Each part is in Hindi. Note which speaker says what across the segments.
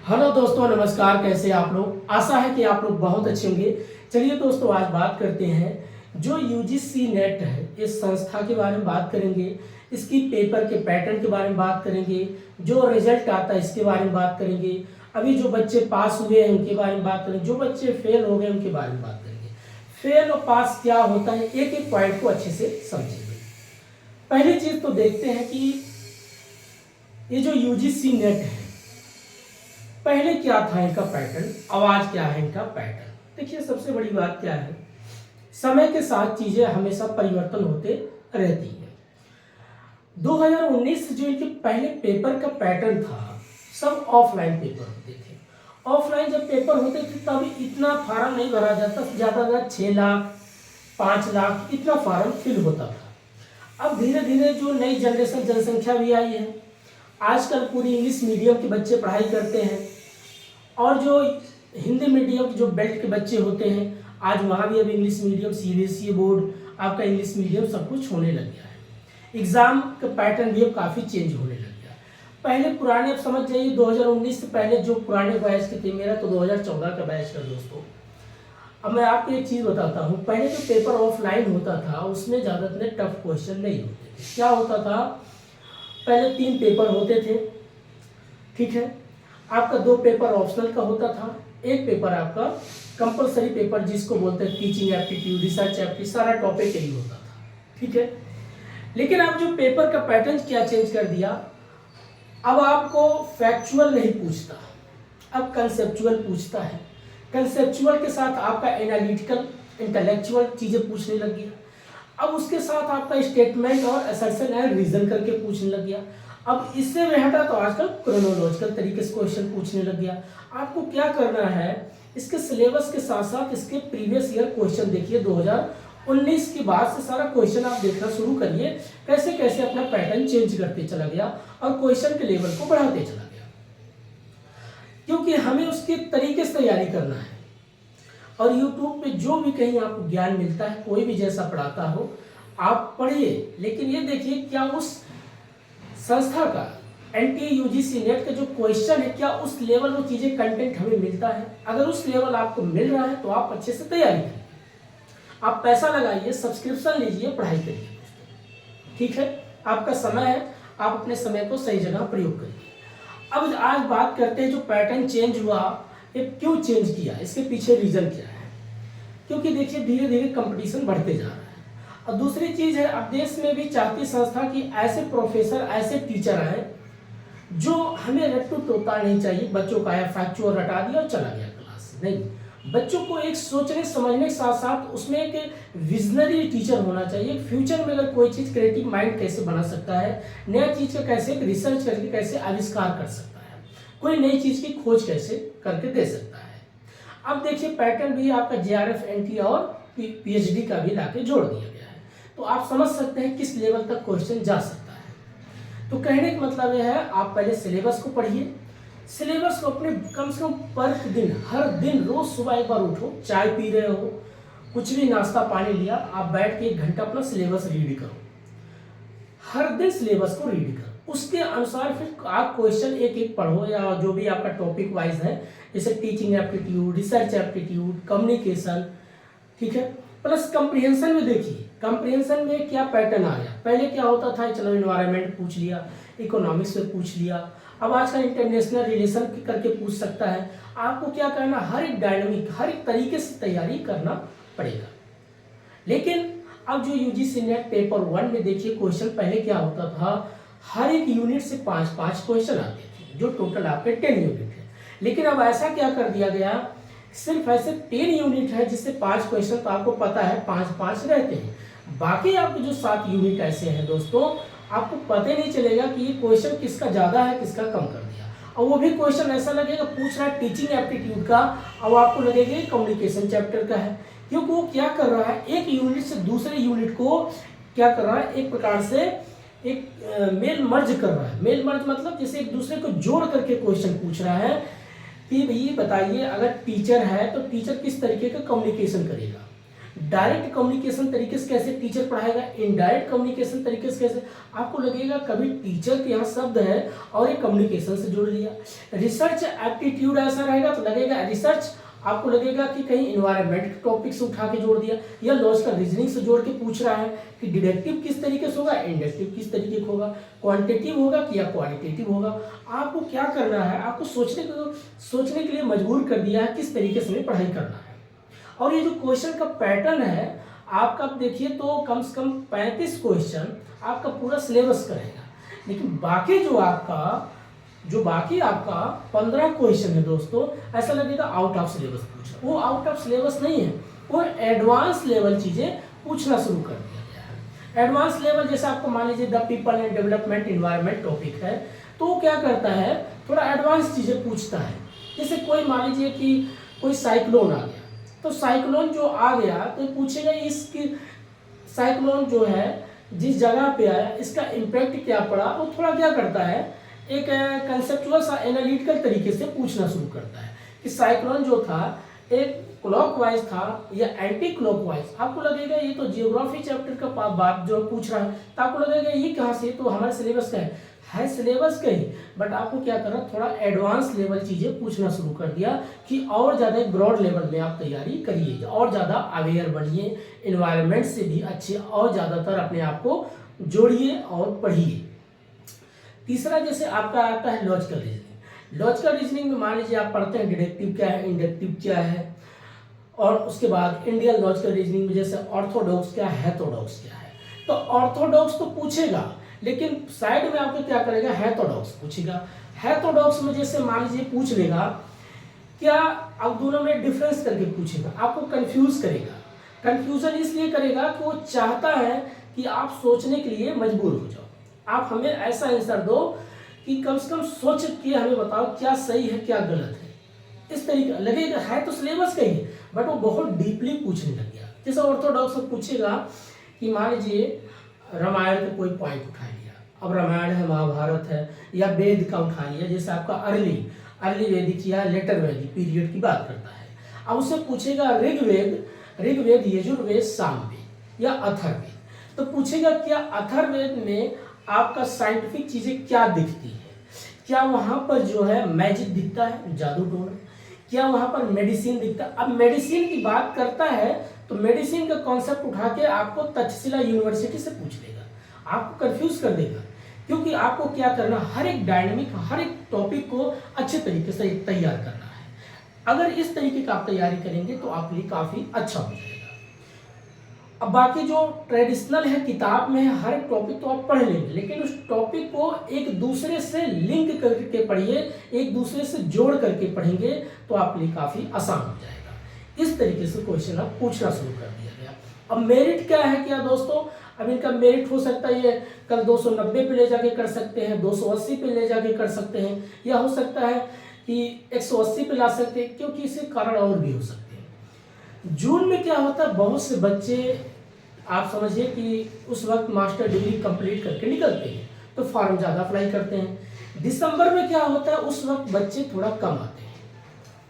Speaker 1: हेलो दोस्तों, नमस्कार। कैसे आप लोग? आशा है कि आप लोग बहुत अच्छे होंगे। चलिए दोस्तों, आज बात करते हैं जो यूजीसी नेट है, इस संस्था के बारे में बात करेंगे, इसकी पेपर के पैटर्न के बारे में बात करेंगे, जो रिजल्ट आता है इसके बारे में बात करेंगे, अभी जो बच्चे पास हुए हैं उनके बारे में बात करेंगे, जो बच्चे फेल हो गए उनके बारे में बात करेंगे। फेल और पास क्या होता है, एक एक पॉइंट को अच्छे से समझेंगे। पहली चीज तो देखते हैं कि ये जो यूजीसी नेट है, पहले क्या था इनका पैटर्न, आवाज क्या है इनका पैटर्न। देखिए, सबसे बड़ी बात क्या है, समय के साथ चीजें हमेशा परिवर्तन होते रहती है। 2019 जो इनके पहले पेपर का पैटर्न था, सब ऑफलाइन पेपर होते थे। ऑफलाइन जब पेपर होते थे तब इतना फार्म नहीं भरा जाता, ज्यादा 6 लाख 5 लाख इतना फार्म फिल होता था। अब धीरे धीरे जो नई जनरेशन जनसंख्या भी आई है, आजकल पूरी इंग्लिश मीडियम के बच्चे पढ़ाई करते हैं, और जो हिंदी मीडियम जो बेल्ट के बच्चे होते हैं, आज वहाँ भी अब इंग्लिश मीडियम, सीबीएसई बोर्ड, आपका इंग्लिश मीडियम सब कुछ होने लग गया है। एग्जाम का पैटर्न भी अब काफ़ी चेंज होने लग गया। पहले पुराने, अब समझ जाइए 2019 से पहले जो पुराने बैच के थे, मेरा तो 2014 का बैच था दोस्तों। अब मैं आपको एक चीज़ बताता हूँ, पहले जो पेपर ऑफलाइन होता था उसमें ज़्यादा इतने टफ क्वेश्चन नहीं होते थे। क्या होता था, पहले 3 पेपर होते थे, ठीक है। आपका 2 पेपर ऑप्शनल का होता था, एक पेपर आपका कंपलसरी पेपर जिसको बोलते हैं टीचिंग एप्टीट्यूड, रिसर्च एप्टीट्यूड, सारा टॉपिक यही होता था, ठीक है। लेकिन अब जो पेपर का पैटर्न क्या चेंज कर दिया, अब आपको फैक्चुअल नहीं पूछता, अब कंसेप्चुअल पूछता है। कंसेप्चुअल के साथ आपका एनालिटिकल इंटेलेक्चुअल चीजें पूछने लग गया। अब उसके साथ आपका स्टेटमेंट और असर्शन एंड रीजन करके पूछने लग गया। अब इससे में हटा तो आजकल क्रोनोलॉजिकल तरीके से क्वेश्चन पूछने लग गया। आपको क्या करना है, इसके सिलेबस के साथ साथ इसके प्रीवियस ईयर क्वेश्चन देखिए, 2019 के बाद से सारा क्वेश्चन आप देखना शुरू करिए, कैसे कैसे अपना पैटर्न चेंज करते चला गया और क्वेश्चन के लेवल को बढ़ाते चला गया, क्योंकि हमें उसके तरीके से तैयारी करना है। और यूट्यूब पे जो भी कहीं आपको ज्ञान मिलता है, कोई भी जैसा पढ़ाता हो आप पढ़िए, लेकिन ये देखिए क्या उस संस्था का एनटीए यूजीसी नेट का जो क्वेश्चन है, क्या उस लेवल वो चीजें कंटेंट हमें मिलता है। अगर उस लेवल आपको मिल रहा है तो आप अच्छे से तैयारी करिए, आप पैसा लगाइए, सब्सक्रिप्शन लीजिए, पढ़ाई करिए, ठीक है। आपका समय है, आप अपने समय को सही जगह प्रयोग करिए। अब आज बात करते हैं जो पैटर्न चेंज हुआ, ये क्यों चेंज किया, इसके पीछे रीजन क्या है। क्योंकि देखिए धीरे धीरे कंपटीशन बढ़ते जा रहा है। और दूसरी चीज है, अब देश में भी चाहती संस्था कि ऐसे प्रोफेसर, ऐसे टीचर आए जो हमें रट्टू तोता नहीं चाहिए, बच्चों का आया फैक्चुअल रटा दिया और चला गया क्लास, नहीं। बच्चों को एक सोचने समझने के साथ साथ उसमें एक विजनरी टीचर होना चाहिए। फ्यूचर में अगर कोई चीज, क्रिएटिव माइंड कैसे बना सकता है, नया चीज का कैसे रिसर्च करके कैसे आविष्कार कर सकता है, कोई नई चीज की खोज कैसे करके दे सकता है। अब देखिए पैटर्न भी आपका जेआरएफ, एनटीए और पीएचडी का भी लाके जोड़ दिया गया है, तो आप समझ सकते हैं किस लेवल तक क्वेश्चन जा सकता है। तो कहने का मतलब यह है, आप पहले सिलेबस को पढ़िए, सिलेबस को अपने कम से कम पर दिन, हर दिन रोज सुबह एक बार उठो, चाय पी रहे हो, कुछ भी नाश्ता पानी लिया, आप बैठ के 1 घंटा अपना सिलेबस रीड करो, हर दिन सिलेबस को रीड करो, उसके अनुसार फिर आप क्वेश्चन एक एक पढ़ो, या जो भी आपका टॉपिक वाइज है, जैसे teaching aptitude, research aptitude, communication, ठीक है। प्लस कंप्रिहेंशन में देखिए, कंप्रिहेंशन में क्या पैटर्न आ गया। पहले क्या होता था, चलो एनवायरनमेंट पूछ लिया, इकोनॉमिक्स में पूछ लिया, अब आजकल इंटरनेशनल रिलेशन करके पूछ सकता है। आपको क्या करना, हर एक डायनामिक, हर एक तरीके से तैयारी करना पड़ेगा। लेकिन अब जो यूजीसी नेट पेपर 1 में देखिए क्वेश्चन पहले क्या होता था, हर एक यूनिट से 5-5 क्वेश्चन आते थे, जो टोटल आपके 10 यूनिट है। लेकिन अब ऐसा क्या कर दिया गया, सिर्फ ऐसे 10 यूनिट है जिससे 5 क्वेश्चन, तो आपको पता है 5-5 रहते हैं। बाकी आपके जो 7 यूनिट ऐसे हैं दोस्तों, आपको पता ही नहीं चलेगा कि ये क्वेश्चन किसका ज्यादा है, किसका कम कर दिया। और वो भी क्वेश्चन ऐसा लगेगा पूछ रहा है टीचिंग एप्टीट्यूड का, और आपको लगेगा कम्युनिकेशन चैप्टर का है, क्योंकि वो क्या कर रहा है, एक यूनिट से दूसरे यूनिट को क्या कर रहा है, एक प्रकार से एक मेल मर्ज कर रहा है। मेल मर्ज मतलब जैसे एक दूसरे को जोड़ करके क्वेश्चन पूछ रहा है कि भाई बताइए, अगर टीचर है तो टीचर किस तरीके का कम्युनिकेशन करेगा, डायरेक्ट कम्युनिकेशन तरीके से कैसे टीचर पढ़ाएगा, इनडायरेक्ट कम्युनिकेशन तरीके से कैसे। आपको लगेगा कभी टीचर के यहाँ शब्द है और ये कम्युनिकेशन से जोड़ लिया। रिसर्च एप्टीट्यूड ऐसा रहेगा तो लगेगा रिसर्च, आपको लगेगा कि कहीं इन्वायरमेंट टॉपिक से उठा के जोड़ दिया, या लॉजिकल रीजनिंग से जोड़ के पूछ रहा है कि डिडक्टिव किस तरीके से होगा, इंडक्टिव किस तरीके से होगा, क्वांटिटेटिव होगा कि या क्वालिटेटिव होगा। आपको क्या करना है, आपको सोचने के लिए मजबूर कर दिया है किस तरीके से हमें पढ़ाई करना है। और ये जो क्वेश्चन का पैटर्न है आपका, देखिए तो कम से कम 35 क्वेश्चन आपका पूरा सिलेबस करेगा, लेकिन बाकी जो आपका 15 क्वेश्चन है दोस्तों, ऐसा लगेगा आउट ऑफ सिलेबस पूछा। वो आउट ऑफ सिलेबस नहीं है, वो एडवांस लेवल चीजें पूछना शुरू कर दिया गया है। एडवांस लेवल जैसे आपको मान लीजिए the people and development environment topic है, तो वो क्या करता है, थोड़ा एडवांस चीजें पूछता है। जैसे कोई मान लीजिए कि कोई साइक्लोन आ गया, तो साइक्लोन जो आ गया तो पूछेगा इसकी साइक्लोन जो है जिस जगह पे आया इसका इम्पैक्ट क्या पड़ा। वो थोड़ा क्या करता है, एक कंसेप्चुअल सा एनालिटिकल तरीके से पूछना शुरू करता है कि साइक्लोन जो था एक क्लॉकवाइज था या एंटी क्लॉकवाइज। आपको लगेगा ये तो जियोग्राफी चैप्टर का बात जो पूछ रहा है, तो आपको लगेगा ये कहाँ से, तो हमारे सिलेबस का है सिलेबस का ही, बट आपको क्या करना, थोड़ा एडवांस लेवल चीजें पूछना शुरू कर दिया कि और ज़्यादा ब्रॉड लेवल में आप तैयारी करिए, और ज़्यादा अवेयर बनिए, इन्वायरमेंट से भी अच्छे और ज़्यादातर अपने आप को जोड़िए और पढ़िए। तीसरा जैसे आपका आता है लॉजिकल रीजनिंग। लॉजिकल रीजनिंग में मान लीजिए आप पढ़ते हैं डिडक्टिव क्या है, इंडक्टिव क्या है, और उसके बाद इंडियन लॉजिकल रीजनिंग में जैसे ऑर्थोडॉक्स क्या है, हेथोडॉक्स क्या है। तो ऑर्थोडॉक्स तो पूछेगा, लेकिन साइड में आपको क्या करेगा, हेथोडॉक्स पूछेगा। हेथोडॉक्स में जैसे मान लीजिए पूछ लेगा क्या, अब दोनों में डिफरेंस करके पूछेगा, आपको कंफ्यूज करेगा। कंफ्यूजन इसलिए करेगा कि वो चाहता है कि आप सोचने के लिए मजबूर हो जाओ, आप हमें ऐसा आंसर दो कि कम से कम सोच के हमें बताओ क्या सही है क्या गलत है। इस तरीके लगेगा, है तो सिलेबस का ही, बट वो बहुत डीपली पूछने लग गया। जैसे ऑर्थोडॉक्स पूछेगा कि मान लीजिए रामायण का कोई पॉइंट उठा लिया, अब रामायण है, महाभारत है, या वेद का उठा लिया, जैसे आपका अर्ली वैदिक या लेटर वैदिक पीरियड की बात करता है। अब उससे पूछेगा ऋग्वेद, यजुर्वेद, सामवेद या अथर्ववेद, तो पूछेगा क्या अथर्ववेद में आपका साइंटिफिक चीजें क्या दिखती है, क्या वहां पर जो है मैजिक दिखता है, जादू टोना, क्या वहां पर मेडिसिन दिखता है। अब मेडिसिन की बात करता है तो मेडिसिन का कॉन्सेप्ट उठा के आपको तक्षशिला यूनिवर्सिटी से पूछ लेगा, आपको कंफ्यूज कर देगा, क्योंकि आपको क्या करना, हर एक डायनेमिक, हर एक टॉपिक को अच्छे तरीके से तैयार करना है। अगर इस तरीके का आप तैयारी करेंगे तो आपके लिए काफी अच्छा हो जाएगा। अब बाकी जो ट्रेडिशनल है किताब में है, हर एक टॉपिक तो आप पढ़ लेंगे, लेकिन उस टॉपिक को एक दूसरे से लिंक करके पढ़िए, एक दूसरे से जोड़ करके पढ़ेंगे तो आपके लिए काफी आसान हो जाएगा। इस तरीके से क्वेश्चन आप पूछना शुरू कर दिया गया। अब मेरिट क्या है क्या दोस्तों, अब इनका मेरिट हो सकता है ये कल 290 पे ले जाके कर सकते हैं, 280 पे ले जाके कर सकते हैं, या हो सकता है कि 180 पे ला सकते हैं, क्योंकि इसके कारण और भी हो सकते हैं। जून में क्या होता है, बहुत से बच्चे आप समझिए कि उस वक्त मास्टर डिग्री कंप्लीट करके निकलते हैं, तो फॉर्म ज़्यादा अप्लाई करते हैं। दिसंबर में क्या होता है, उस वक्त बच्चे थोड़ा कम आते हैं,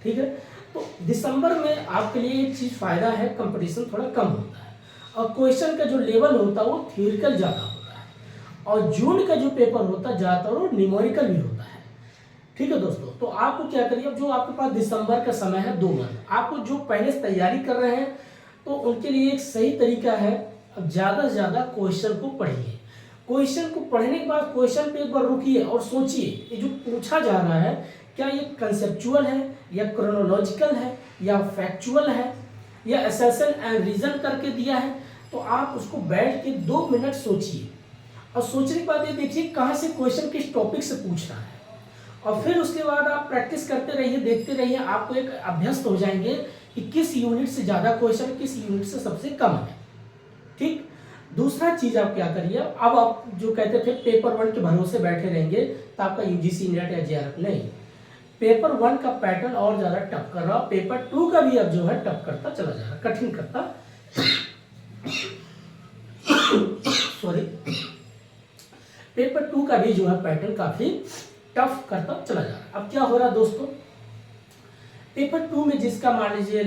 Speaker 1: ठीक है। तो दिसंबर में आपके लिए एक चीज़ फ़ायदा है, कंपटीशन थोड़ा कम होता है, और क्वेश्चन का जो लेवल होता है वो थ्योरिकल ज़्यादा होता है, और जून का जो पेपर होता है ज़्यादातर वो न्यूमेरिकल भी होता है, ठीक है दोस्तों। तो आपको क्या करिए, अब जो आपके पास दिसंबर का समय है 2 मंथ, आपको जो पहले से तैयारी कर रहे हैं तो उनके लिए एक सही तरीका है, अब ज़्यादा से ज़्यादा क्वेश्चन को पढ़िए। क्वेश्चन को पढ़ने के बाद क्वेश्चन पे एक बार रुकिए और सोचिए ये जो पूछा जा रहा है क्या ये कंसेप्चुअल है, या क्रोनोलॉजिकल है, या फैक्चुअल है, या असर्शन एंड रीजन करके दिया है। तो आप उसको बैठ के 2 मिनट सोचिए, और सोचने के बाद ये देखिए कहाँ से क्वेश्चन किस टॉपिक से पूछ रहा है, और फिर उसके बाद आप प्रैक्टिस करते रहिए, देखते रहिए, आपको एक अभ्यस्त हो जाएंगे कि किस यूनिट से ज़्यादा क्वेश्चन, किस यूनिट से सबसे कम है, ठीक। दूसरा चीज़ आप क्या करिए, अब आप जो कहते थे पेपर 1 के भरोसे बैठे रहेंगे तो आपका यूजीसी नेट या जेआरएफ नहीं, पेपर 1 का पैटर्न और ज़्यादा टफ कर रहा, पेपर 2 का भी अब जो है टफ करता चला जा रहा, कठिन करता सॉरी, पेपर 2 का भी जो है पैटर्न काफ़ी टफ करता चला जा रहा है। अब क्या हो रहा दोस्तों, पेपर 2 में जिसका मान लीजिए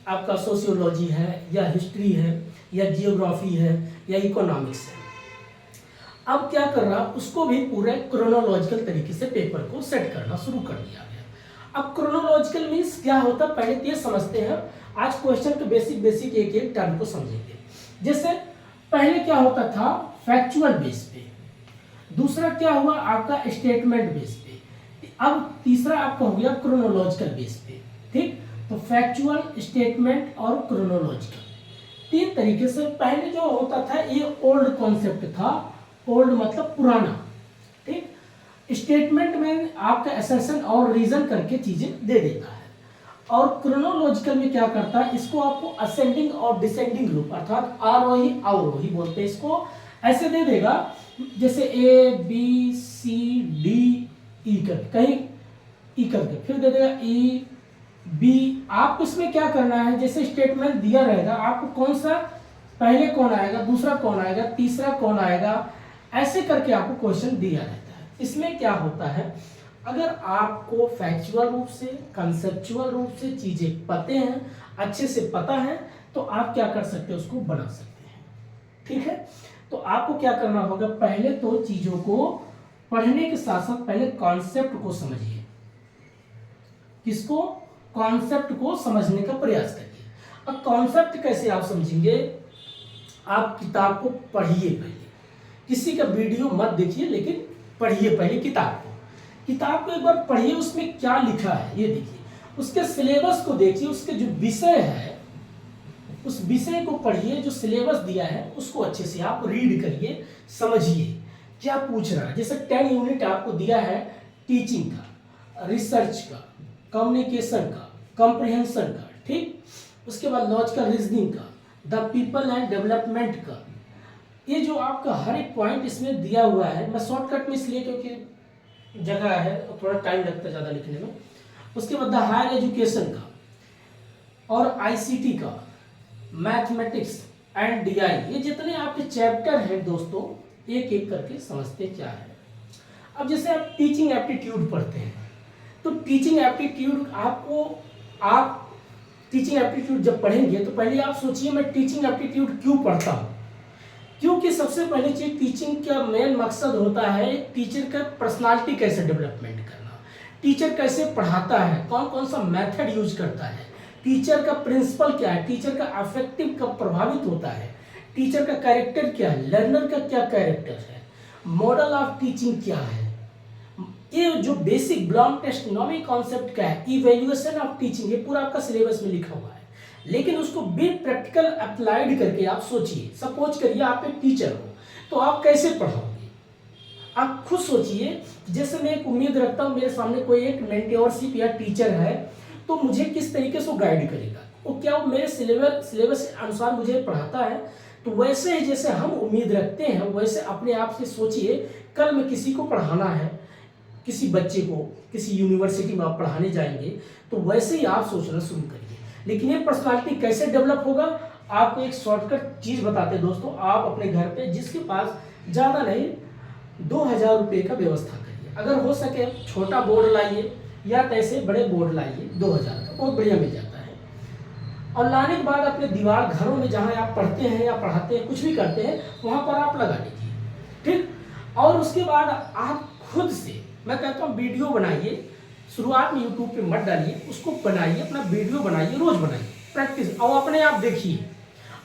Speaker 1: आपका सोशियोलॉजी है या हिस्ट्री है या जियोग्राफी है या इकोनॉमिक्स है। अब क्या कर रहा, उसको भी पूरे क्रोनोलॉजिकल तरीके से पेपर को सेट करना शुरू कर दिया गया। अब क्रोनोलॉजिकल मीन्स क्या होता है, पहले तो ये समझते हैं। आज क्वेश्चन के बेसिक एक एक टर्म को समझेंगे। जैसे पहले क्या होता था, फैक्चुअल बेस पे, दूसरा क्या हुआ आपका स्टेटमेंट बेस पे, अब तीसरा आपका हो गया क्रोनोलॉजिकल बेस पे। ठीक, तो फैक्चुअल, स्टेटमेंट और क्रोनोलॉजिकल, तीन तरीके से। पहले जो होता था ये ओल्ड कॉन्सेप्ट था, ओल्ड मतलब पुराना। ठीक, स्टेटमेंट में आपका असर्शन और रीजन करके चीजें दे देता है, और क्रोनोलॉजिकल में क्या करता है, इसको आपको असेंडिंग और डिसेंडिंग ग्रुप अर्थात आरोही अवरोही बोलते हैं, इसको ऐसे दे देगा जैसे A B C D E करके, कहीं ई करके फिर दे देगा ई बी। आपको इसमें क्या करना है, जैसे स्टेटमेंट दिया रहेगा आपको कौन सा पहले कौन आएगा, दूसरा कौन आएगा, तीसरा कौन आएगा, ऐसे करके आपको क्वेश्चन दिया रहता है। इसमें क्या होता है, अगर आपको फैक्चुअल रूप से, कंसेप्चुअल रूप से चीजें पते हैं, अच्छे से पता है, तो आप क्या कर सकते हैं, उसको बना सकते हैं। ठीक है, तो आपको क्या करना होगा, पहले तो चीजों को पढ़ने के साथ साथ पहले कॉन्सेप्ट को समझिए। किसको, कॉन्सेप्ट को समझने का प्रयास करिए। अब कॉन्सेप्ट कैसे आप समझेंगे, आप किताब को पढ़िए पहले, किसी का वीडियो मत देखिए, लेकिन पढ़िए पहले किताब को। किताब को एक बार पढ़िए, उसमें क्या लिखा है ये देखिए, उसके सिलेबस को देखिए, उसके जो विषय है उस विषय को पढ़िए, जो सिलेबस दिया है उसको अच्छे से आप रीड करिए, समझिए क्या पूछ रहा है। जैसे 10 यूनिट आपको दिया है टीचिंग का, रिसर्च का, कम्युनिकेशन का, कॉम्प्रिहेंशन का, ठीक, उसके बाद लॉजिकल रीजनिंग का, द पीपल एंड डेवलपमेंट का, ये जो आपका हर एक पॉइंट इसमें दिया हुआ है। मैं शॉर्टकट में इसलिए क्योंकि जगह है थोड़ा टाइम लगता है ज़्यादा लिखने में। उसके बाद द हायर एजुकेशन का और आईसीटी का, मैथमेटिक्स एंड डीआई, ये जितने आपके चैप्टर हैं दोस्तों, एक एक करके समझते क्या है। अब जैसे आप टीचिंग एप्टीट्यूड पढ़ते हैं, तो टीचिंग एप्टीट्यूड आपको, आप टीचिंग एप्टीट्यूड जब पढ़ेंगे तो पहले आप सोचिए मैं टीचिंग एप्टीट्यूड क्यों पढ़ता हूँ। क्योंकि सबसे पहले चीज टीचिंग का मेन मकसद होता है टीचर का पर्सनालिटी कैसे डेवलपमेंट करना, टीचर कैसे पढ़ाता है, कौन कौन सा मेथड यूज करता है, टीचर का प्रिंसिपल क्या है, टीचर का अफेक्टिव कब प्रभावित होता है, टीचर का कैरेक्टर क्या है, लर्नर का क्या कैरेक्टर है, मॉडल ऑफ टीचिंग क्या है, ये जो बेसिक ब्लॉम टेस्ट नॉमी कॉन्सेप्ट क्या है, इवैल्यूएशन ऑफ टीचिंग, ये पूरा आपका सिलेबस में लिखा हुआ है। लेकिन उसको बिग प्रैक्टिकल अप्लाइड करके आप सोचिए। सपोज करिए आप एक टीचर हो, तो आप कैसे पढ़ाओगे, आप खुद सोचिए। जैसे मैं एक उम्मीद रखता हूँ मेरे सामने कोई एक मेंटरशिप या टीचर है, तो मुझे किस तरीके से वो गाइड करेगा, वो क्या वो मेरे सिलेबस के अनुसार मुझे पढ़ाता है। तो वैसे ही जैसे हम उम्मीद रखते हैं, वैसे अपने आप से सोचिए, कल मैं किसी को पढ़ाना है, किसी बच्चे को किसी यूनिवर्सिटी में आप पढ़ाने जाएंगे, तो वैसे ही आप सोचना शुरू करिए। लेकिन ये पर्सनालिटी कैसे डेवलप होगा, आपको एक शॉर्टकट चीज बताते हैं दोस्तों। आप अपने घर पे जिसके पास ज़्यादा नहीं 2000 रुपये का व्यवस्था करिए, अगर हो सके छोटा बोर्ड लाइए या कैसे बड़े बोर्ड लाइए, 2000 का बहुत बढ़िया मिल जाता है। और लाने के बाद अपने दीवार घरों में जहाँ आप पढ़ते हैं या पढ़ाते हैं, कुछ भी करते हैं, वहाँ पर आप लगा लीजिए, ठीक। और उसके बाद आप खुद से, मैं कहता हूँ वीडियो बनाइए, शुरुआत में यूट्यूब पे मत डालिए, उसको बनाइए, अपना वीडियो बनाइए, रोज बनाइए, प्रैक्टिस, और अपने आप देखिए,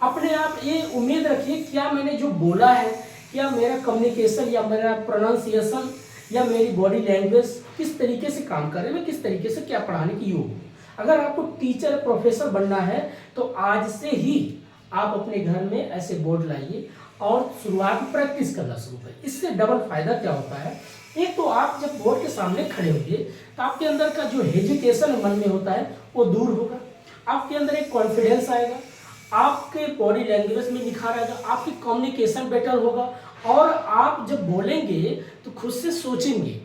Speaker 1: अपने आप ये उम्मीद रखिए क्या मैंने जो बोला है, क्या मेरा कम्युनिकेशन या मेरा प्रोनाउंसिएशन या मेरी बॉडी लैंग्वेज किस तरीके से काम करे, मैं किस तरीके से क्या पढ़ाने की योग हूँ। अगर आपको टीचर प्रोफेसर बनना है तो आज से ही आप अपने घर में ऐसे बोर्ड लाइए और शुरुआत में प्रैक्टिस करना शुरू करें। इससे डबल फायदा क्या होता है, एक तो आप जब बोर्ड के सामने खड़े होंगे तो आपके अंदर का जो हेजिटेशन मन में होता है वो दूर होगा, आपके अंदर एक कॉन्फिडेंस आएगा, आपके बॉडी लैंग्वेज में निखार आएगा, आपकी कम्युनिकेशन बेटर होगा, और आप जब बोलेंगे तो खुद से सोचेंगे,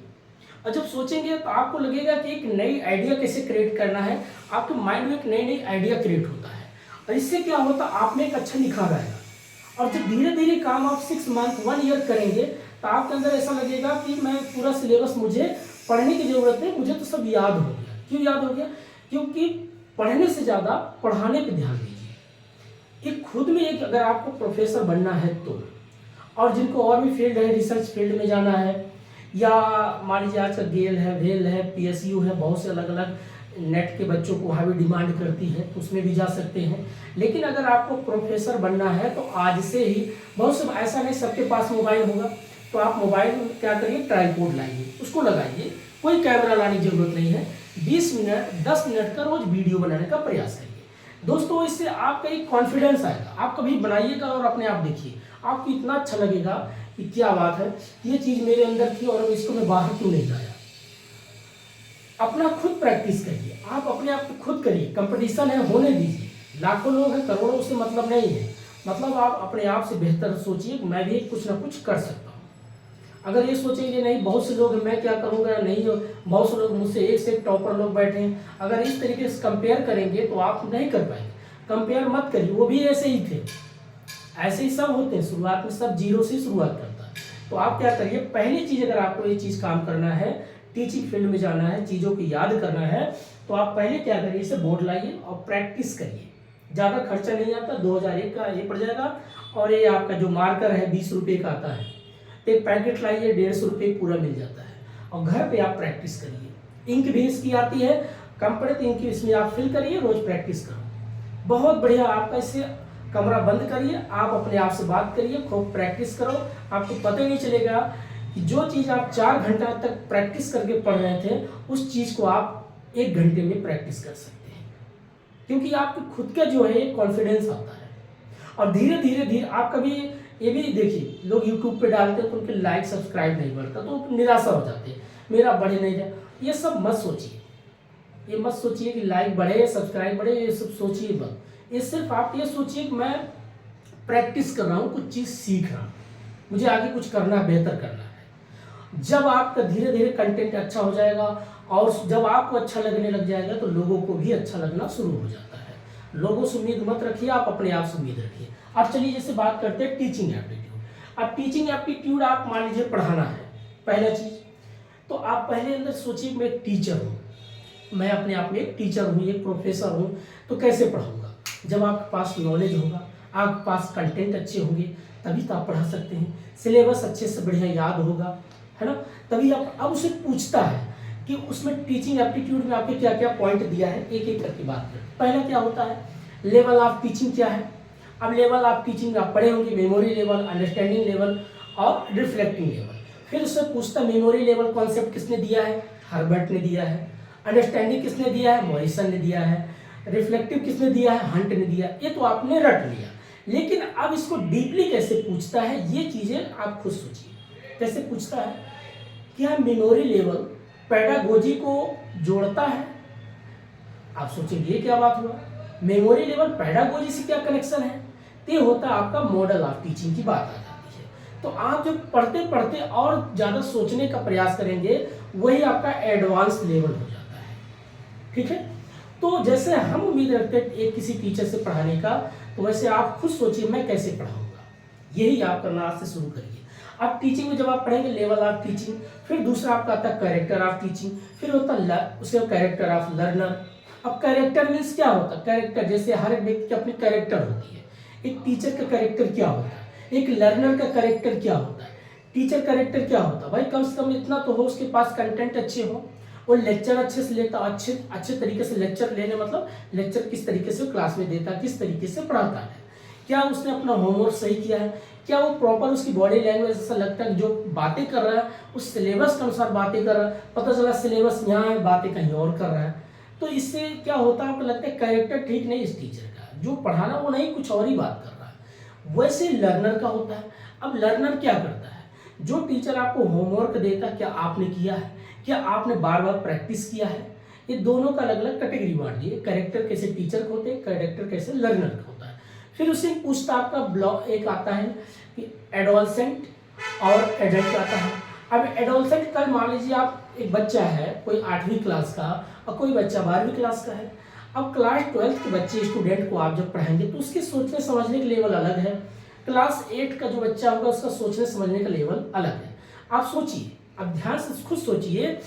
Speaker 1: और जब सोचेंगे तो आपको लगेगा कि एक नई आइडिया कैसे क्रिएट करना है, आपके माइंड में एक नई आइडिया क्रिएट होता है, और इससे क्या होता है आप में एक अच्छा निखार आएगा। और जब धीरे धीरे काम आप 6 मंथ 1 ईयर करेंगे तो आपके अंदर ऐसा लगेगा कि मैं पूरा सिलेबस मुझे पढ़ने की जरूरत है, मुझे तो सब याद हो गया। क्यों याद हो गया? क्योंकि पढ़ने से ज़्यादा पढ़ाने पे ध्यान दीजिए। एक खुद में एक अगर आपको प्रोफेसर बनना है तो, और जिनको और भी फील्ड है, रिसर्च फील्ड में जाना है, या मान लीजिए आज का गेल है, वेल है, पीएसयू है, बहुत से अलग अलग नेट के बच्चों को वहाँ भी डिमांड करती है, तो उसमें भी जा सकते हैं। लेकिन अगर आपको प्रोफेसर बनना है तो आज से ही, बहुत से ऐसा नहीं सबके पास मोबाइल होगा, तो आप मोबाइल में क्या करिए, ट्राइपॉड लाइए, उसको लगाइए, कोई कैमरा लाने की जरूरत नहीं है, 20 मिनट 10 मिनट का रोज वीडियो बनाने का प्रयास करिए दोस्तों। इससे आपका एक कॉन्फिडेंस आएगा, आप कभी बनाइएगा और अपने आप देखिए, आपको इतना अच्छा लगेगा कि क्या बात है, ये चीज़ मेरे अंदर थी और इसको मैं बाहर क्यों नहीं लाया। अपना खुद प्रैक्टिस करिए, आप अपने आप को खुद करिए, कंपटीशन है होने दीजिए, लाखों लोग हैं, करोड़ों से मतलब नहीं है, मतलब आप अपने आप से बेहतर सोचिए, मैं भी कुछ ना कुछ कर सकता हूँ। अगर ये सोचेंगे नहीं बहुत से लोग हैं, मैं क्या करूँगा, नहीं बहुत से लोग मुझसे एक से एक टॉपर लोग बैठे हैं, अगर इस तरीके से कंपेयर करेंगे तो आप नहीं कर पाएंगे। कंपेयर मत करिए, वो भी ऐसे ही थे, ऐसे ही सब होते हैं, शुरुआत में सब जीरो से शुरुआत करता है। तो आप क्या करिए, पहली चीज़ अगर आपको ये चीज़ काम करना है, टीचिंग फील्ड में जाना है, चीज़ों को याद करना है, तो आप पहले क्या करिए, इसे बोर्ड लाइए और प्रैक्टिस करिए। ज़्यादा खर्चा नहीं आता, 2001 का ये पड़ जाएगा, और ये आपका जो मार्कर है 20 रुपये का आता है, एक पैकेट लाइए, 150 रुपये पूरा मिल जाता है, और घर पे आप प्रैक्टिस करिए। इंक भी इसकी आती है, कंप्लीट इंक इसमें आप फिल करिए, रोज प्रैक्टिस करो, बहुत बढ़िया आपका। इससे कमरा बंद करिए, आप अपने आप से बात करिए, खूब प्रैक्टिस करो, आपको पता ही नहीं चलेगा कि जो चीज़ आप 4 घंटा तक प्रैक्टिस करके पढ़ रहे थे, उस चीज़ को आप 1 घंटे में प्रैक्टिस कर सकते हैं, क्योंकि आपके खुद का जो है कॉन्फिडेंस आता है। और धीरे धीरे धीरे आप कभी ये भी देखिए, लोग यूट्यूब पे डालते हैं तो उनके लाइक सब्सक्राइब नहीं बढ़ता, तो निराशा हो जाते हैं, मेरा बढ़े नहीं जाए, ये सब मत सोचिए, ये मत सोचिए कि लाइक बढ़े सब्सक्राइब बढ़े, ये सब सोचिए मत। ये सिर्फ आप ये सोचिए कि मैं प्रैक्टिस कर रहा हूँ, कुछ चीज़ सीख रहा हूँ, मुझे आगे कुछ करना है, बेहतर करना है। जब आपका धीरे धीरे कंटेंट अच्छा हो जाएगा और जब आपको अच्छा लगने लग जाएगा तो लोगों को भी अच्छा लगना शुरू हो जाता है। लोगों से उम्मीद मत रखिए, आप अपने आप से उम्मीद रखिए। अब चलिए जैसे बात करते हैं टीचिंग एप्टीट्यूड। अब टीचिंग एप्टीट्यूड आप मान लीजिए पढ़ाना है, पहला चीज़ तो आप पहले अंदर सोचिए मैं एक टीचर हूँ, मैं अपने आप में एक टीचर हूँ, एक प्रोफेसर हूँ, तो कैसे पढ़ाऊँगा। जब आपके पास नॉलेज होगा, आपके पास कंटेंट अच्छे होंगे, तभी तो आप पढ़ा सकते हैं। सिलेबस अच्छे से बढ़िया याद होगा, है ना, तभी आप। अब उसे पूछता है कि उसमें टीचिंग एप्टीट्यूड में आपके क्या क्या पॉइंट दिया है, एक एक करके बात करें। पहला क्या होता है, लेवल ऑफ टीचिंग क्या है। अब लेवल ऑफ टीचिंग आप पढ़े होंगे, मेमोरी लेवल, अंडरस्टैंडिंग लेवल और रिफ्लेक्टिंग लेवल। फिर उससे पूछता मेमोरी लेवल कॉन्सेप्ट किसने दिया है, हर्बर्ट ने दिया है। अंडरस्टैंडिंग किसने दिया है, मॉरिसन ने दिया है। रिफ्लेक्टिव किसने दिया है, हंट ने दिया। ये तो आपने रट लिया, लेकिन अब इसको डीपली कैसे पूछता है, ये चीज़ें आप खुद सोचिए। कैसे पूछता है, क्या मेमोरी लेवल पेडागोजी को जोड़ता है। आप सोचेंगे ये क्या बात हुआ, मेमोरी लेवल पेडागोजी से क्या कनेक्शन है। तो ये होता है आपका मॉडल ऑफ टीचिंग की बात आ जाती है। तो आप जब पढ़ते पढ़ते और ज़्यादा सोचने का प्रयास करेंगे, वही आपका एडवांस लेवल हो जाता है। ठीक है, तो जैसे हम उम्मीद रखते हैं एक किसी टीचर से पढ़ाने का, तो वैसे आप खुद सोचिए मैं कैसे पढ़ाऊंगा। यही आप करना आज से शुरू करिए। अब टीचिंग में जब आप पढ़ेंगे लेवल ऑफ टीचिंग, फिर दूसरा आपका आता है कैरेक्टर ऑफ टीचिंग, फिर होता है उसके कैरेक्टर ऑफ लर्नर। अब कैरेक्टर मीन्स क्या होता है, कैरेक्टर जैसे हर एक व्यक्ति की अपनी कैरेक्टर होती है। एक टीचर का कैरेक्टर क्या होता है, एक लर्नर का कैरेक्टर क्या होता है। टीचर कैरेक्टर क्या होता है, भाई कम से कम इतना तो हो उसके पास कंटेंट अच्छे हो, वो लेक्चर अच्छे से लेता, अच्छे तरीके से लेक्चर लेने, मतलब लेक्चर किस तरीके से क्लास में देता, किस तरीके से पढ़ाता है, क्या उसने अपना होमवर्क सही किया है, क्या वो प्रॉपर उसकी बॉडी लैंग्वेज ऐसा लगता है जो बातें कर रहा है उस सिलेबस के अनुसार बातें कर रहा है, पता चला सिलेबस यहाँ है बातें कहीं और कर रहा है। तो इससे क्या होता है, आपको लगता है कैरेक्टर ठीक नहीं इस टीचर का, जो पढ़ाना वो नहीं कुछ और ही बात कर रहा है। वैसे लर्नर का होता है। अब लर्नर क्या करता है, जो टीचर आपको होमवर्क देता है क्या आपने किया है, क्या आपने बार बार प्रैक्टिस किया है। ये दोनों का अलग अलग कैटेगरी बांट दिए, कैरेक्टर कैसे टीचर का होते हैं, कैरेक्टर कैसे लर्नर का होता है। फिर उससे पूछता आपका ब्लॉक एक आता है कि एडोलसेंट और एडल्ट आता है। अब एडोलसेंट का मान लीजिए आप एक बच्चा है कोई 8वीं क्लास का और कोई बच्चा 12वीं क्लास का है। अब क्लास 12th के बच्चे स्टूडेंट को आप जब पढ़ाएंगे तो उसके सोचने समझने का लेवल अलग है। क्लास 8 का जो बच्चा होगा उसका सोचने समझने का लेवल अलग है। आप सोचिए, अब ध्यान से खुद सोचिए,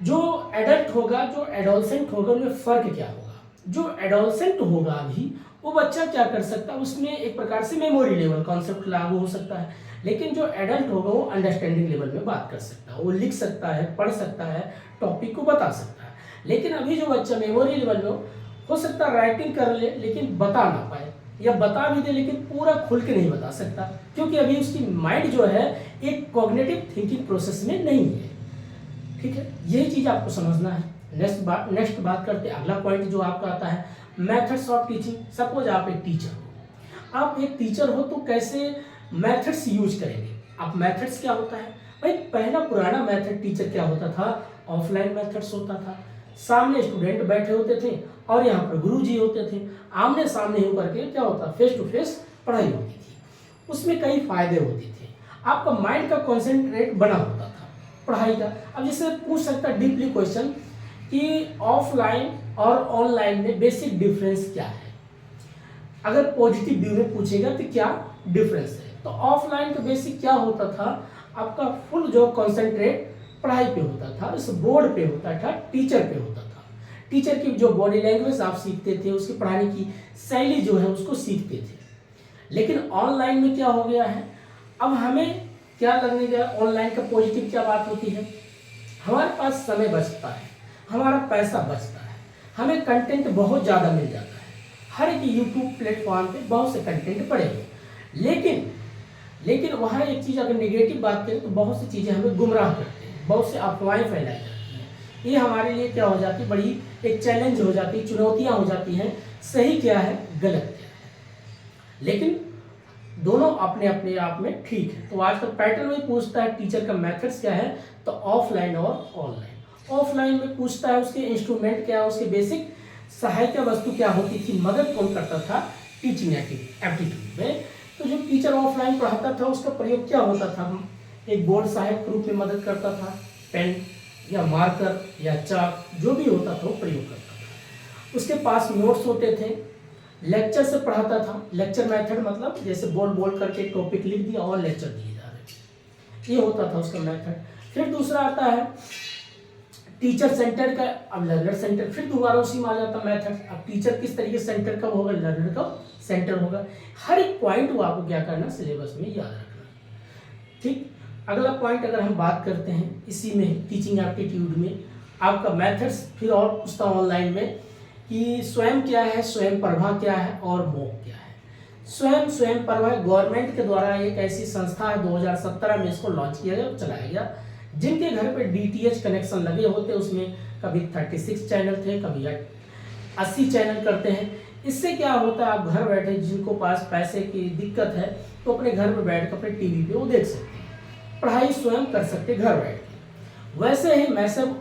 Speaker 1: जो एडल्ट होगा जो एडोलसेंट होगा उनमें फ़र्क क्या होगा। जो एडोलसेंट होगा अभी, वो बच्चा क्या कर सकता है, उसमें एक प्रकार से मेमोरी लेवल कॉन्सेप्ट लागू हो सकता है, लेकिन जो एडल्ट होगा वो अंडरस्टैंडिंग लेवल में बात कर सकता है, वो लिख सकता है, पढ़ सकता है, टॉपिक को बता सकता है। लेकिन अभी जो बच्चा मेमोरी लेवल में हो सकता है राइटिंग कर ले लेकिन बता ना पाए, या बता भी दे लेकिन पूरा खुल के नहीं बता सकता, क्योंकि अभी उसकी माइंड जो है एक कॉग्निटिव थिंकिंग प्रोसेस में नहीं है। ठीक है, यही चीज़ आपको समझना है। नेक्स्ट बात करते हैं, अगला पॉइंट जो आपका आता है मेथड्स ऑफ टीचिंग। सपोज आप एक टीचर हो, आप एक टीचर हो तो कैसे मेथड्स यूज करेंगे। आप मेथड्स क्या होता है भाई, पहला पुराना मेथड टीचर क्या होता था, ऑफलाइन मेथड्स होता था। सामने स्टूडेंट बैठे होते थे और यहाँ पर गुरुजी होते थे, आमने सामने होकर के क्या होता, फेस टू फेस पढ़ाई होती थी। उसमें कई फायदे होते थे, आपका माइंड का कॉन्सेंट्रेट बना होता था पढ़ाई का। अब जैसे पूछ सकता डीपली क्वेश्चन कि ऑफलाइन और ऑनलाइन में बेसिक डिफरेंस क्या है। अगर पॉजिटिव व्यू में पूछेगा तो क्या डिफरेंस है, तो ऑफलाइन का बेसिक क्या होता था, आपका फुल जो कॉन्सेंट्रेट पढ़ाई पे होता था, इस बोर्ड पे होता था, टीचर पे होता था। टीचर की जो बॉडी लैंग्वेज आप सीखते थे, उसकी पढ़ाने की शैली जो है उसको सीखते थे। लेकिन ऑनलाइन में क्या हो गया है, अब हमें क्या लगने गया, ऑनलाइन का पॉजिटिव क्या बात होती है, हमारे पास समय बचता है, हमारा पैसा बचता है, हमें कंटेंट बहुत ज़्यादा मिल जाता है। हर एक यूट्यूब प्लेटफॉर्म पे बहुत से कंटेंट पड़े हुए, लेकिन वहाँ एक चीज़ अगर नेगेटिव बात करें तो बहुत सी चीज़ें हमें गुमराह करते हैं, बहुत से अफवाहें फैलाई जाती हैं। ये हमारे लिए क्या हो जाती है, बड़ी एक चैलेंज हो जाती है, चुनौतियाँ हो जाती हैं, सही क्या है गलत क्या है। लेकिन दोनों अपने अपने आप में ठीक है। तो आजकल पैटर्न में पूछता है टीचर का मेथड्स क्या है, तो ऑफलाइन और ऑनलाइन। ऑफलाइन में पूछता है उसके इंस्ट्रूमेंट क्या है, उसके बेसिक सहायता वस्तु क्या होती थी, मदद कौन करता था टीचिंग एप्टीट्यूड में। तो जो टीचर ऑफलाइन पढ़ाता था उसका प्रयोग क्या होता था, एक बोर्ड सहायक के रूप में मदद करता था, पेन या मार्कर या चाक जो भी होता था वो प्रयोग करता था। उसके पास नोट्स होते थे, लेक्चर से पढ़ाता था। लेक्चर मेथड मतलब जैसे बोल करके टॉपिक लिख दिया और लेक्चर दिए जा रहे, ये होता था उसका मेथड। फिर दूसरा आता है टीचर सेंटर का, अब लर्नर सेंटर, फिर दोबारा उसी में आ जाता मेथड। अब टीचर किस तरीके से सेंटर कब होगा, लर्नर का सेंटर होगा। हर एक पॉइंट को आपको क्या करना, सिलेबस में याद रखना। ठीक, अगला पॉइंट अगर हम बात करते हैं इसी में टीचिंग एप्टीट्यूड में, आपका मेथड्स फिर और पूछता ऑनलाइन में कि स्वयं क्या है, स्वयं प्रभा क्या है और मोक क्या है। स्वयं प्रभा गवर्नमेंट के द्वारा एक ऐसी संस्था है, 2017 में इसको लॉन्च किया गया, चलाया गया। जिनके घर पे डीटीएच कनेक्शन लगे होते, उसमें कभी 36 चैनल थे, कभी 80 चैनल करते हैं। इससे क्या होता है, आप घर बैठे, जिनको पास पैसे की दिक्कत है तो अपने घर में बैठ कर अपने टीवी पे वो देख सकते हैं, पढ़ाई स्वयं कर सकते घर बैठ के। वैसे ही मैसिव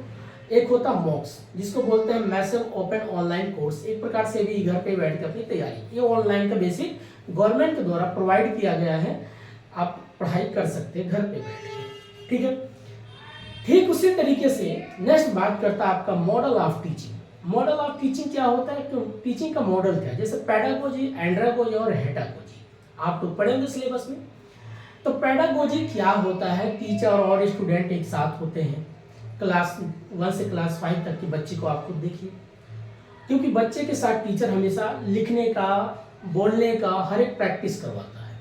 Speaker 1: एक होता मॉक्स, जिसको बोलते हैं मैसिव ओपन ऑनलाइन कोर्स, एक प्रकार से भी घर पे बैठ कर अपनी तैयारी, ये ऑनलाइन का बेसिक गवर्नमेंट के द्वारा प्रोवाइड किया गया है, आप पढ़ाई कर सकते हैं घर पे बैठ के। ठीक है, ठीक उसी तरीके से नेक्स्ट बात करता है आपका model of teaching. Model of teaching क्या होता है, तो टीचिंग का मॉडल क्या है, जैसे पैडागोजी, एंड्रागोजी और हेटागोजी आप तो पढ़ेंगे सिलेबस में। तो पैडागोजी क्या होता है, टीचर और स्टूडेंट एक साथ होते हैं, क्लास 1 से क्लास 5 तक के बच्चे को आप खुद देखिए, क्योंकि बच्चे के साथ टीचर हमेशा लिखने का, बोलने का हर एक प्रैक्टिस करवाता है।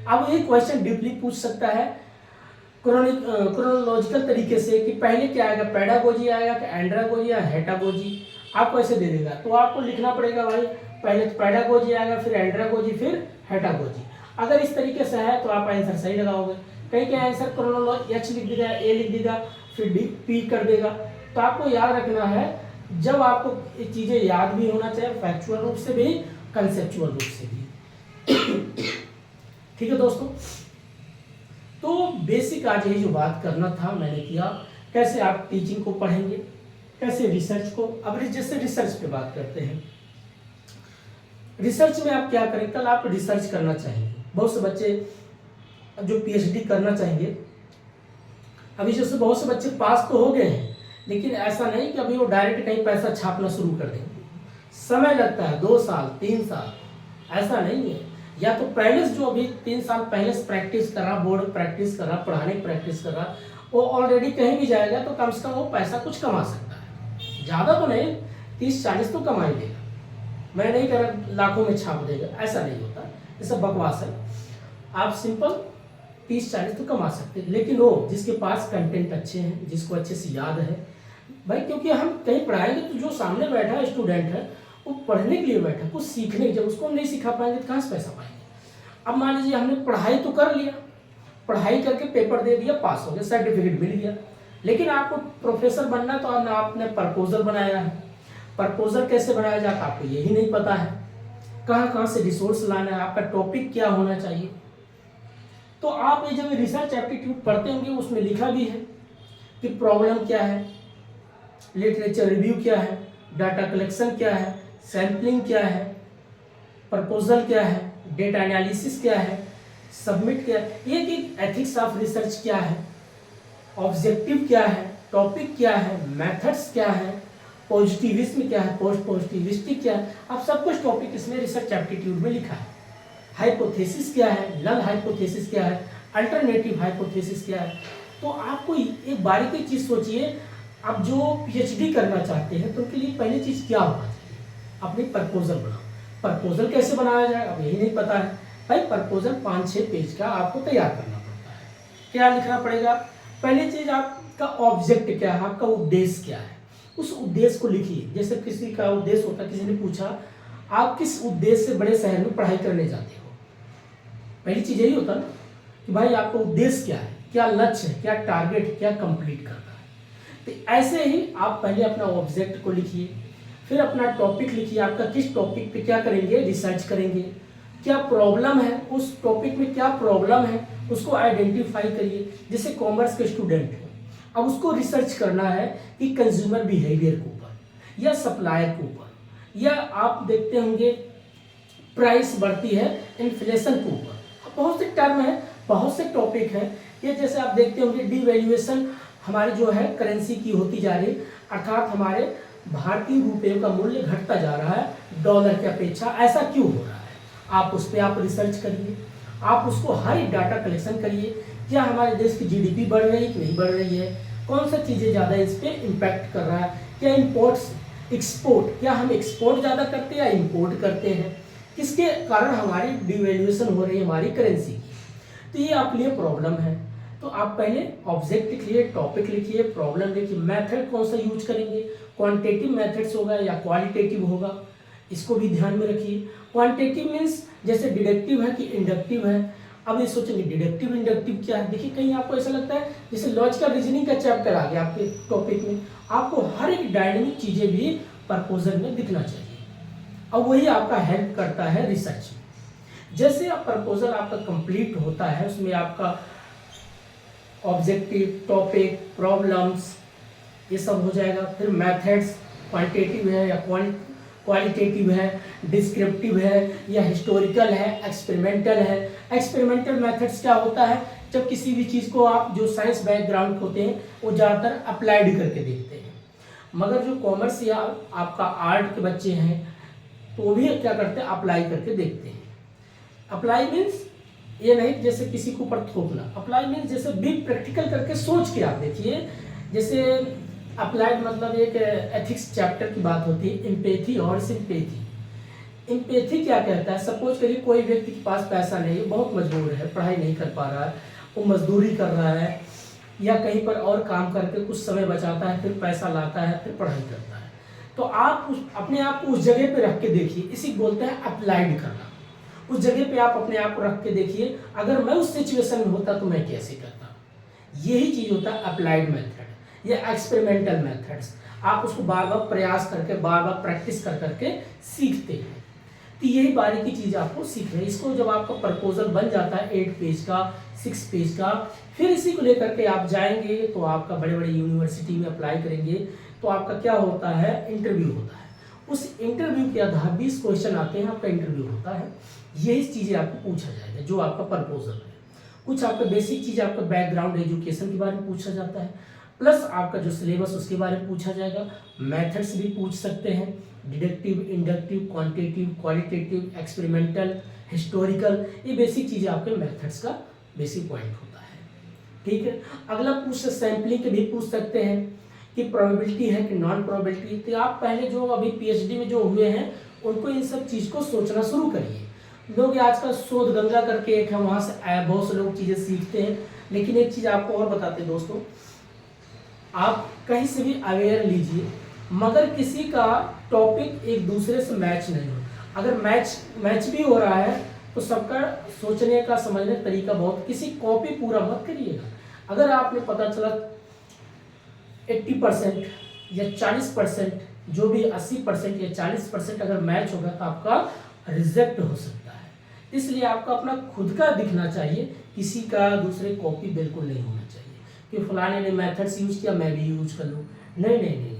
Speaker 1: अब ये क्वेश्चन डीपली पूछ सकता है क्रोनोलॉजिकल तरीके से कि पहले क्या आएगा, पैडागोजी आएगा कि एंड्रागोजी या हेटागोजी, आपको ऐसे दे देगा। तो आपको लिखना पड़ेगा भाई, पहले पैडागोजी आएगा, फिर एंड्रागोजी, फिर हेटागोजी। अगर इस तरीके से है तो आप आंसर सही लगाओगे। कहीं क्या आंसर क्रोनोलॉजी एच लिख देगा, ए लिख देगा, फिर डी पी कर देगा। तो आपको याद रखना है, जब आपको ये चीज़ें याद भी होना चाहिए, फैक्चुअल रूप से भी, कंसेप्चुअल रूप से भी। ठीक है दोस्तों, तो बेसिक आज यही जो बात करना था मैंने किया, कैसे आप टीचिंग को पढ़ेंगे, कैसे रिसर्च को। अब जैसे रिसर्च पे बात करते हैं, रिसर्च में आप क्या करें, कल आप रिसर्च करना चाहेंगे, बहुत से बच्चे जो पीएचडी करना चाहेंगे, अभी जैसे बहुत से बच्चे पास तो हो गए हैं, लेकिन ऐसा नहीं कि अभी वो डायरेक्ट कहीं पैसा छापना शुरू कर देंगे। समय लगता है, 2 साल 3 साल, ऐसा नहीं है। या तो पहले से जो अभी 3 साल पहले से प्रैक्टिस कर रहा, बोर्ड प्रैक्टिस कर रहा, पढ़ाने की प्रैक्टिस कर रहा, वो ऑलरेडी कहीं भी जाएगा तो कम से कम वो पैसा कुछ कमा सकता है, ज़्यादा तो नहीं, 30-40 तो कमा ही देगा। मैं नहीं कर रहा लाखों में छाप देगा, ऐसा नहीं होता, ये सब बकवास है। आप सिंपल 30-40 तो कमा सकते हैं, लेकिन वो जिसके पास कंटेंट अच्छे हैं, जिसको अच्छे से याद है भाई, क्योंकि हम कहीं पढ़ाएंगे तो जो सामने बैठा है स्टूडेंट है वो पढ़ने के लिए बैठा है, कुछ सीखने के, जब उसको हम नहीं सिखा पाएंगे तो कहाँ से पैसा पाएंगे। अब मान लीजिए हमने पढ़ाई तो कर लिया, पढ़ाई करके पेपर दे दिया, पास हो गया, सर्टिफिकेट मिल गया, लेकिन आपको प्रोफेसर बनना तो आपने प्रपोजल बनाया है, प्रपोजल कैसे बनाया जाता है आपको यही नहीं पता है, कहाँ कहाँ से रिसोर्स लाना है, आपका टॉपिक क्या होना चाहिए। तो आप ये जब रिसर्च एप्टीट्यूड पढ़ते होंगे उसमें लिखा भी है कि प्रॉब्लम क्या है, लिटरेचर रिव्यू क्या है, डाटा कलेक्शन क्या है, सैम्पलिंग क्या है, प्रपोजल क्या है, डेटा एनालिसिस क्या है, सबमिट क्या है, एक एथिक्स ऑफ रिसर्च क्या है, ऑब्जेक्टिव क्या है, टॉपिक क्या है, मेथड्स क्या है, पॉजिटिविज्म क्या है, पोस्ट पॉजिटिविस्टिक क्या है, अब सब कुछ टॉपिक इसमें रिसर्च एप्टीट्यूड में लिखा है। हाइपोथेसिस क्या है, नल हाइपोथेसिस क्या है, अल्टरनेटिव हाइपोथेसिस क्या है। तो आपको एक बारीकी चीज सोचिए, आप जो पीएचडी करना चाहते हैं तो उनके लिए पहली चीज क्या होना चाहिए, अपनी प्रपोजल बनाओ। प्रपोजल कैसे बनाया जाए अब यही नहीं पता है भाई, प्रपोजल 5-6 पेज का आपको तैयार करना पड़ता है। क्या लिखना पड़ेगा, पहली चीज आपका ऑब्जेक्ट क्या है, आपका उद्देश्य क्या है, उस उद्देश्य को लिखिए। जैसे किसी का उद्देश्य होता है, किसी ने पूछा आप किस उद्देश्य से बड़े शहर में पढ़ाई करने जाते हो, पहली चीज यही होता है ना कि भाई आपका उद्देश्य क्या है, क्या लक्ष्य है, क्या टारगेट है, क्या कंप्लीट करना है। तो ऐसे ही आप पहले अपना ऑब्जेक्ट को लिखिए, फिर अपना टॉपिक लिखिए, आपका किस टॉपिक पे क्या करेंगे, रिसर्च करेंगे, क्या प्रॉब्लम है उस टॉपिक में, क्या प्रॉब्लम है उसको आइडेंटिफाई करिए। जैसे कॉमर्स के स्टूडेंट हैं, अब उसको रिसर्च करना है कि कंज्यूमर बिहेवियर के ऊपर या सप्लायर के ऊपर, या आप देखते होंगे प्राइस बढ़ती है इन्फ्लेशन के ऊपर, बहुत से टर्म है, बहुत से टॉपिक है। ये जैसे आप देखते होंगे डिवैल्यूएशन हमारी जो है करेंसी की होती जा रही, अर्थात हमारे भारतीय रुपये का मूल्य घटता जा रहा है डॉलर की अपेक्षा, ऐसा क्यों हो रहा है, आप उस पर आप रिसर्च करिए, आप उसको हर एक डाटा कलेक्शन करिए, क्या हमारे देश की जीडीपी बढ़ रही है कि नहीं बढ़ रही है, कौन सा चीज़ें ज़्यादा इस पर इम्पैक्ट कर रहा है, क्या इम्पोर्ट्स एक्सपोर्ट, क्या हम एक्सपोर्ट ज़्यादा करते हैं या इम्पोर्ट करते हैं, किसके कारण हमारी डिवैल्यूएशन हो रही है हमारी करेंसी की। तो ये आपके लिए प्रॉब्लम है। तो आप पहले ऑब्जेक्ट लिखिए, टॉपिक लिखिए, प्रॉब्लम लिखिए, मेथड कौन सा यूज करेंगे, क्वांटिटेटिव मेथड्स होगा या क्वालिटेटिव होगा, इसको भी ध्यान में रखिए। क्वांटिटेटिव मीन्स जैसे डिडक्टिव है कि इंडक्टिव है। अब ये सोचेंगे डिडक्टिव इंडक्टिव क्या है, देखिए कहीं आपको ऐसा लगता है जैसे लॉजिकल रीजनिंग का चैप्टर आ गया आपके टॉपिक में, आपको हर एक डायनेमिक चीज़ें भी प्रपोजल में दिखना चाहिए, और वही आपका हेल्प करता है रिसर्च में। जैसे आप प्रपोजल आपका कंप्लीट होता है, उसमें आपका ऑब्जेक्टिव, टॉपिक, प्रॉब्लम्स ये सब हो जाएगा, फिर मेथड्स क्वांटिटेटिव है या क्वालिटेटिव है, डिस्क्रिप्टिव है या हिस्टोरिकल है, एक्सपेरिमेंटल है। एक्सपेरिमेंटल मेथड्स क्या होता है, जब किसी भी चीज़ को आप जो साइंस बैकग्राउंड होते हैं वो ज़्यादातर अप्लाइड करके देखते हैं, मगर जो कॉमर्स या आपका आर्ट के बच्चे हैं तो वो भी क्या करते हैं, अप्लाई करके देखते हैं। अप्लाई मीन्स ये नहीं जैसे किसी के ऊपर थोपना, अप्लाई मीन्स जैसे बिग प्रैक्टिकल करके सोच के आप देखिए। जैसे अप्लाइड मतलब एक एथिक्स चैप्टर की बात होती है, एम्पैथी और सिंपैथी। एम्पैथी क्या कहता है, सपोज करिए कोई व्यक्ति के पास पैसा नहीं, बहुत मजबूर है, पढ़ाई नहीं कर पा रहा है, वो मजदूरी कर रहा है या कहीं पर और काम करके कुछ समय बचाता है, फिर पैसा लाता है, फिर पढ़ाई करता है। तो आप अपने आप को उस जगह पे रख के देखिए, इसी बोलते हैं अप्लाइड करना। उस जगह पे आप अपने आप को रख के देखिए, अगर मैं उस सिचुएशन में होता तो मैं कैसे करता। यही चीज़ होता है अप्लाइड मेथड या एक्सपेरिमेंटल मेथड्स। आप उसको बार बार प्रयास करके, बार बार प्रैक्टिस कर करके सीखते हैं। तो यही बारीकी चीज़ आपको सीखना है। इसको जब आपका प्रपोजल बन जाता है 8 पेज का, 6 पेज का, फिर इसी को लेकर के आप जाएंगे तो आपका बड़े बड़े यूनिवर्सिटी में अप्लाई करेंगे तो आपका क्या होता है, इंटरव्यू होता है। उस इंटरव्यू के आधार 20 क्वेश्चन आते हैं, आपका इंटरव्यू होता है। यही चीज़ें आपको पूछा जाएगा जो आपका प्रपोजल है। कुछ आपका बेसिक चीज़, आपका बैकग्राउंड एजुकेशन के बारे में पूछा जाता है, प्लस आपका जो सिलेबस उसके बारे में पूछा जाएगा। मेथड्स भी पूछ सकते हैं, deductive, inductive, quantitative, qualitative, experimental, historical, ये बेसिक चीज़ें आपके मेथड्स का बेसिक पॉइंट होता है। ठीक है, अगला पूछ सैम्पलिंग के भी पूछ सकते हैं कि प्रोबेबिलिटी है कि नॉन प्रोबेबिलिटी। तो आप पहले जो अभी पीएचडी में जो हुए हैं उनको इन सब चीज़ को सोचना शुरू करिए। लोग आजकल शोध गंगा करके एक है, वहाँ से बहुत से लोग चीज़ें सीखते हैं। लेकिन एक चीज़ आपको और बताते हैं दोस्तों, आप कहीं से भी अवेयर लीजिए, मगर किसी का टॉपिक एक दूसरे से मैच नहीं हो। अगर मैच भी हो रहा है तो सबका सोचने का समझने का तरीका बहुत, किसी कॉपी पूरा मत करिएगा। अगर आपने पता चला 80% या 40%, जो भी 80% या 40% अगर मैच होगा तो आपका रिजेक्ट हो सकता है। इसलिए आपका अपना खुद का दिखना चाहिए, किसी का दूसरे कॉपी बिल्कुल नहीं होना चाहिए कि फलाने ने मेथड्स यूज किया मैं भी यूज कर लूँ। नहीं नहीं नहीं,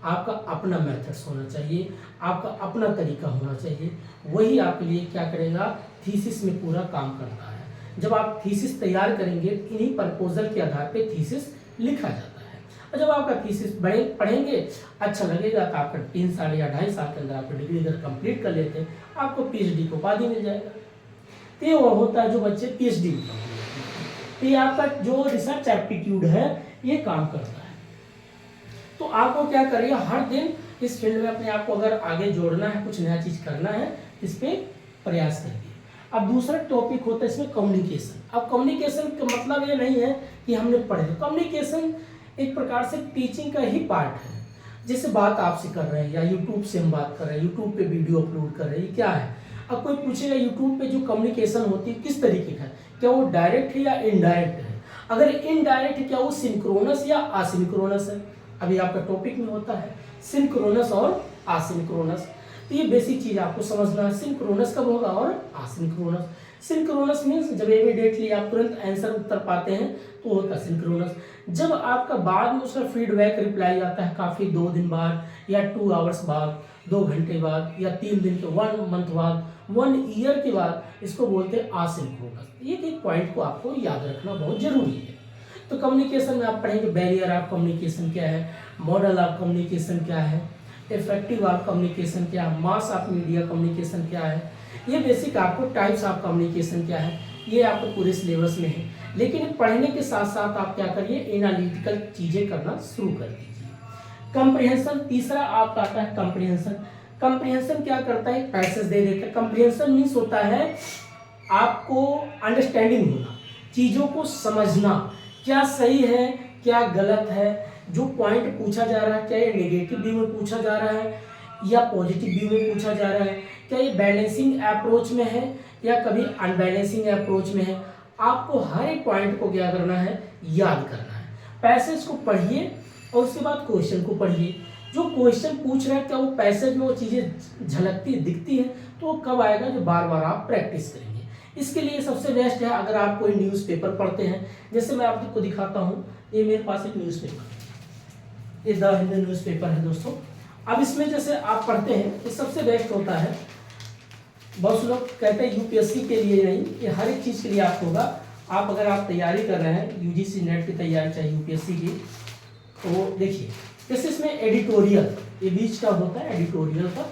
Speaker 1: आपका अपना मेथड्स होना चाहिए, आपका अपना तरीका होना चाहिए। वही आपके लिए क्या करेगा, थीसिस में पूरा काम करता है। जब आप थीसिस तैयार करेंगे, इन्हीं प्रपोजल के आधार पे थीसिस लिखा जाता है। और जब आपका थीसिस पढ़ेंगे अच्छा लगेगा तो आपका 3 साल या 2.5 साल के अंदर आपका डिग्री अगर कंप्लीट कर लेते हैं, आपको PhD को उपाधि मिल जाएगा। तो ये वो होता है जो बच्चे PhD में, तो ये आपका जो रिसर्च एप्टीट्यूड है ये काम करता है। तो आपको क्या करिए, हर दिन इस फील्ड में अपने आप को अगर आगे जोड़ना है, कुछ नया चीज करना है, इस पे प्रयास करिए। अब दूसरा टॉपिक होता है इसमें कम्युनिकेशन। अब कम्युनिकेशन का मतलब ये नहीं है कि हमने पढ़े, कम्युनिकेशन एक प्रकार से टीचिंग का ही पार्ट है। जैसे बात आपसे कर रहे हैं या यूट्यूब से हम बात कर रहे हैं, यूट्यूब पे वीडियो अपलोड कर रहे हैं, ये क्या है। अब कोई पूछेगा यूट्यूब पे जो कम्युनिकेशन होती है किस तरीके का है, क्या वो डायरेक्ट है या इनडायरेक्ट है। अगर इनडायरेक्ट है, क्या वो सिंक्रोनस या असिंक्रोनस है। अभी आपका टॉपिक में होता है सिंक्रोनस और असिंक्रोनस। तो ये बेसिक चीज आपको समझना है, सिंक्रोनस कब होगा और असिंक्रोनस। सिंक्रोनस मीन्स जब इमीडिएटली आप तुरंत आंसर उत्तर पाते हैं तो होता है सिंक्रोनस। जब आपका बाद में उसका फीडबैक रिप्लाई आता है काफ़ी 2 दिन बाद या 2 आवर्स बाद, 2 घंटे बाद या 3 दिन के 1 मंथ बाद, 1 ईयर के बाद, इसको बोलते हैं असिंक्रोनस। ये एक पॉइंट को आपको याद रखना बहुत जरूरी है। तो कम्युनिकेशन में आप पढ़ेंगे बैरियर ऑफ कम्युनिकेशन क्या है, मॉडल ऑफ कम्युनिकेशन क्या है, इफेक्टिव ऑफ कम्युनिकेशन क्या है, मास ऑफ मीडिया कम्युनिकेशन क्या है, ये बेसिक आपको टाइप्स ऑफ कम्युनिकेशन क्या है, ये आपको पूरे सिलेबस में है। लेकिन पढ़ने के साथ साथ आप क्या करिए, एनालिटिकल चीजें करना शुरू कर दीजिए। कंप्रिहेंशन तीसरा आपका आता है कंप्रिहेंशन। कंप्रिहेंशन क्या करता है, पैसेज दे देता है। कंप्रिहेंशन मीन्स होता है आपको अंडरस्टैंडिंग होना, चीजों को समझना, क्या सही है क्या गलत है, जो पॉइंट पूछा जा रहा है क्या ये नेगेटिव व्यू में पूछा जा रहा है या पॉजिटिव व्यू में पूछा जा रहा है, क्या ये बैलेंसिंग अप्रोच में है या कभी अनबैलेंसिंग अप्रोच में है। आपको हर एक पॉइंट को क्या करना है, याद करना है। पैसेज को पढ़िए और उसके बाद क्वेश्चन को पढ़िए। जो क्वेश्चन पूछ रहे हैं क्या वो पैसेज में वो चीज़ें झलकती दिखती हैं, तो वो कब आएगा, जो बार बार आप प्रैक्टिस करेंगे। इसके लिए सबसे बेस्ट है अगर आप कोई न्यूज़पेपर पढ़ते हैं, जैसे मैं आपको दिखाता हूँ, ये मेरे पास एक न्यूज़पेपर है, ये द हिंदू न्यूज़पेपर है दोस्तों। अब इसमें जैसे आप पढ़ते हैं ये सबसे बेस्ट होता है। बहुत से लोग कहते हैं यूपीएससी के लिए नहीं, ये हर एक चीज़ के लिए आप होगा। आप अगर आप तैयारी कर रहे हैं यूजीसी नेट की तैयारी चाहे यूपीएससी की, तो देखिए जैसे इसमें एडिटोरियल, ये बीच का होता है एडिटोरियल का,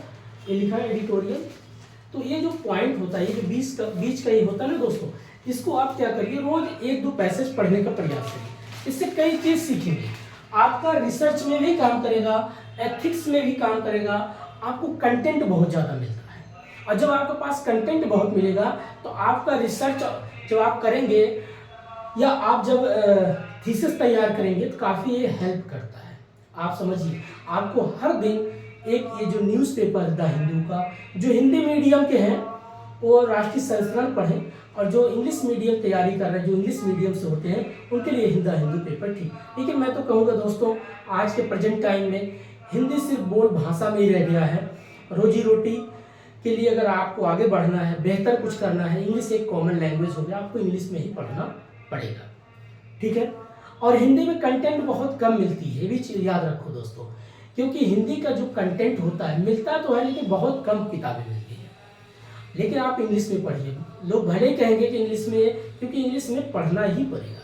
Speaker 1: ये लिखा है एडिटोरियल। तो ये जो पॉइंट होता है, ये जो बीच का ये होता है ना दोस्तों, इसको आप क्या करिए, रोज 1-2 पैसेज पढ़ने का प्रयास करिए। इससे कई चीज सीखेंगे, आपका रिसर्च में भी काम करेगा, एथिक्स में भी काम करेगा, आपको कंटेंट बहुत ज़्यादा मिलता है। और जब आपके पास कंटेंट बहुत मिलेगा तो आपका रिसर्च जब आप करेंगे या आप जब थीसिस तैयार करेंगे तो काफ़ी ये हेल्प करता है। आप समझिए, आपको हर दिन एक ये जो न्यूज़पेपर है द हिंदू का, जो हिंदी मीडियम के हैं वो राष्ट्रीय संस्करण पढ़ें, और जो इंग्लिश मीडियम तैयारी कर रहे हैं, जो इंग्लिश मीडियम से होते हैं, उनके लिए द हिंदू पेपर ठीक। लेकिन मैं तो कहूँगा दोस्तों, आज के प्रेजेंट टाइम में हिंदी सिर्फ बोल भाषा में ही रह गया है। रोजी रोटी के लिए अगर आपको आगे बढ़ना है, बेहतर कुछ करना है, इंग्लिश एक कॉमन लैंग्वेज हो गया, आपको इंग्लिश में ही पढ़ना पड़ेगा, ठीक है। और हिंदी में कंटेंट बहुत कम मिलती है, ये भी चीज़ याद रखो दोस्तों, क्योंकि हिंदी का जो कंटेंट होता है मिलता तो है लेकिन बहुत कम किताबें मिलती हैं। लेकिन आप इंग्लिश में पढ़िए, लोग भले कहेंगे कि इंग्लिश में, क्योंकि इंग्लिश में पढ़ना ही पड़ेगा।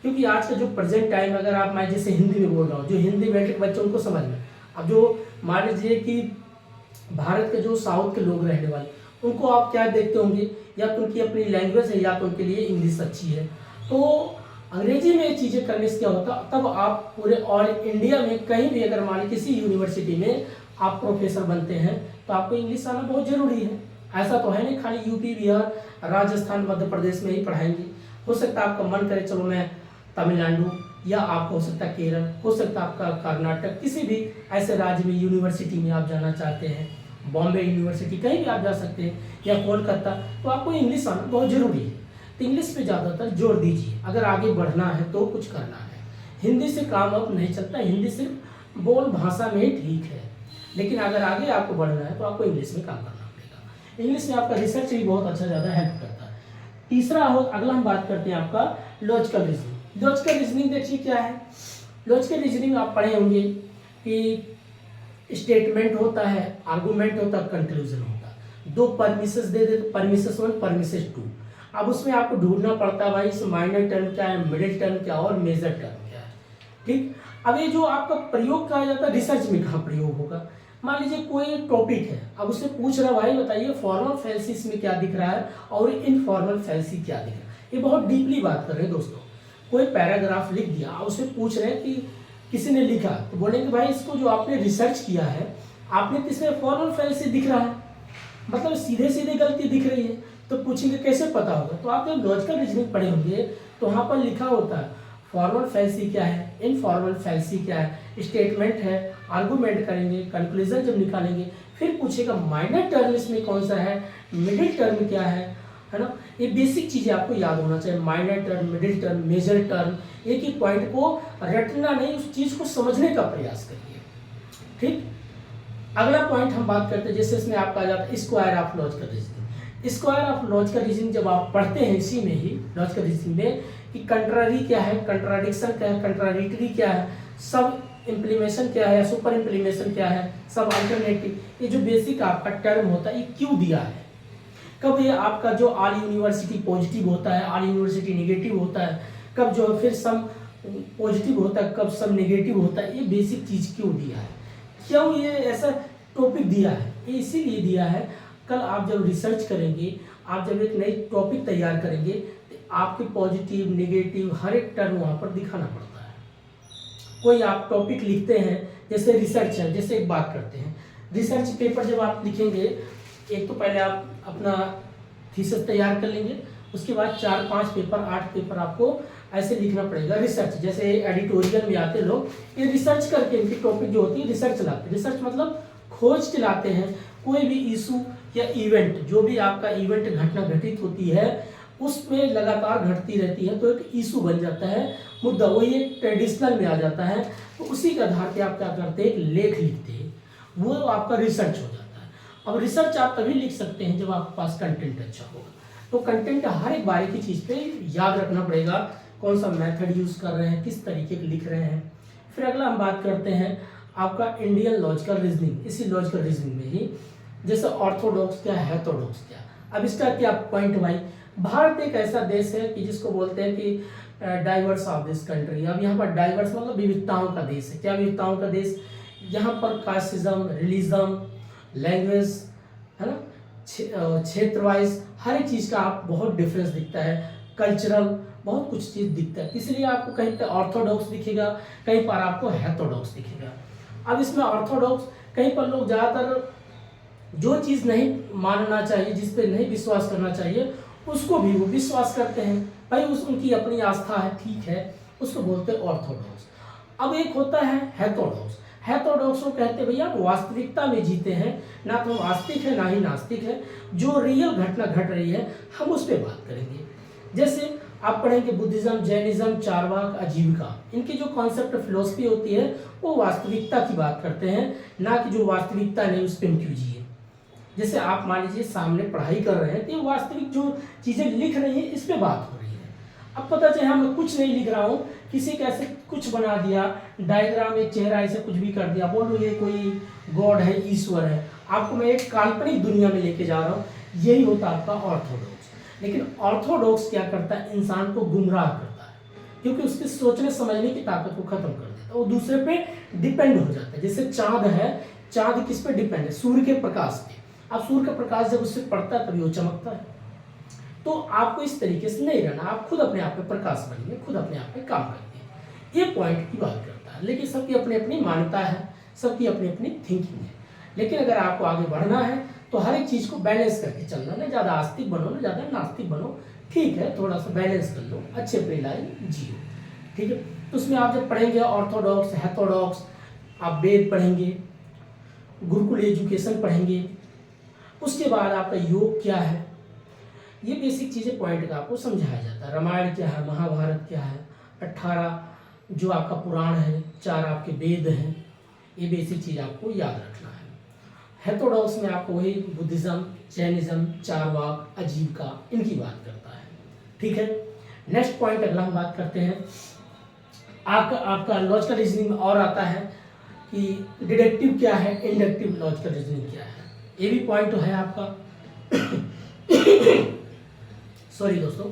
Speaker 1: क्योंकि आज का जो प्रेजेंट टाइम, अगर आप, मैं जैसे हिंदी में बोल रहा हूँ, जो हिंदी बैठे के बच्चे उनको समझ में, अब जो मान लीजिए कि भारत के जो साउथ के लोग रहने वाले, उनको आप क्या देखते होंगे, या तो उनकी अपनी लैंग्वेज है या तो उनके लिए इंग्लिश अच्छी है। तो अंग्रेजी में ये चीज़ें करने से क्या होता, तब आप पूरे ऑल इंडिया में कहीं भी अगर मान लीजिए किसी यूनिवर्सिटी में आप प्रोफेसर बनते हैं तो आपको इंग्लिश आना बहुत ज़रूरी है। ऐसा तो है नहीं खाली यूपी बिहार राजस्थान मध्य प्रदेश में ही पढ़ाएंगे। हो सकता है आपका मन करे चलो मैं तमिलनाडु, या आपको हो सकता है केरल, हो सकता है आपका कर्नाटक, किसी भी ऐसे राज्य में यूनिवर्सिटी में आप जाना चाहते हैं, बॉम्बे यूनिवर्सिटी, कहीं भी आप जा सकते हैं, या कोलकाता, तो आपको इंग्लिश आना बहुत ज़रूरी है। तो इंग्लिश पे ज़्यादातर जोर दीजिए अगर आगे बढ़ना है तो कुछ करना है। हिंदी से काम अब नहीं चलता, हिंदी सिर्फ बोल भाषा में ही ठीक है, लेकिन अगर आगे आपको बढ़ना है तो आपको इंग्लिश में काम करना पड़ेगा। इंग्लिश में आपका रिसर्च भी बहुत अच्छा ज़्यादा हेल्प करता है। तीसरा अगला हम बात करते हैं आपका लॉजिकल रीजनिंग। लॉजिकल रीजनिंग देखिए क्या है। लॉजिकल रीजनिंग आप पढ़े होंगे कि स्टेटमेंट होता है, आर्गूमेंट होता है, कंक्लूजन होता है। दो परमिसेस दे दे, परमिसेस 1 परमिसेस 2। अब उसमें आपको ढूंढना पड़ता है भाई इसमें माइनर टर्म क्या है, मिडिल टर्म क्या है और मेजर टर्म क्या है। ठीक, अब ये जो आपका प्रयोग कहा जाता है रिसर्च में कहाँ प्रयोग होगा। मान लीजिए कोई टॉपिक है, अब उससे पूछ रहा भाई बताइए फॉर्मल फैल्सीज में क्या दिख रहा है और इनफॉर्मल फैल्सी क्या दिख रहा है। ये बहुत डीपली बात कर रहे हैं दोस्तों। कोई पैराग्राफ लिख दिया, उससे पूछ रहे हैं कि किसी ने लिखा, तो बोलेंगे भाई इसको जो आपने रिसर्च किया है आपने तो इसमें फॉर्मल फैल्सी दिख रहा है, मतलब सीधे सीधे गलती दिख रही है। तो पूछेंगे कैसे पता होगा, तो आप जब लॉजिकल रीजनिंग पढ़े होंगे तो वहाँ पर लिखा होता है फॉर्मल फैल्सी क्या है, इनफॉर्मल फैल्सी क्या है, स्टेटमेंट है, आर्गूमेंट करेंगे, कंक्लूजन जब निकालेंगे, फिर पूछेगा माइनर टर्म इसमें कौन सा है, मिडिल टर्म क्या है ना। ये बेसिक चीज़ें आपको याद होना चाहिए, minor term, middle term, major term. एक ही पॉइंट को रटना नहीं, उस चीज़ को समझने का प्रयास करिए। ठीक, अगला पॉइंट हम बात करते हैं जैसे इसमें आपका आ जाता है square of logical reasoning. Square of logical reasoning जब आप पढ़ते हैं इसी में ही लॉजिकल रीजनिंग में कि कंट्रारी क्या है, कंट्राडिक्शन क्या है, कंट्राडिक्टरी क्या है, सब इम्प्लीमेशन क्या है, सुपर इम्प्लीमेशन क्या है, सब अल्टरनेटिव, ये जो बेसिक आपका टर्म होता है ये क्यों दिया है, कब ये आपका जो ऑल यूनिवर्सिटी पॉजिटिव होता है, ऑल यूनिवर्सिटी नेगेटिव होता है, कब जो फिर सम पॉजिटिव होता है, कब सम नेगेटिव होता है, ये बेसिक चीज़ क्यों दिया है, क्यों ये ऐसा टॉपिक दिया है। ये इसीलिए दिया है कल आप जब रिसर्च करेंगे, आप जब एक नई टॉपिक तैयार करेंगे तो आपके पॉजिटिव नेगेटिव हर एक टर्म वहाँ पर दिखाना पड़ता है। कोई आप टॉपिक लिखते हैं जैसे रिसर्च है, जैसे एक बात करते हैं रिसर्च पेपर जब आप लिखेंगे, एक तो पहले आप अपना थीसिस तैयार कर लेंगे, उसके बाद 4-5 पेपर 8 पेपर आपको ऐसे लिखना पड़ेगा रिसर्च। जैसे एडिटोरियल में आते लोग ये रिसर्च करके इनकी टॉपिक जो होती है रिसर्च लाते हैं। रिसर्च मतलब खोज के लाते हैं, कोई भी इशू या इवेंट, जो भी आपका इवेंट घटना घटित होती है उसमें लगातार घटती रहती है तो एक इशू बन जाता है, मुद्दा वही एक ट्रेडिशनल में आ जाता है। तो उसी के आधार पे आप क्या करते हैं, एक लेख लिखते हैं, वो आपका रिसर्च हो जाता है। अब रिसर्च आप तभी लिख सकते हैं जब आपके पास कंटेंट अच्छा होगा। तो कंटेंट हर एक बारीकी चीज़ पे याद रखना पड़ेगा, कौन सा मेथड यूज़ कर रहे हैं, किस तरीके के लिख रहे हैं। फिर अगला हम बात करते हैं आपका इंडियन लॉजिकल रीजनिंग। इसी लॉजिकल रीजनिंग में ही जैसे ऑर्थोडॉक्स क्या है, हेटेरोडॉक्स क्या। अब इसका क्या पॉइंट भाई, भारत एक ऐसा देश है कि जिसको बोलते हैं कि डाइवर्स ऑफ दिस कंट्री। अब यहाँ पर डाइवर्स मतलब विविधताओं का देश है। क्या विविधताओं का देश, यहाँ पर कास्टिज्म, रिलीजम, लैंग्वेज है ना, क्षेत्र वाइज हर एक चीज़ का आप बहुत डिफरेंस दिखता है, कल्चरल बहुत कुछ चीज़ दिखता है। इसलिए आपको कहीं पर ऑर्थोडॉक्स दिखेगा, कहीं पर आपको हेटेरोडॉक्स दिखेगा। अब इसमें ऑर्थोडॉक्स कहीं पर लोग ज़्यादातर जो चीज़ नहीं मानना चाहिए, जिस पे नहीं विश्वास करना चाहिए, उसको भी वो विश्वास करते हैं भाई, उनकी अपनी आस्था है, ठीक है, उसको बोलते हैं ऑर्थोडॉक्स। अब एक होता है हेटेरोडॉक्स। हेटेरोडॉक्स को कहते हैं भैया वास्तविकता में जीते हैं, ना तो आस्तिक है ना ही नास्तिक है, जो रियल घटना घट रही है हम उस पर बात करेंगे। जैसे आप पढ़ेंगे बुद्धिज्म, जैनिज्म, चारवाक, आजीविका, इनकी जो कॉन्सेप्ट फिलोसफी होती है वो वास्तविकता की बात करते हैं, ना कि जो वास्तविकता नहीं उस पर क्यों जिए। जैसे आप मान लीजिए सामने पढ़ाई कर रहे हैं तो ये वास्तविक जो चीज़ें लिख रही हैं इस पर बात हो रही है। अब पता चले मैं कुछ नहीं लिख रहा हूँ, किसी का ऐसे कुछ बना दिया, डायग्राम एक चेहरा ऐसे कुछ भी कर दिया, बोलो ये कोई गॉड है, ईश्वर है, आपको मैं एक काल्पनिक दुनिया में लेके जा रहा हूँ, यही होता आपका ऑर्थोडॉक्स। लेकिन ऑर्थोडॉक्स क्या करता है, इंसान को गुमराह करता है, क्योंकि उसके सोचने समझने की ताकत को खत्म कर देता है, वो दूसरे पे डिपेंड हो जाता है। जैसे चाँद है, चाँद किस पे डिपेंड है, सूर्य के प्रकाश पे। अब सूर्य का प्रकाश जब उससे पड़ता है तभी वो चमकता है। तो आपको इस तरीके से नहीं रहना, आप खुद अपने आप पे प्रकाश बनिए, खुद अपने आप पे काम करिए। ये पॉइंट की बात करता है, लेकिन सबकी अपनी अपनी मान्यता है, सबकी अपनी अपनी थिंकिंग है। लेकिन अगर आपको आगे बढ़ना है तो हर एक चीज़ को बैलेंस करके चलना, ना ज़्यादा आस्तिक बनो ना ज़्यादा नास्तिक बनो, ठीक है, थोड़ा सा बैलेंस कर लो, अच्छे अपनी लाइफ जियो, ठीक है। तो उसमें आप जब पढ़ेंगे ऑर्थोडॉक्स, हेथोडॉक्स, आप वेद पढ़ेंगे, गुरुकुल एजुकेशन पढ़ेंगे, उसके बाद आपका योग क्या है, ये बेसिक चीज़ें पॉइंट का आपको समझाया जाता है। रामायण क्या है, महाभारत क्या है, 18 जो आपका पुराण है, 4 आपके वेद हैं, ये बेसिक चीज़ आपको याद रखना है। हेथोडॉक्स में आपको वही बुद्धिज़्म, जैनिज़्म, चारवाक, आजीविका, इनकी बात करता है, ठीक है। नेक्स्ट पॉइंट अगला हम बात करते हैं, आपका लॉजिकल रीजनिंग में और आता है कि डिडक्टिव क्या है, इंडक्टिव लॉजिकल रीजनिंग क्या है, ये भी पॉइंट तो है आपका। सॉरी दोस्तों,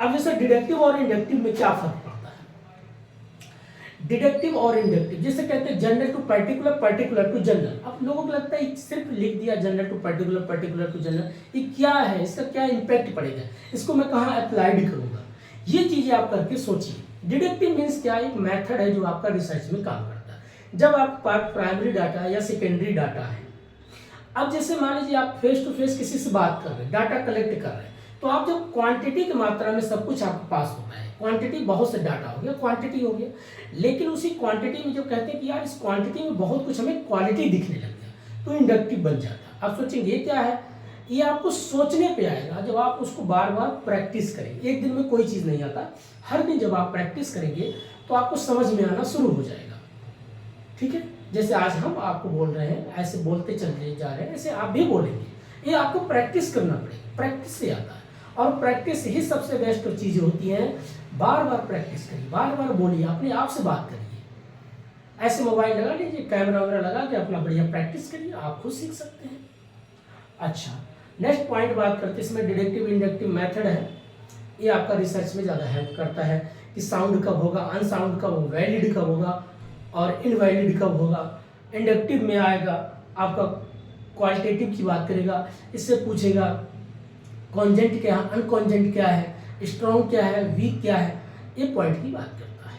Speaker 1: अब जैसे डिडक्टिव और इंडक्टिव में क्या फर्क पड़ता है। डिडक्टिव और इंडक्टिव जैसे कहते हैं general to particular, particular to general. अब लोगों को लगता है सिर्फ लिख दिया general to particular, particular to general, ये क्या है, इसका क्या इम्पैक्ट पड़ेगा, इसको मैं कहाँ अप्लाइड करूंगा, ये चीजें आप करके सोचिए। डिडक्टिव मीन्स क्या, एक मेथड है जो आपका रिसर्च में काम करता है। जब आपके पास प्राइमरी डाटा या सेकेंडरी डाटा है, अब जैसे मान लीजिए आप फेस टू फेस किसी से बात कर रहे हैं, डाटा कलेक्ट कर रहे हैं, तो आप जब क्वांटिटी की मात्रा में सब कुछ आपके पास होता है, क्वांटिटी बहुत से डाटा हो गया, क्वांटिटी हो गया, लेकिन उसी क्वांटिटी में जो कहते हैं कि यार इस क्वांटिटी में बहुत कुछ हमें क्वालिटी दिखने लग गया, तो इंडक्टिव बन जाता है। आप सोचेंगे ये क्या है, ये आपको सोचने पे आएगा जब आप उसको बार बार प्रैक्टिस करेंगे। एक दिन में कोई चीज़ नहीं आता, हर दिन जब आप प्रैक्टिस करेंगे तो आपको समझ में आना शुरू हो जाएगा, ठीक है। जैसे आज हम आपको बोल रहे हैं, ऐसे बोलते चलते जा रहे हैं, ऐसे आप भी बोलेंगे, ये आपको प्रैक्टिस करना पड़ेगा, प्रैक्टिस से आता है, और प्रैक्टिस ही सबसे बेस्ट चीज़ें होती हैं। बार बार प्रैक्टिस करिए, बार बार बोलिए, अपने आप से बात करिए, ऐसे मोबाइल लगा लीजिए, कैमरा वगैरह लगा के अपना बढ़िया प्रैक्टिस करिए, आप खुद सीख सकते हैं। अच्छा, नेक्स्ट पॉइंट बात करते हैं, इसमें डिडक्टिव इंडक्टिव मेथड है, ये आपका रिसर्च में ज़्यादा हेल्प करता है कि साउंड कब होगा, अनसाउंड कब होगा, वैलिड कब होगा और इनवैलिड कब होगा। इंडक्टिव में आएगा आपका क्वालिटेटिव की बात करेगा, इससे पूछेगा कॉन्जेंट क्या है, अनकॉन्जेंट क्या है, स्ट्रॉन्ग क्या है, वीक क्या है, ये पॉइंट की बात करता है।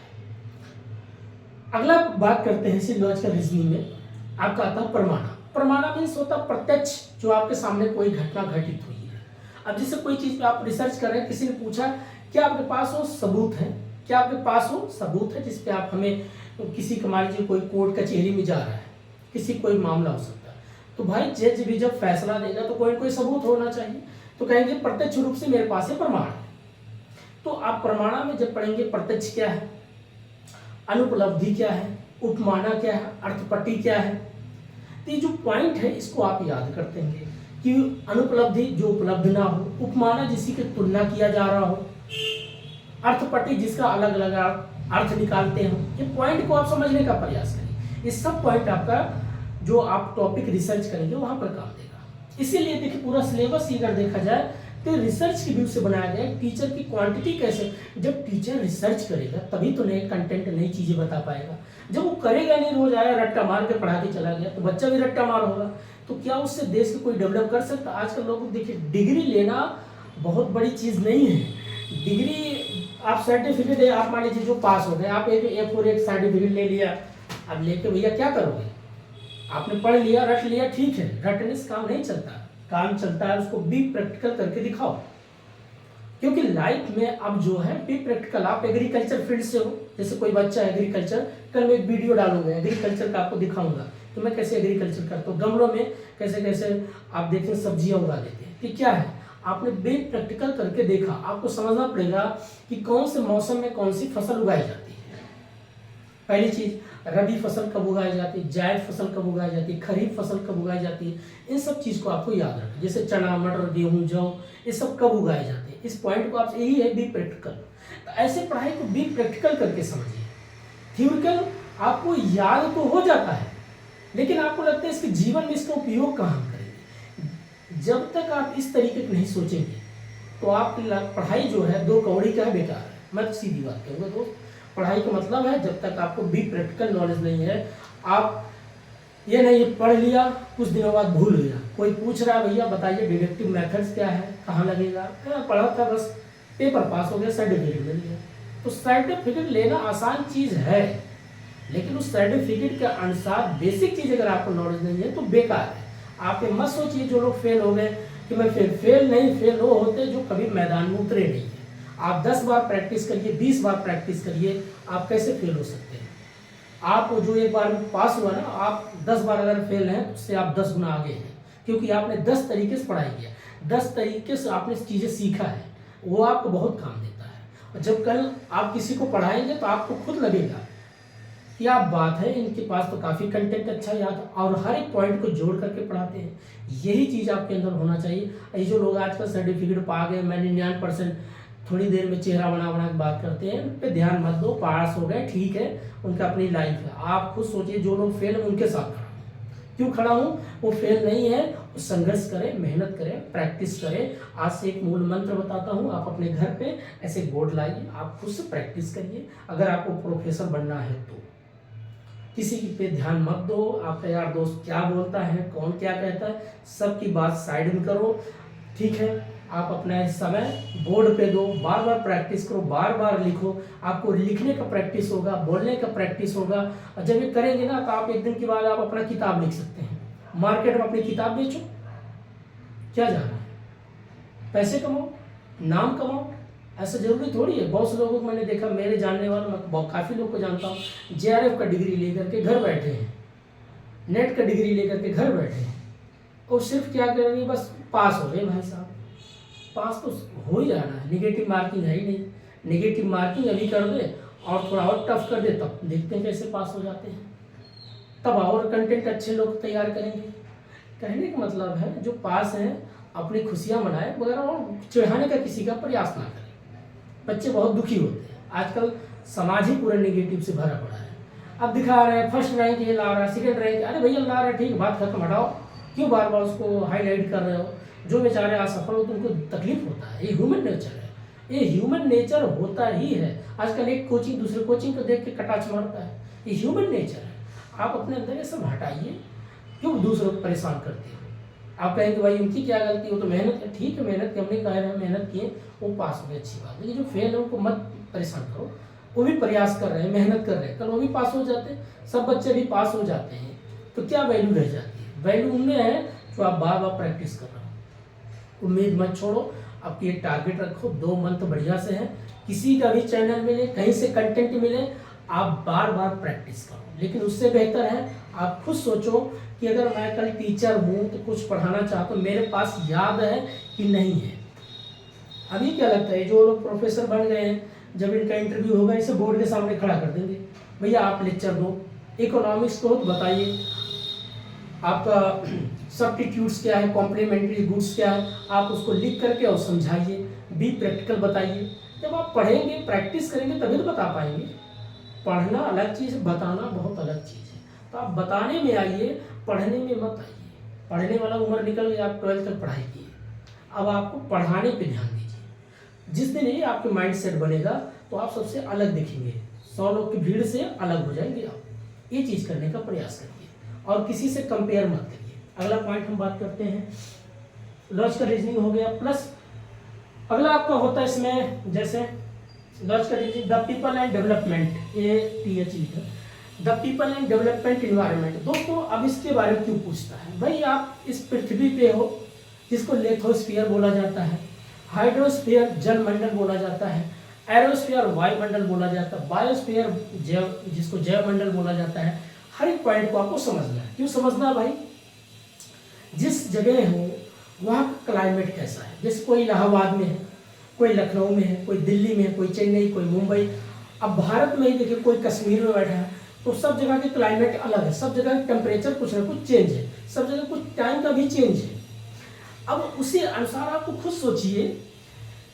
Speaker 1: अगला बात करते हैं इसी लॉजिकल रीजनिंग में, आपका आता है प्रमाणा। प्रमाणा मीन्स होता है प्रत्यक्ष, जो आपके सामने कोई घटना घटित हुई है। अब जैसे कोई चीज़ पे आप रिसर्च कर रहे हैं, किसी ने पूछा क्या आपके पास वो सबूत है, क्या आपके पास वो सबूत है जिसपे आप हमें, किसी का मान लीजिए कोई कोर्ट कचहरी में जा रहा है, किसी कोई मामला हो सकता है, तो भाई जज भी जब फैसला देगा तो कोई ना कोई सबूत होना चाहिए, तो कहेंगे प्रत्यक्ष रूप से मेरे पास है प्रमाण। तो आप प्रमाणा में जब पढ़ेंगे प्रत्यक्ष क्या है, अनुपलब्धि क्या है, उपमाना क्या है, अर्थपट्टि क्या है, तो ये जो पॉइंट है इसको आप याद करते हैं कि अनुपलब्धि जो उपलब्ध ना हो, उपमाना जिसी की तुलना किया जा रहा हो, अर्थपट्टि जिसका अलग अलग अर्थ निकालते हो। ये पॉइंट को आप समझने का प्रयास करिए, ये सब पॉइंट आपका जो आप टॉपिक रिसर्च करेंगे वहां पर काम देगा। इसीलिए देखिए पूरा सिलेबस अगर देखा जाए तो रिसर्च के व्यू से बनाया गया है। टीचर की क्वांटिटी कैसे, जब टीचर रिसर्च करेगा तभी तो नए कंटेंट, नई चीजें बता पाएगा। जब वो करेगा नहीं, रोज आया रट्टा मार के पढ़ा के चला गया, तो बच्चा भी रट्टा मार होगा, तो क्या उससे देश को कोई डेवलप कर सकता। आजकल लोग देखिए डिग्री लेना बहुत बड़ी चीज नहीं है। डिग्री आप सर्टिफिकेट है, आप मान लीजिए जो पास हो गए, आप एक A4 एक सर्टिफिकेट ले लिया, अब लेके भैया क्या करोगे, आपने पढ़ लिया, रट लिया, ठीक है, रटने से काम नहीं चलता, काम चलता है उसको बी प्रैक्टिकल करके दिखाओ। क्योंकि लाइफ में अब जो है बी प्रैक्टिकल, आप एग्रीकल्चर फील्ड से हो, जैसे कोई बच्चा एग्रीकल्चर, कल मैं एक वीडियो डालूंगा एग्रीकल्चर का, आपको दिखाऊंगा कि मैं कैसे एग्रीकल्चर करता हूँ, गमलों में कैसे कैसे आप देखें सब्जियां उगा देते हैं, कि क्या है आपने बी प्रैक्टिकल करके देखा। आपको समझना पड़ेगा कि कौन से मौसम में कौन सी फसल उगाई जाती है। पहली चीज, रबी फसल कब उगाई जाती है, जायद फसल कब उगाई जाती है, खरीफ फसल कब उगाई जाती है, इन सब चीज को आपको याद रखना। जैसे चना, मटर, गेहूं, जौ, ये सब कब उगाए जाते हैं, इस पॉइंट को आप, यही है बी प्रैक्टिकल। तो ऐसे पढ़ाई को बी प्रैक्टिकल करके समझिए। थ्योरिकल आपको याद तो हो जाता है, लेकिन आपको लगता है इसके जीवन में इसका उपयोग कहाँ करेंगे। जब तक आप इस तरीके से नहीं सोचेंगे तो आपकी पढ़ाई जो है दो कौड़ी का है, बेकार है। मैं तो सीधी बात कहूँगा दोस्त, पढ़ाई का मतलब है जब तक आपको बी प्रैक्टिकल नॉलेज नहीं है, आप ये नहीं पढ़ लिया कुछ दिनों बाद भूल गया, कोई पूछ रहा है भैया बताइए डिडक्टिव मेथड्स क्या है, कहाँ लगेगा, पढ़ा था बस, पेपर पास हो गया, सर्टिफिकेट मिल गया। तो सर्टिफिकेट लेना आसान चीज़ है, लेकिन उस सर्टिफिकेट के अनुसार बेसिक चीज़ अगर आपको नॉलेज नहीं है तो बेकार है। आप ये मत सोचिए जो लोग फेल हो गए कि मैं फिर फेल नहीं, फेल वो होते जो कभी मैदान में उतरे नहीं है। आप 10 बार प्रैक्टिस करिए, 20 बार प्रैक्टिस करिए, आप कैसे फेल हो सकते हैं। आप जो एक बार में पास हुआ ना, आप 10 बार अगर फेल हैं तो उससे आप 10 गुना आगे हैं, क्योंकि आपने 10 तरीके से पढ़ाई किया, 10 तरीके से आपने चीज़ें सीखा है, वो आपको बहुत काम देता है। और जब कल आप किसी को पढ़ाएंगे तो आपको खुद लगेगा क्या बात है, इनके पास तो काफ़ी कंटेंट अच्छा याद है और हर एक पॉइंट को जोड़ करके पढ़ाते हैं। यही चीज़ आपके अंदर होना चाहिए। ये जो लोग आजकल सर्टिफिकेट पा गए, मैं 99% थोड़ी देर में चेहरा बना बना के बात करते हैं, उन पर ध्यान मत दो। पास हो गए ठीक है, उनका अपनी लाइफ है। आप खुद सोचिए जो लोग फेल हैं उनके साथ खड़ा हूँ। क्यों खड़ा हूँ? वो फेल नहीं है, वो संघर्ष करें, मेहनत करें, प्रैक्टिस करें। आज से एक मूल मंत्र बताता हूँ, आप अपने घर पे ऐसे बोर्ड लाइए, आप खुद से प्रैक्टिस करिए। अगर आपको प्रोफेसर बनना है तो किसी पे ध्यान मत दो, आपका यार दोस्त क्या बोलता है, कौन क्या कहता है, सबकी बात साइड में करो, ठीक है। आप अपना समय बोर्ड पे दो, बार बार प्रैक्टिस करो, बार बार लिखो। आपको लिखने का प्रैक्टिस होगा, बोलने का प्रैक्टिस होगा, और जब ये करेंगे ना तो आप एक दिन के बाद आप अपना किताब लिख सकते हैं। मार्केट में अपनी किताब बेचो, क्या जाना है, पैसे कमाओ, नाम कमाओ, ऐसा जरूरी थोड़ी है। बहुत से लोगों को मैंने देखा, मेरे जानने वाले, मैं काफ़ी लोग को जानता हूँ, JRF का डिग्री लेकर के घर बैठे हैं, नेट का डिग्री लेकर के घर बैठे हैं, और सिर्फ क्या करेंगे, बस पास हो गए। भाई साहब पास तो हो ही जाना है, निगेटिव मार्किंग है ही नहीं। निगेटिव मार्किंग अभी कर दे और थोड़ा और टफ कर दे, तब देखते हैं कैसे पास हो जाते हैं, तब और कंटेंट अच्छे लोग तैयार करेंगे। कहने का मतलब है जो पास हैं अपनी खुशियाँ मनाए, मगर और चिढ़ाने का किसी का प्रयास ना करें। बच्चे बहुत दुखी होते हैं आजकल, समाज ही पूरा नेगेटिव से भरा पड़ा है। अब दिखा रहे हैं फर्स्ट रैंक ये ला रहा है, सेकंड रैंक, अरे भैया ला रहा है ठीक, बात खत्म, हटाओ, क्यों बार बार उसको हाईलाइट कर रहे हो। जो बेचारे असफल हो तो उनको तकलीफ होता है, ये ह्यूमन नेचर है, ये ह्यूमन नेचर होता ही है। आजकल एक कोचिंग दूसरे कोचिंग को देख के कटाक्ष मारता है, ये ह्यूमन नेचर है। आप अपने अंदर ये सब हटाइए, क्यों दूसरों को परेशान करते हो। आप कहेंगे भाई उनकी क्या गलती, हो तो मेहनत, ठीक है मेहनत की, हमने कह रहे हैं मेहनत किए, वो पास हो गए, अच्छी बात। लेकिन जो फेल है उनको मत परेशान करो, वो भी प्रयास कर रहे हैं, मेहनत कर रहे हैं, कल वो भी पास हो जाते हैं। सब बच्चे भी पास हो जाते हैं, तो क्या वैल्यू रह जाती है? वैल्यू उनमें है जो आप बार बार प्रैक्टिस कर रहे हो। उम्मीद मत छोड़ो, आपकी एक टारगेट रखो, 2 मंथ बढ़िया से है, किसी का भी चैनल मिले, कहीं से कंटेंट मिले, आप बार बार प्रैक्टिस करो। लेकिन उससे बेहतर है आप खुद सोचो कि अगर मैं कल टीचर हूँ तो कुछ पढ़ाना चाहता हूँ, मेरे पास याद है कि नहीं है। अभी क्या लगता है जो लोग प्रोफेसर बन गए हैं, जब इनका इंटरव्यू होगा इसे बोर्ड के सामने खड़ा कर देंगे, भैया आप लेक्चर दो, इकोनॉमिक्स को तो बताइए, आपका सब्स्टिट्यूट्स क्या है, कॉम्प्लीमेंट्री गुड्स क्या है, आप उसको लिख करके और समझाइए, बी प्रैक्टिकल बताइए। जब आप पढ़ेंगे, प्रैक्टिस करेंगे तभी तो बता पाएंगे। पढ़ना अलग चीज़ है, बताना बहुत अलग चीज़ है। तो आप बताने में आइए, पढ़ने में मत आइए। पढ़ने वाला उम्र निकल गई, आप 12th तक पढ़ाई किए, अब आपको पढ़ाने पे ध्यान दीजिए। जिस दिन ये आपके माइंड सेट बनेगा तो आप सबसे अलग दिखेंगे, 100 लोग की भीड़ से अलग हो जाएंगे आप। ये चीज़ करने का प्रयास करिए और किसी से कंपेयर मत करिए। अगला पॉइंट हम बात करते हैं, लॉजिकल रीजनिंग हो गया, प्लस अगला आपका होता है इसमें, जैसे logical reasoning, the people and development, ATH, the people and development environment. दोस्तों अब इसके बारे में क्यों पूछता है भाई, आप इस पृथ्वी पे हो जिसको लेथोस्फीयर बोला जाता है, हाइड्रोस्फीयर जल मंडल बोला जाता है, एरोस्फीयर वायुमंडल बोला जाता है, बायोस्फीयर जिसको जैव मंडल बोला जाता है। हर एक पॉइंट को आपको समझना है। क्यों समझना है भाई? जिस जगह हो वहाँ का क्लाइमेट कैसा है। जैसे कोई इलाहाबाद में है, कोई लखनऊ में है, कोई दिल्ली में है, कोई चेन्नई, कोई मुंबई। अब भारत में ही देखिए कोई कश्मीर में बैठा है, तो सब जगह के क्लाइमेट अलग है, सब जगह टेम्परेचर कुछ ना कुछ चेंज है, सब जगह कुछ टाइम का भी चेंज है। अब उसी अनुसार आपको खुद सोचिए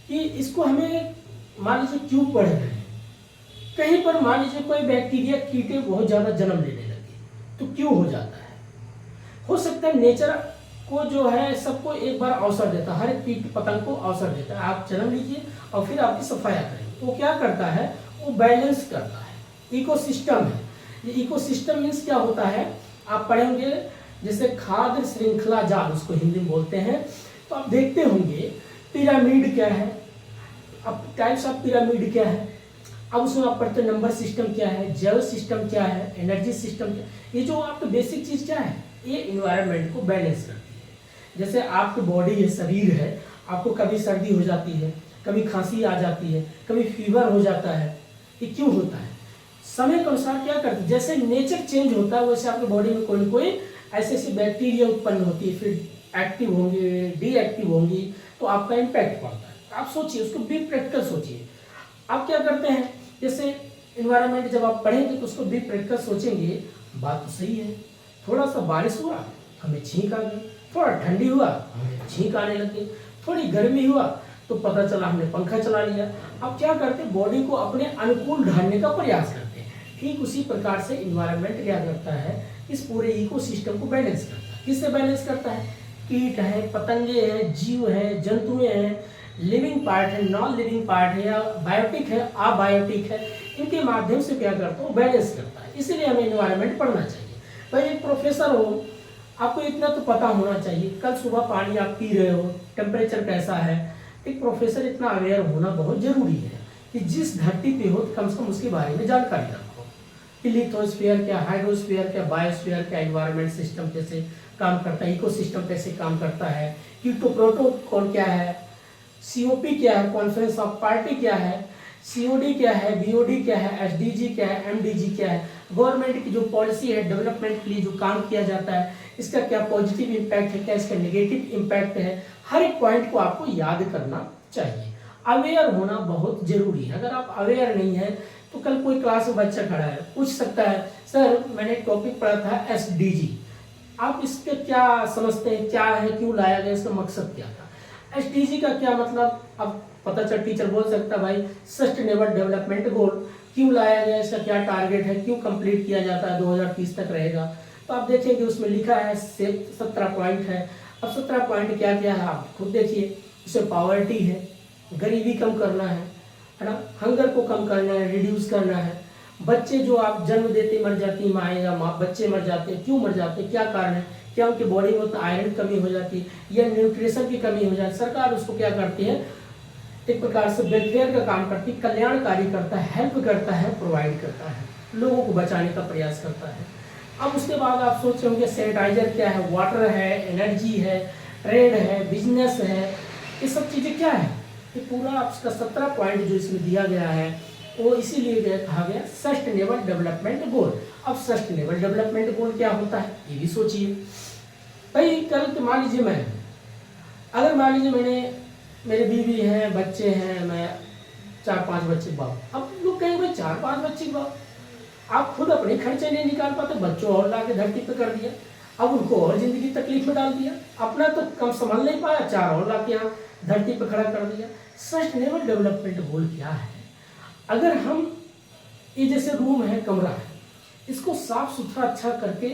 Speaker 1: कि इसको हमें मान लीजिए क्यों पढ़ रहे हैं। कहीं पर मान लीजिए कोई बैक्टीरिया, कीटे बहुत ज़्यादा जन्म लेने लगे तो क्यों हो जाता है? हो सकता है नेचर को जो है सबको एक बार अवसर देता है, हर एक कीट पतंग को अवसर देता है, आप जन्म लीजिए और फिर आपकी सफाया करेंगे। वो क्या करता है? वो बैलेंस करता है, इकोसिस्टम है। ये इकोसिस्टम मीन्स क्या होता है, आप पढ़ेंगे जैसे खाद्य श्रृंखला जाल उसको हिंदी में बोलते हैं। तो आप देखते होंगे पिरामिड क्या है, अब टाइप्स ऑफ पिरामिड क्या है, अब उसमें आप पढ़ते नंबर सिस्टम क्या है, जैव सिस्टम क्या है, एनर्जी सिस्टम क्या है। ये जो आपका बेसिक चीज़ क्या है, ये इन्वायरमेंट को बैलेंस करती है। जैसे आपकी बॉडी है, शरीर है, आपको कभी सर्दी हो जाती है, कभी खांसी आ जाती है, कभी फीवर हो जाता है। ये क्यों होता है? समय के अनुसार क्या करते हैं, जैसे नेचर चेंज होता है वैसे आपकी बॉडी में कोई ना कोई ऐसे ऐसे बैक्टीरिया उत्पन्न होती है, फिर एक्टिव होंगे, डीएक्टिव होंगी, तो आपका इम्पैक्ट पड़ता है। आप सोचिए, उसको बी प्रैक्टिकल सोचिए। आप क्या करते हैं, जैसे इन्वायरमेंट जब आप पढ़ेंगे तो उसको बी प्रैक्टिकल सोचेंगे। बात तो सही है, थोड़ा सा बारिश हुआ हमें छींक आ गई, थोड़ा ठंडी हुआ हमें छींक आने लगी, थोड़ी गर्मी हुआ तो पता चला हमने पंखा चला लिया। अब क्या करते हैं, बॉडी को अपने अनुकूल ढालने का प्रयास करते हैं। ठीक उसी प्रकार से इन्वायरमेंट क्या करता है, इस पूरे इकोसिस्टम को बैलेंस करता है। किससे बैलेंस करता है? कीट है, पतंगे हैं, जीव है, जंतुएं हैं, लिविंग पार्ट है, नॉन लिविंग पार्ट है, या बायोटिक है, अबायोटिक है, इनके माध्यम से क्या करता है, बैलेंस करता है। इसीलिए हमें इन्वायरमेंट पढ़ना चाहिए। भाई एक प्रोफेसर हो, आपको इतना तो पता होना चाहिए, कल सुबह पानी आप पी रहे हो, टेम्परेचर कैसा है। एक प्रोफेसर इतना अवेयर होना बहुत जरूरी है कि जिस धरती पे हो तो कम से कम उसके बारे में जानकारी रखो कि लिथोस्फीयर क्या, हाइड्रोस्फीयर क्या, बायोस्फीयर क्या, एनवायरमेंट सिस्टम कैसे काम करता है, इकोसिस्टम कैसे काम करता है, कीटो प्रोटोकॉल क्या है, सीओपी क्या है, कॉन्फ्रेंस ऑफ पार्टी क्या है, सीओडी क्या है, बीओडी क्या है, एसडीजी क्या है, एमडीजी क्या है, गवर्नमेंट की जो पॉलिसी है डेवलपमेंट के लिए जो काम किया जाता है, इसका क्या पॉजिटिव इम्पैक्ट है, क्या इसका नेगेटिव इम्पैक्ट है। हर एक पॉइंट को आपको याद करना चाहिए। अवेयर होना बहुत जरूरी है। अगर आप अवेयर नहीं है तो कल कोई क्लास में बच्चा खड़ा है, पूछ सकता है सर मैंने एक टॉपिक पढ़ा था एसडीजी, आप इसके क्या समझते हैं, क्या है, क्यों लाया गया, इसका मकसद क्या था। एसडीजी का क्या मतलब, अब पता चल टीचर बोल सकता है भाई सस्टेनेबल डेवलपमेंट गोल क्यों लाया गया, इसका क्या टारगेट है, क्यों कंप्लीट किया जाता है, 2030 तक रहेगा। तो आप देखेंगे उसमें लिखा है 17 पॉइंट है। अब 17 पॉइंट क्या क्या है आप खुद देखिए। उसमें पॉवर्टी है, गरीबी कम करना है ना, हंगर को कम करना है, रिड्यूस करना है। बच्चे जो आप जन्म देते मर जाती माँ या माँ, बच्चे मर जाते हैं, क्यों मर जाते हैं, क्या कारण है, क्या उनकी बॉडी में उतना आयरन की कमी हो जाती है या न्यूट्रिशन की कमी हो जाती है। सरकार उसको क्या करती है, एक प्रकार से वेलफेयर का काम करती है, कल्याणकारी करता है, हेल्प करता है, प्रोवाइड करता है, लोगों को बचाने का प्रयास करता है। अब उसके बाद आप सोच रहे होंगे सैनिटाइजर क्या है, वाटर है, एनर्जी है, ट्रेड है, बिजनेस है, ये सब चीज़ें क्या है, ये पूरा आपका 17 पॉइंट जो इसमें दिया गया है वो इसीलिए कहा गया सस्टेनेबल डेवलपमेंट गोल। अब सस्टेनेबल डेवलपमेंट गोल क्या होता है ये भी सोचिए। भाई कल मान लीजिए मैं, अगर मान लीजिए मैंने, मेरे बीवी हैं, बच्चे हैं, मैं 4-5 बच्चे बाप, अब लोग कहेंगे भाई 4-5 बच्चे बाप, आप खुद अपने खर्चे नहीं निकाल पाते, बच्चों और ला के धरती पे कर दिया, अब उनको और जिंदगी तकलीफ में डाल दिया, अपना तो कम संभाल नहीं पाया, 4 और ला के यहाँ धरती पे खड़ा कर दिया। सस्टेनेबल डेवलपमेंट गोल क्या है? अगर हम ये जैसे रूम है, कमरा है, इसको साफ सुथरा अच्छा करके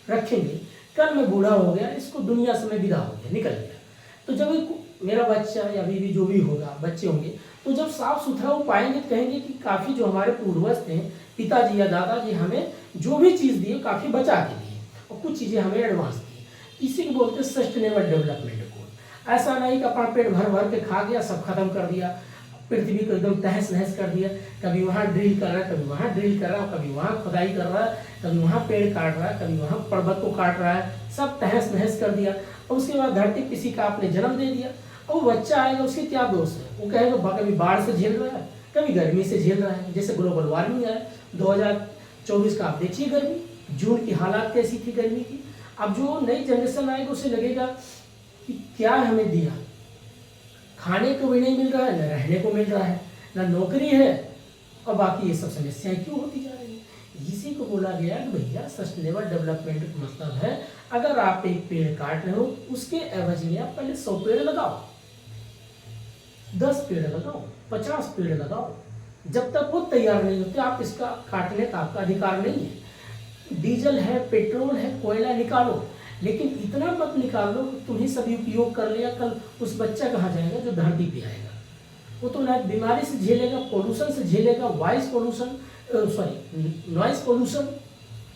Speaker 1: रखेंगे, कल मैं बूढ़ा हो गया, इसको दुनिया से मैं विदा हो गया, निकल गया, तो जब मेरा बच्चा या बीवी जो भी होगा, बच्चे होंगे, तो जब साफ सुथरा वो पाएंगे तो कहेंगे कि काफ़ी जो हमारे पूर्वज थे, पिताजी या दादाजी हमें जो भी चीज़ दी काफ़ी बचा के दिए और कुछ चीज़ें हमें एडवांस दी। इसी को बोलते हैं सस्टेनेबल डेवलपमेंट गोल। ऐसा नहीं कि अपना पेट भर भर के खा गया, सब खत्म कर दिया, पृथ्वी को एकदम तहस नहस कर दिया, कभी वहाँ ड्रिल कर रहा है, कभी वहाँ ड्रिल कर रहा है, कभी वहाँ खुदाई कर रहा है, कभी वहाँ पेड़ काट रहा है, कभी वहाँ पर्वत को काट रहा है, सब तहस नहस कर दिया। और उसके बाद धरती किसी का आपने जन्म दे दिया, और वो बच्चा आएगा, उसके क्या दोष है, वो कहेगा कभी बाढ़ से झेल रहा है, कभी गर्मी से झेल रहा है। जैसे ग्लोबल वार्मिंग है 2024 का, आप देखिए गर्मी, जून की हालात कैसी थी गर्मी की। अब जो नई जनरेशन आएगी उसे लगेगा कि क्या हमें दिया, खाने को भी नहीं मिल रहा है, न रहने को मिल रहा है, न नौकरी है, और बाकी ये सब समस्याएं क्यों होती जा रही है। इसी को बोला गया कि भैया सस्टेनेबल डेवलपमेंट का मतलब है, अगर आप एक पेड़ काट रहे हो उसके एवज में आप पहले 100 पेड़ लगाओ, 10 पेड़ लगाओ, 50 पेड़ लगाओ। जब तक वो तैयार नहीं होते आप इसका काटने का आपका अधिकार नहीं है। डीजल है, पेट्रोल है, कोयला निकालो, लेकिन इतना मत निकालो कि तुम्हें सभी उपयोग कर लिया, कल उस बच्चा कहाँ जाएगा जो धरती पे आएगा, वो तो ना बीमारी से झेलेगा, पोल्यूशन से झेलेगा, वॉइस पोल्यूशन, नॉइस पोल्यूशन।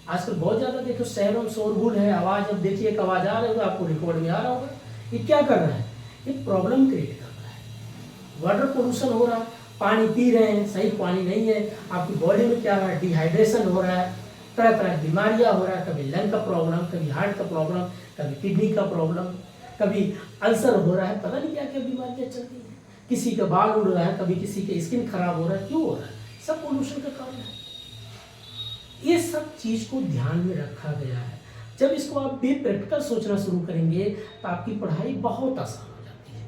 Speaker 1: आजकल बहुत ज़्यादा देखो शहरों में शोरगुल है, आवाज़, अब देखिए एक आवाज़ आ रही होगा, आपको रिकॉर्ड में आ रहा होगा, ये क्या कर रहा है, ये प्रॉब्लम क्रिएट कर रहा है। वाटर पोल्यूशन हो रहा है, पानी पी रहे हैं, सही पानी नहीं है, आपकी बॉडी में क्या हो रहा है, डिहाइड्रेशन हो रहा है, तरह तरह की बीमारियाँ हो रहा है, कभी लंग का प्रॉब्लम, कभी हार्ट का प्रॉब्लम, कभी किडनी का प्रॉब्लम, कभी अल्सर हो रहा है, पता नहीं क्या क्या बीमारियाँ चल रही हैं, किसी का बाल उड़ रहा है, कभी किसी के स्किन खराब हो रहा है, क्यों हो रहा है, सब पोल्यूशन का कारण है। ये सब चीज को ध्यान में रखा गया है। जब इसको आप भी प्रैक्टिकल सोचना शुरू करेंगे तो आपकी पढ़ाई बहुत आसान हो जाती है।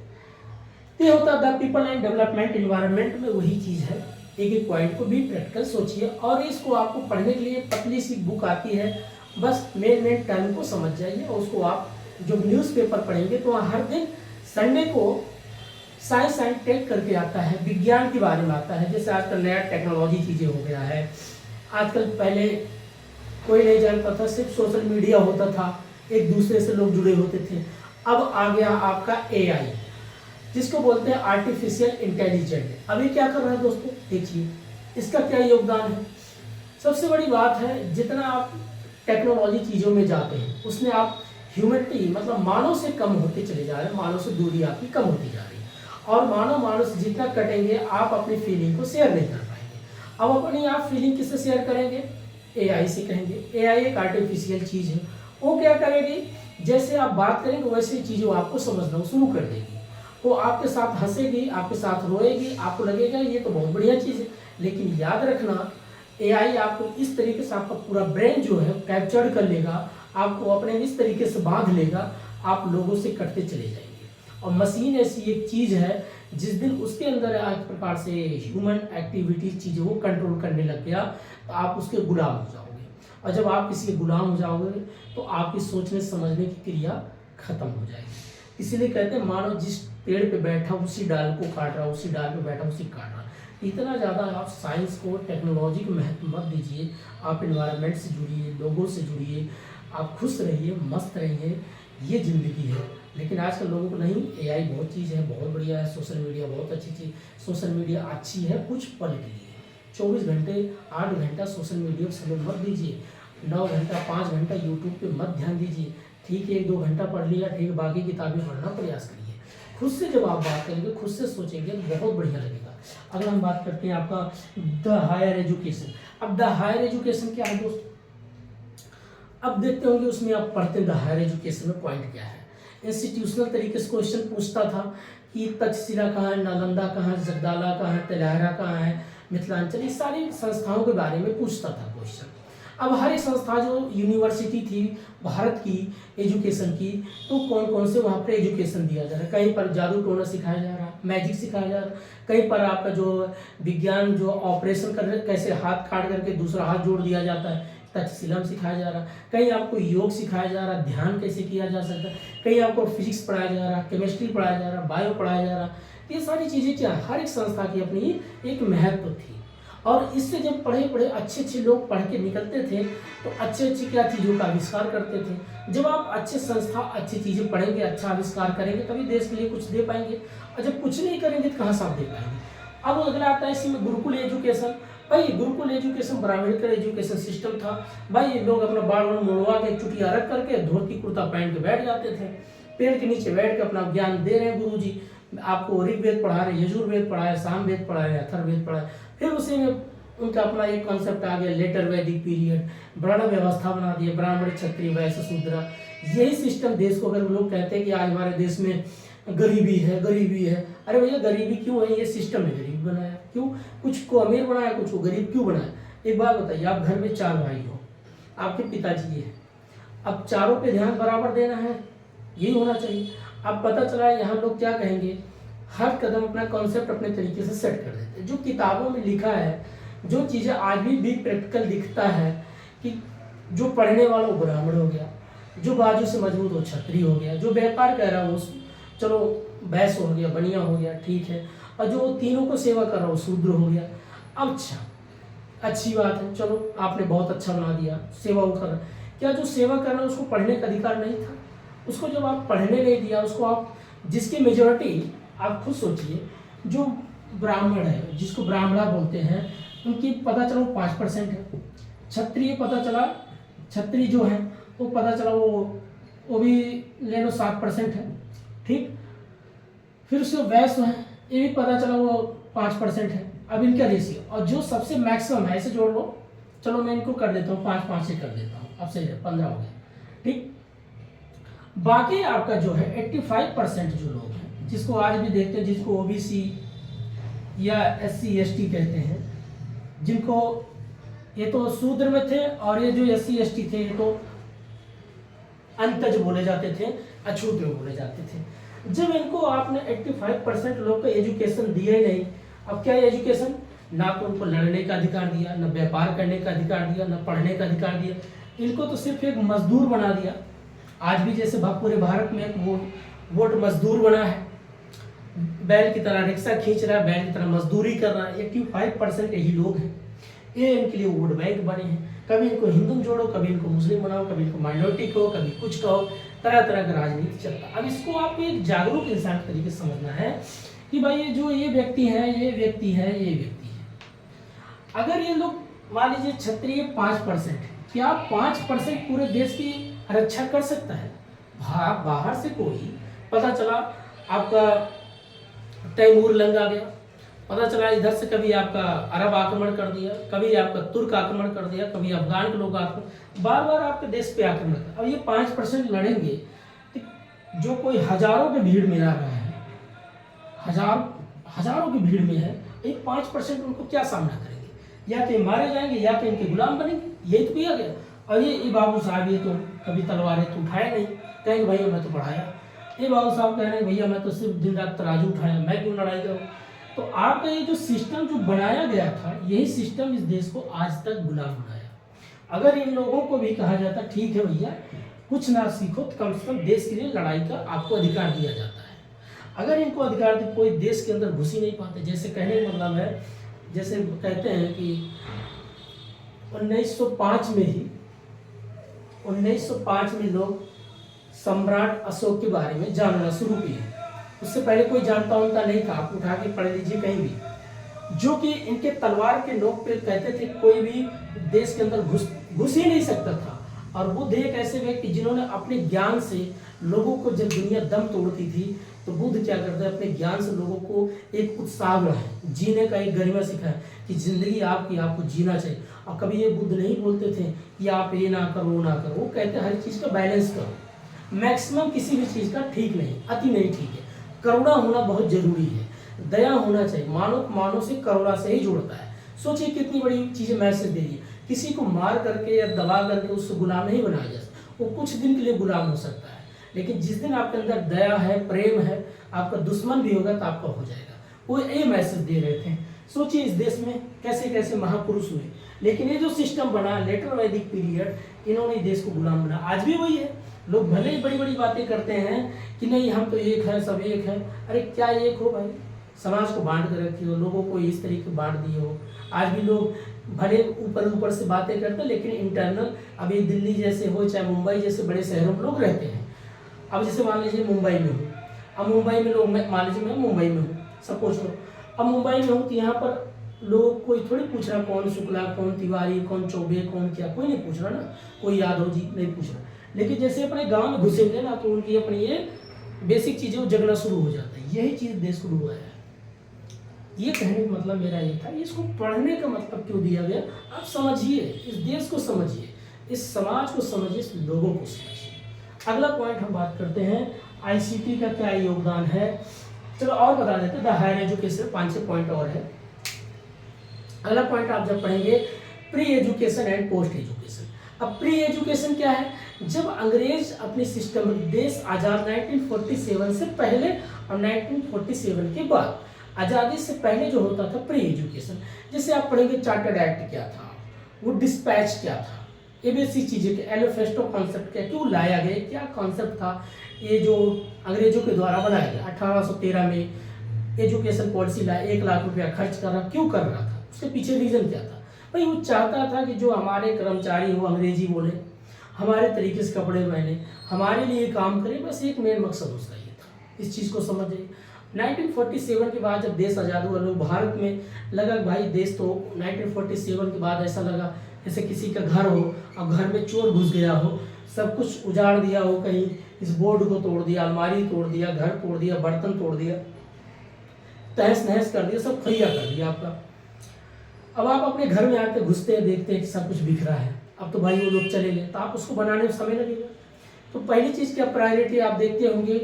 Speaker 1: ये होता है the people and development environment में वही चीज है। एक एक पॉइंट को भी प्रैक्टिकल सोचिए और इसको आपको पढ़ने के लिए पतली सी बुक आती है, बस मेन टाइम को समझ जाइए और उसको आप जो न्यूज़पेपर पढ़ेंगे तो वहाँ हर दिन संडे को साइंस टेक करके आता है, विज्ञान के बारे में आता है। जैसे आजकल नया टेक्नोलॉजी चीज़ें हो गया है। आजकल पहले कोई नहीं जानता था, सिर्फ सोशल मीडिया होता था, एक दूसरे से लोग जुड़े होते थे। अब आ गया आपका एआई, जिसको बोलते हैं आर्टिफिशियल इंटेलिजेंट। अभी क्या कर रहा है दोस्तों, देखिए इसका क्या योगदान है। सबसे बड़ी बात है, जितना आप टेक्नोलॉजी चीज़ों में जाते हैं उसमें आप ह्यूमैनिटी मतलब मानव से कम होते चले जा रहे हैं, मानव से दूरी आपकी कम होती जा रही है। और मानव से जितना कटेंगे आप अपनी फीलिंग को शेयर नहीं कर पाएंगे। अब अपनी आप फीलिंग किससे शेयर करेंगे, एआई से करेंगे। एआई एक आर्टिफिशियल चीज़ है, वो क्या करेगी, जैसे आप बात करेंगे वैसे चीज़ें आपको समझना शुरू कर देगी। वो आपके साथ हंसेगी, आपके साथ रोएगी, आपको लगेगा ये तो बहुत बढ़िया चीज़ है। लेकिन याद रखना, एआई आपको इस तरीके से आपका पूरा ब्रेन जो है कैप्चर कर लेगा, आपको अपने इस तरीके से बांध लेगा, आप लोगों से कटते चले जाएंगे। और मशीन ऐसी एक चीज़ है, जिस दिन उसके अंदर एक प्रकार से ह्यूमन एक्टिविटीज चीज़ों को कंट्रोल करने लग गया तो आप उसके गुलाम हो जाओगे। और जब आप किसी के गुलाम हो जाओगे तो आपकी सोचने समझने की क्रिया खत्म हो जाएगी। इसीलिए कहते हैं मानव जिस पेड़ पे बैठा उसी डाल को काट रहा, उसी डाल पे बैठा उसी काट रहा। इतना ज़्यादा आप साइंस को, टेक्नोलॉजी को महत्व मत दीजिए। आप इन्वायरमेंट से जुड़िए, लोगों से जुड़िए, आप खुश रहिए, मस्त रहिए, ये ज़िंदगी है। लेकिन आजकल लोगों को नहीं, एआई बहुत चीज़ है, बहुत बढ़िया है, सोशल मीडिया बहुत अच्छी चीज़, सोशल मीडिया अच्छी है कुछ पल के लिए। 24 घंटे 8 घंटा सोशल मीडिया पर समय मत दीजिए, 9 घंटा 5 घंटा यूट्यूब पे मत ध्यान दीजिए। ठीक है, 1-2 घंटा पढ़ लिया, ठीक, बाकी किताबें पढ़ना प्रयास करिए। खुद से जब आप बात करेंगे, खुद से सोचेंगे तो बहुत बढ़िया लगेगा। अगर हम बात करते हैं आपका द हायर एजुकेशन। अब द हायर एजुकेशन क्या है दोस्तों, अब देखते होंगे उसमें आप पढ़ते हैं द हायर एजुकेशन में पॉइंट क्या है। इंस्टीट्यूशनल तरीके से क्वेश्चन पूछता था कि तक्षशिला कहाँ है, नालंदा कहाँ है, जगदाला कहाँ है, तेलहरा कहाँ है, मिथिलांचल, इस सारी संस्थाओं के बारे में पूछता था क्वेश्चन। अब हर एक संस्था जो यूनिवर्सिटी थी भारत की एजुकेशन की, तो कौन कौन से वहाँ पर एजुकेशन दिया जा रहा है। कहीं पर जादू टोना सिखाया जा रहा है, मैजिक सिखाया जा रहा है। कहीं पर आपका जो विज्ञान जो ऑपरेशन कर रहे, कैसे हाथ काट करके दूसरा हाथ जोड़ दिया जाता है, तक्षशिला में सिखाया जा रहा। कहीं आपको योग सिखाया जा रहा, ध्यान कैसे किया जा सकता है। कहीं आपको फिजिक्स पढ़ाया जा रहा, केमिस्ट्री पढ़ाया जा रहा, बायो पढ़ाया जा रहा। ये सारी चीज़ें क्या, हर एक संस्था की अपनी एक महत्व थी। और इससे जब पढ़े पढ़े अच्छे लोग पढ़ के निकलते थे तो अच्छी क्या चीज़ों का आविष्कार करते थे। जब आप अच्छे संस्था अच्छी चीज़ें पढ़ेंगे, अच्छा आविष्कार करेंगे, तभी देश के लिए कुछ दे पाएंगे। और जब कुछ नहीं करेंगे तो कहाँ से आप दे पाएंगे। अब अगला आता है इसमें गुरुकुल एजुकेशन। भाई गुरुकुल एजुकेशन ब्राह्मणेतर एजुकेशन सिस्टम था। भाई लोग अपना बाल मुड़वा के चुटिया रख करके धोती कुर्ता पहन के बैठ जाते थे, पेड़ के नीचे बैठ के अपना ज्ञान दे रहे हैं। गुरु जी आपको ऋग्वेद पढ़ा रहे, यजुर्वेद पढ़ा है, सामवेद पढ़ा है, अथर्ववेद पढ़ा है। फिर उसी में उनका अपना एक कॉन्सेप्ट आ गया लेटर वैदिक पीरियड, वर्ण व्यवस्था बना दी, ब्राह्मण क्षत्रिय वैश्य शूद्र। यही सिस्टम देश को, अगर लोग कहते हैं कि आज हमारे देश में गरीबी है, गरीबी है, अरे भैया गरीबी क्यों है, ये सिस्टम ने गरीब बनाया। क्यों, कुछ को अमीर बनाया, कुछ को गरीब क्यों बनाया। एक बात बताइए, आप घर में 4 भाई हो, आपके पिताजी है, अब चारों पे ध्यान बराबर देना है, यही होना चाहिए। अब पता चला यहाँ लोग क्या कहेंगे, हर कदम अपना कॉन्सेप्ट अपने तरीके से सेट कर देते हैं। जो किताबों में लिखा है, जो चीज़ें आज भी प्रैक्टिकल दिखता है कि जो पढ़ने वाला वो ब्राह्मण हो गया, जो बाजू से मजबूत वो क्षत्रिय हो गया, जो व्यापार कर रहा है वो चलो वैश्य हो गया, बनिया हो गया, ठीक है, और जो तीनों को सेवा कर रहा हो शूद्र हो गया। अच्छा, अच्छी बात है, चलो आपने बहुत अच्छा बना दिया, सेवा वो कर रहा। क्या जो सेवा करना उसको पढ़ने का अधिकार नहीं था? उसको जब आप पढ़ने नहीं दिया, उसको आप जिसकी मेजोरिटी, आप खुद सोचिए, जो ब्राह्मण है जिसको ब्राह्मणा बोलते हैं, उनकी पता चला वो 5% है। क्षत्रिय पता चला, क्षत्रिय जो है वो पता चला वो भी ले लो 7% है, ठीक। फिर उसके वैश्य है, ये भी पता चला वो 5% है। अब इनका रेशियो और जो सबसे मैक्सिमम है, ऐसे जोड़ लो, चलो मैं इनको कर देता हूँ 5-5 से कर देता हूँ, अब सही है 15 हो गया, ठीक। बाकी आपका जो है 85% जो लोग हैं, जिसको आज भी देखते हैं, जिसको ओबीसी या SC ST कहते हैं, जिनको ये तो शूद्र में थे, और ये जो SC ST थे ये तो अंतज बोले जाते थे, अछूत बोले जाते थे। जब इनको आपने 85% लोग को एजुकेशन दिया ही नहीं, अब क्या एजुकेशन, ना तो उनको लड़ने का अधिकार दिया, ना व्यापार करने का अधिकार दिया, ना पढ़ने का अधिकार दिया, इनको तो सिर्फ एक मजदूर बना दिया। आज भी जैसे पूरे भारत में एक वोट मजदूर बना है, बैल की तरह रिक्शा खींच रहा है, बैल की तरह मजदूरी कर रहा है, 85% यही लोग हैं, ये इनके लिए वोट बैंक बने हैं। कभी इनको हिंदू जोड़ो, कभी इनको मुस्लिम बनाओ, कभी इनको माइनॉरिटी कहो, कभी कुछ कहो, तरह तरह का राजनीति चलता है। अब इसको आपको एक जागरूक इंसान के तरीके से समझना है कि भाई ये जो ये व्यक्ति है, ये व्यक्ति है, ये व्यक्ति है। अगर ये लोग मान लीजिए क्षत्रिय 5% है, क्या 5% पूरे देश की रक्षा कर सकता है? बाहर से कोई पता चला आपका तैमूर लंग आ गया, पता चला इधर से कभी आपका अरब आक्रमण कर दिया, कभी आपका तुर्क आक्रमण कर दिया, कभी अफगान के लोग आक्रमण, बार बार आपके देश पे आक्रमण कर। अब ये 5% लड़ेंगे तो जो कोई हजारों की भीड़ में आ रहा है, हजारों की भीड़ में है, ये 5% उनको क्या सामना करेंगे? या तो मारे जाएंगे या तो इनके गुलाम बनेंगे, यही तो किया गया। और ये बाबू साहब ये तो कभी तलवारें तो उठाया नहीं, कहेंगे भैया मैं तो पढ़ाया, ये बाबू साहब कह रहे हैं भैया मैं तो सिर्फ दिन रात तराजू उठाया, मैं क्यों लड़ाई करूँ? तो आपका ये जो सिस्टम जो बनाया गया था, यही सिस्टम इस देश को आज तक गुलाम बनाया। अगर इन लोगों को भी कहा जाता ठीक है भैया कुछ ना सीखो, तो कम से कम देश के लिए लड़ाई का आपको अधिकार दिया जाता है। अगर इनको अधिकार दे, कोई देश के अंदर घुस ही नहीं पाते। जैसे कहने का मतलब है, जैसे कहते हैं कि 1905 में लोग सम्राट अशोक के बारे में जानना शुरू किए। उससे पहले कोई जानता उनता नहीं था, आप उठा के पढ़ लीजिए कहीं भी, जो कि इनके तलवार के नोक पे कहते थे कोई भी देश के अंदर घुस ही नहीं सकता था। और बुद्ध एक ऐसे व्यक्ति जिन्होंने अपने ज्ञान से लोगों को, जब दुनिया दम तोड़ती थी तो बुद्ध क्या करते हैं, अपने ज्ञान से लोगों को एक उत्साह बढ़ाए, जीने का एक गरिमा सिखाए कि जिंदगी आपकी, आपको जीना चाहिए। और कभी ये बुद्ध नहीं बोलते थे कि आप ये ना करो ना करो, वो कहते हर चीज़ का बैलेंस करो। मैक्सिमम किसी भी चीज़ का ठीक नहीं, अति नहीं ठीक है। करुणा होना बहुत जरूरी है, दया होना चाहिए। मानव से करुणा से ही जोड़ता है। सोचिए कितनी बड़ी चीज़ें मैसेज दे रही है। किसी को मार करके या दबा करके उससे गुलाम नहीं बनाया जा सकता, वो कुछ दिन के लिए गुलाम हो सकता है, लेकिन जिस दिन आपके अंदर दया है, प्रेम है, आपका दुश्मन भी होगा तो आपका हो जाएगा। वो ये मैसेज दे रहे थे। सोचिए इस देश में कैसे कैसे महापुरुष हुए, लेकिन ये जो सिस्टम बना लेटर वैदिक पीरियड, इन्होंने देश को गुलाम बना। आज भी वही है, लोग भले ही बड़ी बड़ी बातें करते हैं कि नहीं हम तो एक है, सब एक है। अरे क्या एक हो भाई? समाज को बांट कर रखी हो, लोगों को इस तरीके बांट दिए हो। आज भी लोग भले ऊपर से बातें करते हैं, लेकिन इंटरनल, अभी दिल्ली जैसे हो चाहे मुंबई जैसे बड़े शहरों में लोग रहते हैं। अब जैसे मान लीजिए मुंबई में हूँ, अब मुंबई में लोग, मान लीजिए मैं मुंबई में हूँ, सपोज करो, अब मुंबई में हूँ तो यहाँ पर लोग कोई थोड़ी पूछ रहा कौन शुक्ला, कौन तिवारी, कौन चौबे, कौन क्या, कोई नहीं पूछ रहा ना, कोई यादव जी नहीं पूछ रहा। लेकिन जैसे अपने गांव में घुसेंगे ना तो उनकी अपनी ये बेसिक चीज़ें वो जगना शुरू हो जाता है। यही चीज़ देश को डुबाया है। ये कहने का मतलब मेरा ये था, इसको पढ़ने का मतलब क्यों दिया गया, आप समझिए, इस देश को समझिए, इस समाज को समझिए, इस लोगों को समझिए। अगला पॉइंट हम बात करते हैं आईसीटी का क्या योगदान है। चलो और बता देते हैं, द हायर एजुकेशन, 5-6 पॉइंट और है। अगला पॉइंट आप जब पढ़ेंगे pre education and post education. अब प्री एजुकेशन क्या है? जब अंग्रेज अपने सिस्टम, देश आज़ाद 1947 से पहले और 1947 के बाद, आज़ादी से पहले जो होता था प्री एजुकेशन, जैसे आप पढ़ेंगे चार्टर्ड एक्ट क्या था, वो डिस्पैच क्या था, ये बेसिक चीज़ें, एलोफेस्टो कॉन्सेप्ट क्या, क्यों लाया गया, क्या कॉन्सेप्ट था, ये जो अंग्रेजों के द्वारा बनाया गया 1813 में एजुकेशन पॉलिसी लाया, 1 लाख रुपया खर्च कर रहा, क्यों कर रहा था, उसके पीछे रीज़न क्या था? भाई वो चाहता था कि जो हमारे कर्मचारी हो अंग्रेजी बोले, हमारे तरीके से कपड़े पहने, हमारे लिए काम करें, बस एक मेन मकसद उसका ये था। इस चीज़ को समझिए। 1947 के बाद जब देश आज़ाद हुआ, लोग भारत में लगा भाई देश तो 1947 के बाद ऐसा लगा जैसे किसी का घर हो और घर में चोर घुस गया हो, सब कुछ उजाड़ दिया हो, कहीं इस बोर्ड को तोड़ दिया, अलमारी तोड़ दिया, घर तोड़ दिया, बर्तन तोड़ दिया। तहस नहस कर दिया, सब खैया कर दिया आपका। अब आप अपने घर में आते घुसते हैं, देखते हैं कि सब कुछ बिखरा है। अब तो भाई वो लोग चले गए, तो आप उसको बनाने में समय लगेगा। तो पहली चीज़ क्या प्रायोरिटी आप देखते होंगे,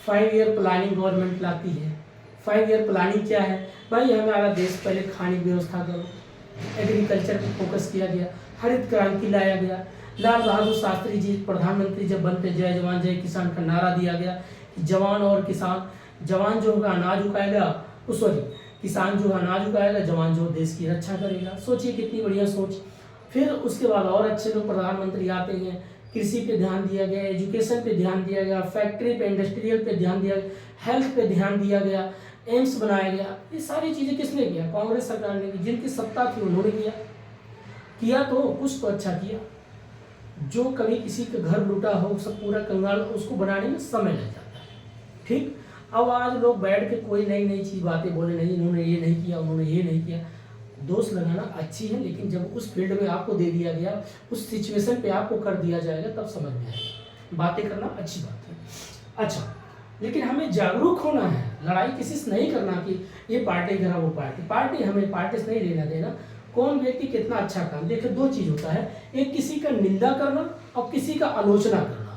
Speaker 1: 5 ईयर प्लानिंग गवर्नमेंट लाती है। 5 ईयर प्लानिंग क्या है भाई, हमारा देश पहले खाने की व्यवस्था करो, एग्रीकल्चर पर फोकस किया गया, हरित क्रांति लाया गया। लाल बहादुर शास्त्री जी प्रधानमंत्री जब बनते, जय जवान जय किसान का नारा दिया गया कि जवान और किसान, जवान जो होगा अनाज उगाएगा, सॉरी किसान जो अनाज उगाएगा, जवान जो देश की रक्षा करेगा। सोचिए कितनी बढ़िया सोच। फिर उसके बाद और अच्छे लोग प्रधानमंत्री आते हैं, कृषि पे ध्यान दिया गया, एजुकेशन पे ध्यान दिया गया, फैक्ट्री पे इंडस्ट्रियल पे ध्यान दिया गया, हेल्थ पे ध्यान दिया गया, एम्स बनाया गया। ये सारी चीज़ें किसने किया? कांग्रेस सरकार ने की। जिनकी सत्ता थी उन्होंने किया तो कुछ तो अच्छा किया। जो कभी किसी का घर लूटा हो, सब पूरा कंगाल, उसको बनाने में समय लग जाता है। ठीक, अब आज लोग बैठ के कोई नई नई चीज़ बातें बोले, नहीं इन्होंने ये नहीं किया, उन्होंने ये नहीं किया। दोष लगाना अच्छी है, लेकिन जब उस फील्ड में आपको दे दिया गया, उस सिचुएशन पे आपको कर दिया जाएगा, तब समझ में आएगा। बातें करना अच्छी बात है। अच्छा, लेकिन हमें जागरूक होना है, लड़ाई किसी से नहीं करना कि ये पार्टी करा वो पार्टी हमें पार्टी से नहीं लेना देना। कौन व्यक्ति कितना अच्छा काम, देखिए दो चीज़ होता है, एक किसी का निंदा करना और किसी का आलोचना करना।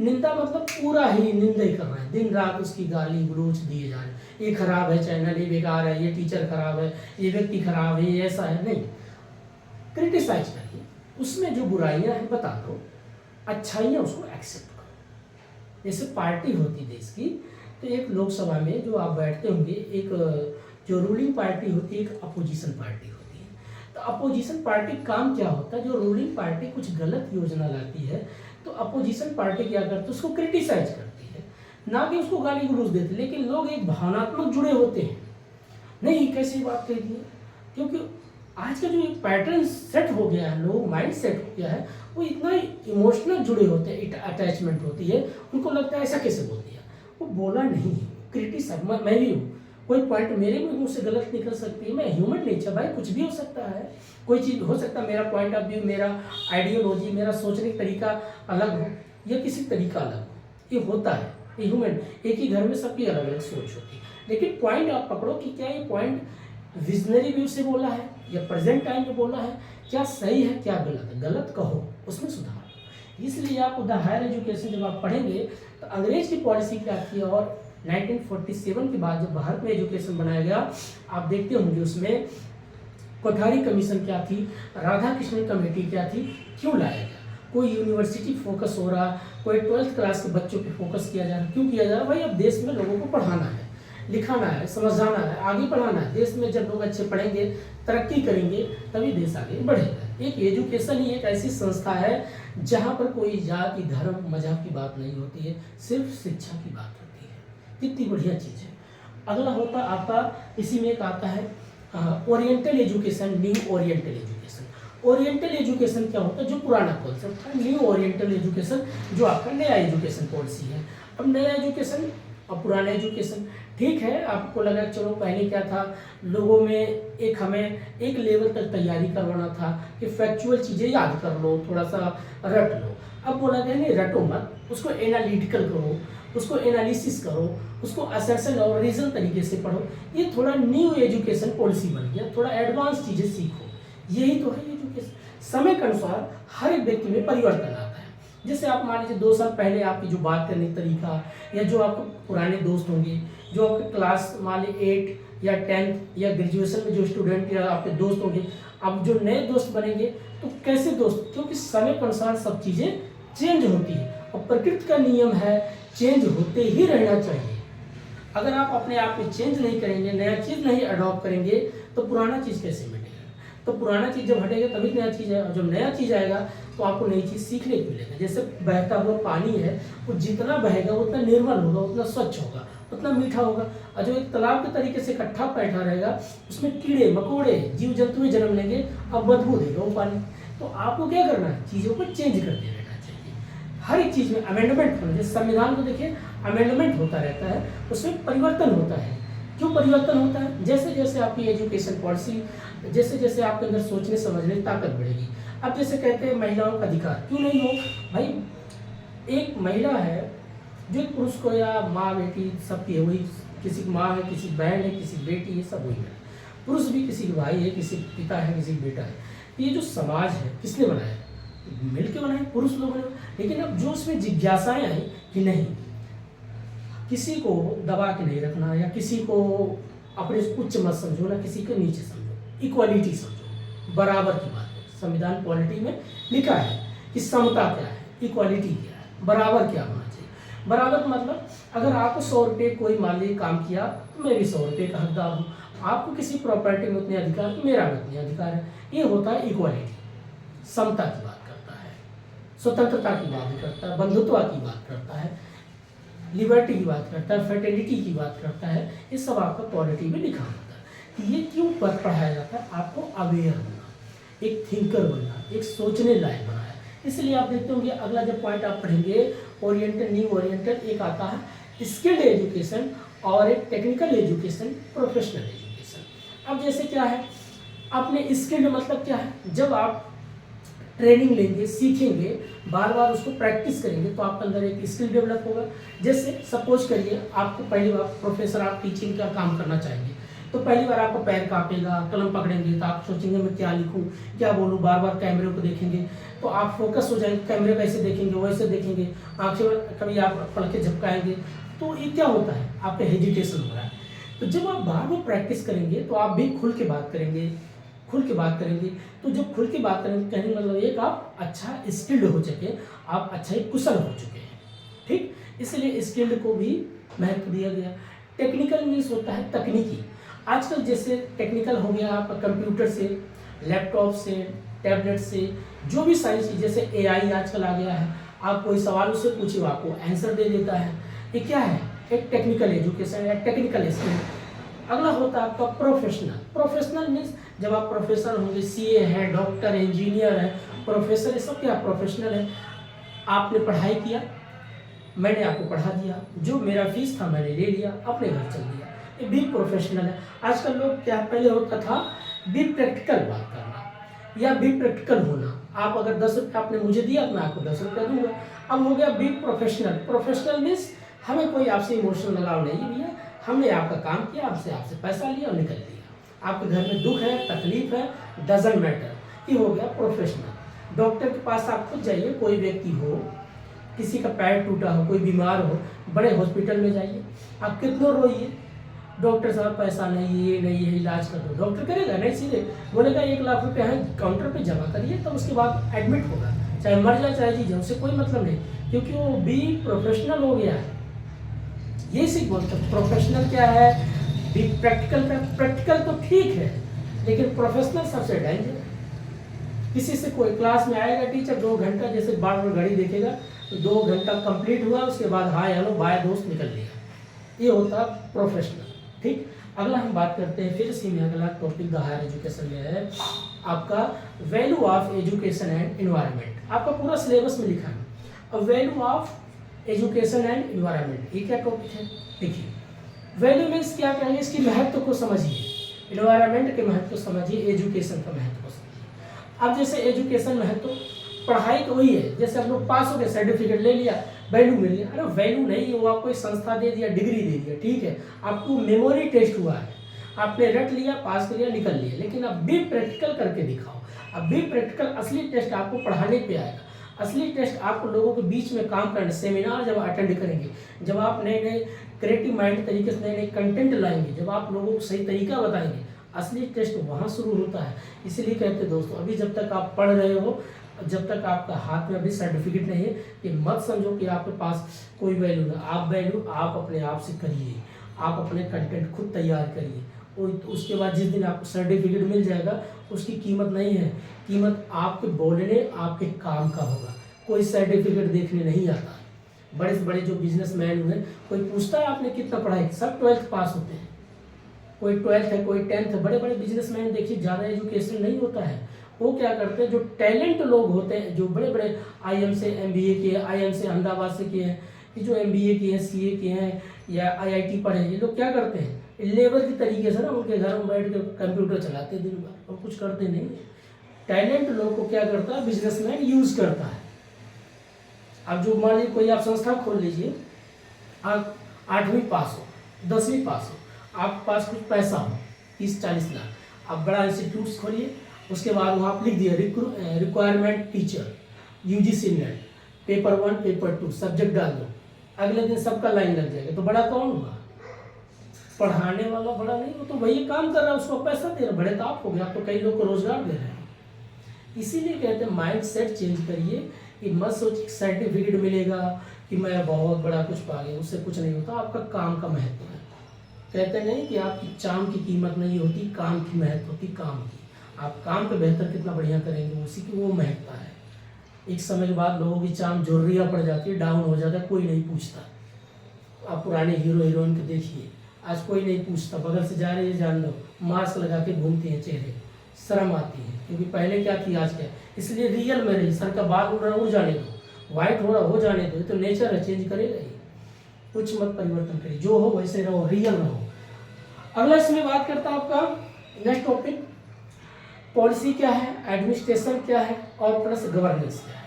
Speaker 1: निंदा मतलब पूरा ही निंदा ही कर रहे हैं, दिन रात उसकी गाली गलौज दिए जा रहे हैं, ये खराब है चैनल, ये बेकार है, ये टीचर खराब है, ये व्यक्ति खराब है, ये ऐसा है। नहीं, क्रिटिसाइज करिए, उसमें जो बुराइयां हैं बता दो, अच्छाइयाँ उसको एक्सेप्ट करो। जैसे पार्टी होती देश की, तो एक लोकसभा में जो आप बैठते होंगे, एक जो रूलिंग पार्टी होती है, एक अपोजिशन पार्टी होती है। तो अपोजिशन पार्टी काम क्या होता है, जो रूलिंग पार्टी कुछ गलत योजना लाती है, तो अपोजिशन पार्टी क्या करती है, उसको क्रिटिसाइज करती है, ना कि उसको गाली गलौज देती। लेकिन लोग एक भावनात्मक जुड़े होते हैं, नहीं कैसी बात कह दी है, क्योंकि आज का जो एक पैटर्न सेट हो गया है, लोग माइंड सेट हो गया है, वो इतना इमोशनल जुड़े होते हैं, अटैचमेंट होती है, उनको लगता है ऐसा कैसे बोल दिया। वो बोला नहीं है, क्रिटिसाइज मैं भी हूँ, कोई पॉइंट मेरे भी मुंह से गलत निकल सकती है, मैं ह्यूमन नेचर भाई, कुछ भी हो सकता है, कोई चीज़ हो सकता है, मेरा पॉइंट ऑफ व्यू, मेरा आइडियोलॉजी, मेरा सोचने का तरीका अलग हो या किसी तरीका अलग हो, ये होता है, ये ह्यूमन, एक ही घर में सबकी अलग अलग सोच होती है। लेकिन पॉइंट आप पकड़ो कि क्या ये पॉइंट विजनरी व्यू से बोला है या प्रेजेंट टाइम में बोला है, क्या सही है क्या गलत है, गलत कहो उसमें सुधार। इसलिए आप द हायर एजुकेशन जब आप पढ़ेंगे तो अंग्रेज की पॉलिसी क्या थी, और 1947 के बाद जब भारत में एजुकेशन बनाया गया, आप देखते होंगे उसमें कोठारी कमीशन क्या थी, राधा कृष्णन कमेटी क्या थी, क्यों लाया गया। कोई यूनिवर्सिटी फोकस हो रहा, कोई 12th क्लास के बच्चों पे फोकस किया जा रहा, क्यों किया जा रहा भाई, अब देश में लोगों को पढ़ाना है, लिखाना है, समझाना है, आगे बढ़ाना है। देश में जब लोग अच्छे पढ़ेंगे, तरक्की करेंगे, तभी देश आगे बढ़ेगा। एक एजुकेशन ही एक ऐसी संस्था है जहाँ पर कोई जाति धर्म मजहब की बात नहीं होती है, सिर्फ शिक्षा की बात होती है। कितनी बढ़िया चीज़ है। अगला होता आपका, इसी में एक आता है oriental education, new oriental education. Oriental education क्या होता है, जो पुराना कॉन्सेप्ट है, न्यू ओरिएंटल एजुकेशन जो आपका नया एजुकेशन पॉलिसी है। अब नया एजुकेशन और पुराना एजुकेशन, ठीक है, आपको लगा चलो पहले क्या था, लोगों में एक हमें एक लेवल तक तैयारी करवाना था कि फैक्चुअल चीज़ें याद कर लो, थोड़ा सा रट लो। अब बोला गया नहीं, रटो मत, उसको एनालिटिकल करो, उसको एनालिसिस करो, उसको असर्शन और रीजन तरीके से पढ़ो। ये थोड़ा न्यू एजुकेशन पॉलिसी बन गया, थोड़ा एडवांस चीज़ें सीखो। यही तो है एजुकेशन। समय के अनुसार हर एक व्यक्ति में परिवर्तन आता है। जैसे आप मान लीजिए 2 साल पहले आपकी जो बात करने का तरीका, या जो आपके पुराने दोस्त होंगे, जो आपके क्लास मान लीजिए 8 या 10 या ग्रेजुएशन में जो स्टूडेंट या आपके दोस्त होंगे, अब जो नए दोस्त बनेंगे तो कैसे दोस्त, क्योंकि समय के अनुसार सब चीज़ें चेंज होती है और प्रकृति का नियम है चेंज होते ही रहना चाहिए। अगर आप अपने आप में चेंज नहीं करेंगे, नया चीज़ नहीं अडॉप्ट करेंगे, तो पुराना चीज़ कैसे मिटेगा। तो पुराना चीज़ जब हटेगा तभी नया चीज़ है, और जब नया चीज़ आएगा तो आपको नई चीज़ सीखने को मिलेगा। जैसे बहता हुआ पानी है, वो जितना बहेगा उतना निर्मल होगा, उतना स्वच्छ होगा, उतना मीठा होगा। और जो एक तालाब के तरीके से इकट्ठा बैठा रहेगा, उसमें कीड़े मकोड़े जीव जंतु जन्म लेंगे और बदबू देगा वो पानी। तो आपको क्या करना है, चीज़ों को चेंज करते रहना चाहिए। हर एक चीज़ में अमेंडमेंट होना, जैसे संविधान को देखिए अमेंडमेंट होता रहता है, उसमें परिवर्तन होता है। क्यों परिवर्तन होता है, जैसे जैसे आपकी एजुकेशन पॉलिसी, जैसे जैसे आपके अंदर सोचने समझने की ताकत बढ़ेगी। अब जैसे कहते हैं महिलाओं का अधिकार क्यों नहीं हो भाई, एक महिला है जो एक पुरुष को या माँ बेटी सबकी है, वही किसी की माँ है, किसी की बहन है, किसी की बेटी है, सब वही है। पुरुष भी किसी के भाई है, किसी के पिता है, किसी का बेटा है। ये जो समाज है किसने बनाया? मिल के बनाया, पुरुष लोगों ने। लेकिन अब जो उसमें जिज्ञासाएं आई कि नहीं, किसी को दबा के नहीं रखना, या किसी को अपने उच्च मत समझो ना किसी को नीचे समझो, इक्वालिटी समझो, बराबर की बात है। संविधान पॉलिटी में लिखा है कि समता क्या है, इक्वालिटी क्या है, बराबर क्या होना चाहिए। बराबर का मतलब अगर आपको 100 रुपये कोई मान लीजिए काम किया तो मैं भी 100 रुपये का हकदार हूँ। आपको किसी प्रॉपर्टी में उतने अधिकार तो मेरा भी उतने अधिकार है। ये होता है इक्वालिटी, समता की बात करता है, स्वतंत्रता की बात करता है, बंधुत्व की बात करता है, लिबर्टी की बात करता है, फर्टिलिटी की बात करता है। ये सब आपका पॉलिटी में लिखा होता है कि ये क्यों पढ़ाया जाता है? आपको अवेयर होना, एक थिंकर बनना, एक सोचने लायक बनाया। इसलिए आप देखते होंगे अगला जब पॉइंट आप पढ़ेंगे ओरिएंटेड, न्यू ओरिएंटेड, एक आता है स्किल्ड एजुकेशन और एक टेक्निकल एजुकेशन, प्रोफेशनल एजुकेशन। अब जैसे क्या है, आपने स्किल्ड मतलब क्या है? जब आप ट्रेनिंग लेंगे, सीखेंगे, बार बार उसको प्रैक्टिस करेंगे तो आपके अंदर एक स्किल डेवलप होगा। जैसे सपोज करिए आपको पहली बार प्रोफेसर, आप टीचिंग का काम करना चाहेंगे तो पहली बार आपको पैर कांपेगा, कलम पकड़ेंगे तो आप सोचेंगे मैं क्या लिखूं, क्या बोलूं, बार बार कैमरे को देखेंगे तो आप फोकस हो जाएंगे, कैमरे कैसे देखेंगे वैसे देखेंगे, आंखें कभी आप पलके झपकाएंगे तो ये क्या होता है? आप पे हेजिटेशन हो रहा है। तो जब आप बार बार प्रैक्टिस करेंगे तो आप भी खुल के बात करेंगे, खुल के बात करेंगे। तो जब खुल के बात करेंगे कहने का मतलब एक आप अच्छा स्किल्ड हो चुके, आप अच्छा ही कुशल हो चुके हैं, ठीक। इसलिए स्किल्ड को भी महत्व दिया गया। टेक्निकल मीन्स होता है तकनीकी। आजकल जैसे टेक्निकल हो गया आपका कंप्यूटर से, लैपटॉप से, टैबलेट से, जो भी सारी चीज़, जैसे एआई आजकल आ गया है, आप कोई सवाल उससे पूछिए आपको आंसर दे देता है। ये क्या है? एक टेक्निकल एजुकेशन या टेक्निकल स्किल। अगला होता है आपका प्रोफेशनल। प्रोफेशनल मीन्स जब आप प्रोफेसर होंगे, सीए हैं, डॉक्टर, इंजीनियर है, प्रोफेसर, ये सब क्या प्रोफेशनल है। आपने पढ़ाई किया, मैंने आपको पढ़ा दिया, जो मेरा फीस था मैंने ले लिया, अपने घर चल दिया, ये भी प्रोफेशनल है। आजकल लोग क्या, पहले होता था बी प्रैक्टिकल बात करना या बी प्रैक्टिकल होना। आप अगर 10 रुपये आपने मुझे दिया तो मैं आपको 10 रुपये दूंगा। अब हो गया बी प्रोफेशनल। प्रोफेशनल मीन्स हमें कोई आपसे इमोशनल लगाव नहीं भैया, हमने आपका काम किया, आपसे पैसा लिया और निकल लिया। आपके घर में दुख है, तकलीफ है, डजंट मैटर, ये हो गया प्रोफेशनल। डॉक्टर के पास आप खुद जाइए, कोई व्यक्ति हो, किसी का पैर टूटा हो, कोई बीमार हो, बड़े हॉस्पिटल में जाइए, आप कितना रोइए, डॉक्टर साहब पैसा नहीं, ये नहीं है, इलाज कर दो। डॉक्टर करेगा नहीं, सीधे बोलेगा 1 लाख रुपये है काउंटर पे जमा करिए, तब उसके बाद एडमिट होगा, चाहे मर जाए चाहे जी जाए, उससे कोई मतलब नहीं, क्योंकि वो भी प्रोफेशनल हो गया है। ये सीख बोलते हैं। प्रोफेशनल क्या है? भी प्रैक्टिकल का, प्रैक्टिकल तो ठीक है लेकिन प्रोफेशनल सबसे डेंजर। किसी से कोई क्लास में आएगा टीचर 2 घंटा, जैसे बार बार घड़ी देखेगा तो 2 घंटा कंप्लीट हुआ, उसके बाद हाय हेलो बाय दोस्त निकल लिया, ये होता है प्रोफेशनल, ठीक। अगला हम बात करते हैं, फिर इसी में अगला टॉपिक द हायर एजुकेशन में है आपका value of education and environment. आपका पूरा सिलेबस में लिखा है value of education and environment. ये क्या टॉपिक है? देखिए, वैल्यू मीन्स क्या कहेंगे, इसकी महत्व को समझिए, एनवायरनमेंट के महत्व को समझिए, एजुकेशन का महत्व को समझिए। अब जैसे एजुकेशन महत्व, पढ़ाई तो वही है, जैसे हम लोग पास हो गए, सर्टिफिकेट ले लिया, वैल्यू मिल गया। अरे वैल्यू नहीं है, वो आपको एक संस्था दे दिया, डिग्री दे दिया, ठीक है, आपको मेमोरी टेस्ट हुआ है, आपने रट लिया, पास कर लिया, निकल लिया। लेकिन अब भी प्रैक्टिकल करके दिखाओ। अब भी प्रैक्टिकल, असली टेस्ट आपको पढ़ाने पे आएगा, असली टेस्ट आपको लोगों के बीच में काम करना, सेमिनार जब अटेंड करेंगे, जब आप नए नए क्रिएटिव माइंड तरीके से नए नए कंटेंट लाएंगे, जब आप लोगों को सही तरीका बताएंगे, असली टेस्ट वहाँ शुरू होता है। इसलिए कहते हैं दोस्तों, अभी जब तक आप पढ़ रहे हो, जब तक आपका हाथ में अभी सर्टिफिकेट नहीं है, कि मत समझो कि आपके पास कोई वैल्यू नहीं। आप वैल्यू आप अपने आप से करिए, आप अपने कंटेंट खुद तैयार करिए, और उसके बाद जिस दिन आपको सर्टिफिकेट मिल जाएगा उसकी कीमत नहीं है, कीमत आपके बोलने, आपके काम का होगा। कोई सर्टिफिकेट देखने नहीं आता। बड़े से बड़े जो बिजनेसमैन हुए, कोई पूछता है आपने कितना पढ़ाई, सब 12th पास होते हैं, कोई 12th है, कोई 10th है। बड़े बड़े बिजनेसमैन देखिए ज़्यादा एजुकेशन नहीं होता है, वो क्या करते हैं, जो टैलेंट लोग होते हैं, जो बड़े बड़े IIM से MBA किए, IIM से अहमदाबाद से किए हैं, ये जो MBA किए हैं, CA किए हैं या IIT पढ़े हैं, ये लोग क्या करते हैं, लेबर की तरीके से ना उनके घर में बैठ के कंप्यूटर चलाते हैं दिन भर और कुछ करते नहीं। टैलेंट लोग को क्या करता है, बिजनेसमैन यूज़ करता है। अब जो मान लीजिए कोई आप संस्था खोल लीजिए, आप 8वीं पास हो, 10वीं पास हो, आपके पास कुछ पैसा हो 30-40 लाख, आप बड़ा इंस्टीट्यूट्स खोलिए, उसके बाद वहाँ आप लिख दिए requirement teacher UGC net paper 1 paper 2 subject डाल दो, अगले दिन सबका लाइन लग जाएगा। तो बड़ा कौन हुआ? पढ़ाने वाला बड़ा नहीं, वो तो वही काम कर रहा है, उसको पैसा दे रहा है, बड़े तो आप हो गए, आप तो कई लोग को रोजगार दे रहे हैं। इसीलिए कहते हैं माइंड सेट चेंज करिए कि मत सोचिए सर्टिफिकेट मिलेगा कि मैं बहुत बड़ा कुछ पा गया, उससे कुछ नहीं होता। आपका काम का महत्व है। कहते नहीं कि आपकी चाम की कीमत नहीं होती, काम की महत्व होती, काम की। आप काम पे बेहतर कितना बढ़िया करेंगे, उसी की वो महत्ता है। एक समय के बाद लोगों की चाम जोरिया पड़ जाती है, डाउन हो जाता है, कोई नहीं पूछता। आप पुराने हीरो हीरोइन को देखिए, आज कोई नहीं पूछता, बगल से जा रही है जान लो, मास्क लगा के घूमती हैं चेहरे, शर्म आती है, क्योंकि पहले क्या थी आज क्या। इसलिए रियल में रही, सर का बाल उड़ रहा उड़ जाने दो, वाइट हो रहा हो जाने दो, ये तो नेचर है, चेंज करेगा ही। कुछ मत परिवर्तन करिए, जो हो वैसे रहो, रियल रहो। अगला इसमें बात करता है आपका नेक्स्ट टॉपिक, पॉलिसी क्या है, एडमिनिस्ट्रेशन क्या है और प्लस गवर्नेंस क्या है।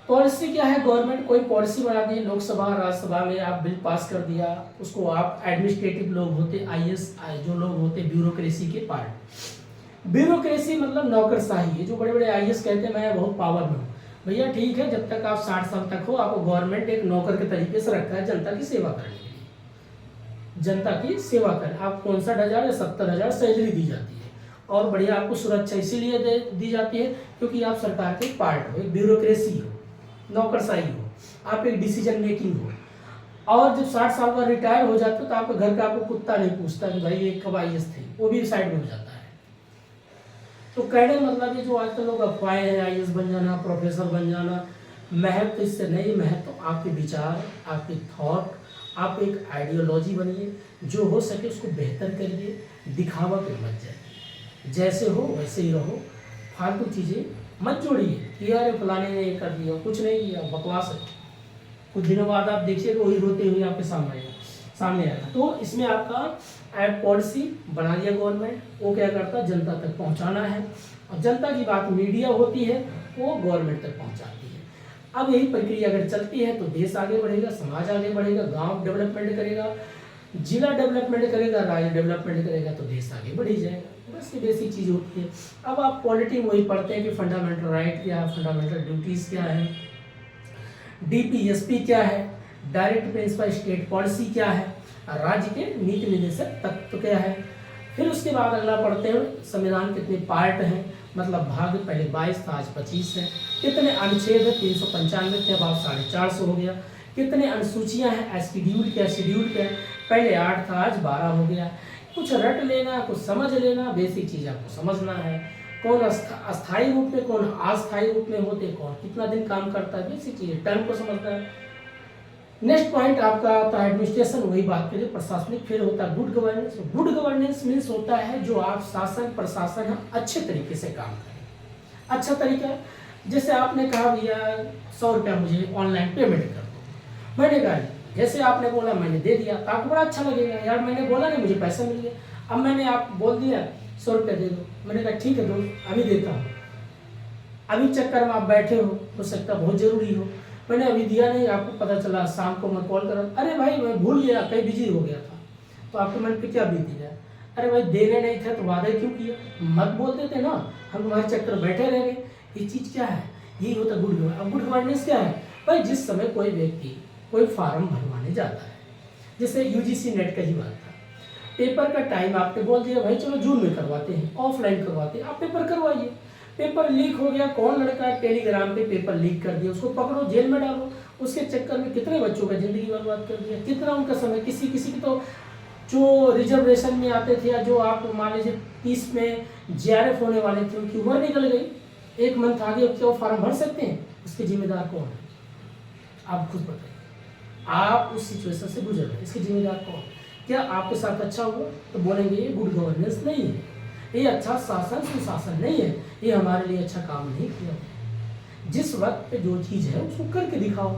Speaker 1: पॉलिसी क्या है, गवर्नमेंट कोई पॉलिसी बना दी, लोकसभा राज्यसभा में आप बिल पास कर दिया, उसको आप एडमिनिस्ट्रेटिव लोग होते, आईएएस जो लोग होते ब्यूरोक्रेसी के पार्ट। ब्यूरोक्रेसी मतलब नौकरशाही है, जो बड़े बड़े आईएएस कहते हैं मैं बहुत पावर में हूँ। भैया ठीक है, जब तक आप 60 साल तक हो, आपको गवर्नमेंट एक नौकर के तरीके से रखा है जनता की सेवा करने के लिए, जनता की सेवा करें। आप 65,000 या 70,000 सैलरी दी जाती है, और बढ़िया आपको सुरक्षा इसीलिए दी जाती है क्योंकि आप सरकार के पार्ट हो, एक ब्यूरोक्रेसी हो, नौकरशाही हो, आप एक डिसीजन मेकिंग हो। और जब 60 साल का रिटायर हो जाते हो तो आपके घर का आपको कुत्ता नहीं पूछता कि भाई ये कब आईएएस थे, वो भी साइड में हो जाता है। तो कहने मतलब ये जो आजकल लोग अफवाहें हैं आईएएस बन जाना, प्रोफेसर बन जाना, महत्व इससे नहीं, महत्व आपके विचार, आपके थॉट, आप एक आइडियोलॉजी बनिए, जो हो सके उसको बेहतर करिए, दिखावा पे मत जाइए, जैसे हो वैसे ही रहो, फालतू चीज़ें मत जोड़िए कि यार फलाने ने ये कर दिया, कुछ नहीं किया, बकवास है। कुछ दिनों बाद आप देखिए वही रोते हुए आपके सामने आएगा। तो इसमें आपका पॉलिसी बना दिया गवर्नमेंट, वो क्या करता है जनता तक पहुंचाना है, और जनता की बात मीडिया होती है, वो गवर्नमेंट तक पहुंचाती है। अब यही प्रक्रिया अगर चलती है तो देश आगे बढ़ेगा, समाज आगे बढ़ेगा, गांव डेवलपमेंट करेगा, जिला डेवलपमेंट करेगा, राज्य डेवलपमेंट करेगा, तो देश आगे बढ़ ही जाएगा। बस ये बेसिक चीज़ होती है। अब आप पॉलिटी में वही पढ़ते हैं कि फंडामेंटल राइट क्या है, फंडामेंटल ड्यूटीज़ क्या है, डीपीएसपी क्या है, डायरेक्ट प्रिंसिपल स्टेट पॉलिसी क्या है, राज्य के नीति निर्देशक तत्व क्या है। फिर उसके बाद अगला पढ़ते हैं संविधान कितने पार्ट हैं, मतलब भाग पहले 22 था, आज 25 है। कितने अनुच्छेद है, 395 थे, अब आप 450 हो गया। कितने अनुसूचियां हैं, शेड्यूल क्या है, पहले 8 था, आज 12 हो गया। कुछ रट लेना, कुछ समझ लेना, बेसिक चीज़ आपको समझना है। कौन अस्थायी रूप में, कौन अस्थायी रूप में होते, कौन कितना दिन काम करता है, बेसिक चीज़ टर्म को समझना है। नेक्स्ट पॉइंट आपका आता है एडमिनिस्ट्रेशन, वही बात करिए प्रशासनिक। फिर होता है good governance. Good governance means होता है जो आप शासन प्रशासन हम अच्छे तरीके से काम करें। अच्छा तरीका, जैसे आपने कहा भैया 100 रुपया मुझे ऑनलाइन पेमेंट कर दो, मैंने कहा जैसे आपने बोला मैंने दे दिया, तो आपको बड़ा अच्छा लगेगा, यार मैंने बोला नहीं मुझे पैसा मिल गया। अब मैंने आप बोल दिया 100 रुपया दे दो, मैंने कहा ठीक है दो, अभी देता हूँ। अभी चक्कर में आप बैठे हो सकता बहुत ज़रूरी हो, मैंने अभी दिया नहीं, आपको पता चला शाम को मैं कॉल करा, अरे भाई मैं भूल गया, कहीं बिजी हो गया था, तो आपके मन पे क्या बीती जाए, अरे भाई देने नहीं थे तो वादा क्यों किया, मत बोल देते ना, हम तुम्हारे चक्कर बैठे रह गए। ये चीज़ क्या है, यही होता गुड गवर्नेंस। अब गुड गवर्नेंस क्या है भाई, जिस समय कोई व्यक्ति कोई फार्म भरवाने जाता है, जैसे यूजीसी नेट का ही बात था, पेपर का टाइम आपने बोल दिया भाई चलो जून में करवाते हैं, ऑफलाइन करवाते हैं, आप पेपर करवाइए। पेपर लीक हो गया, कौन लड़का है टेलीग्राम पे पेपर लीक कर दिया, उसको पकड़ो जेल में डालो। उसके चक्कर में कितने बच्चों का जिंदगी बर्बाद कर दिया, कितना उनका समय, किसी की तो जो रिजर्वेशन में आते थे, या जो आप मान लीजिए 30 में जेआरएफ होने वाले थे, उनकी उम्र निकल गई, 1 मंथ आगे, क्या वो फॉर्म भर सकते हैं? उसके जिम्मेदार कौन है? आप खुद बताइए, आप उस सिचुएशन से गुजर रहे, इसके जिम्मेदार कौन? क्या आपके साथ अच्छा हुआ तो बोलेंगे ये गुड गवर्नेंस नहीं है, ये अच्छा शासन सुशासन नहीं है, ये हमारे लिए अच्छा काम नहीं किया। जिस वक्त पे जो चीज़ है उसको करके दिखाओ,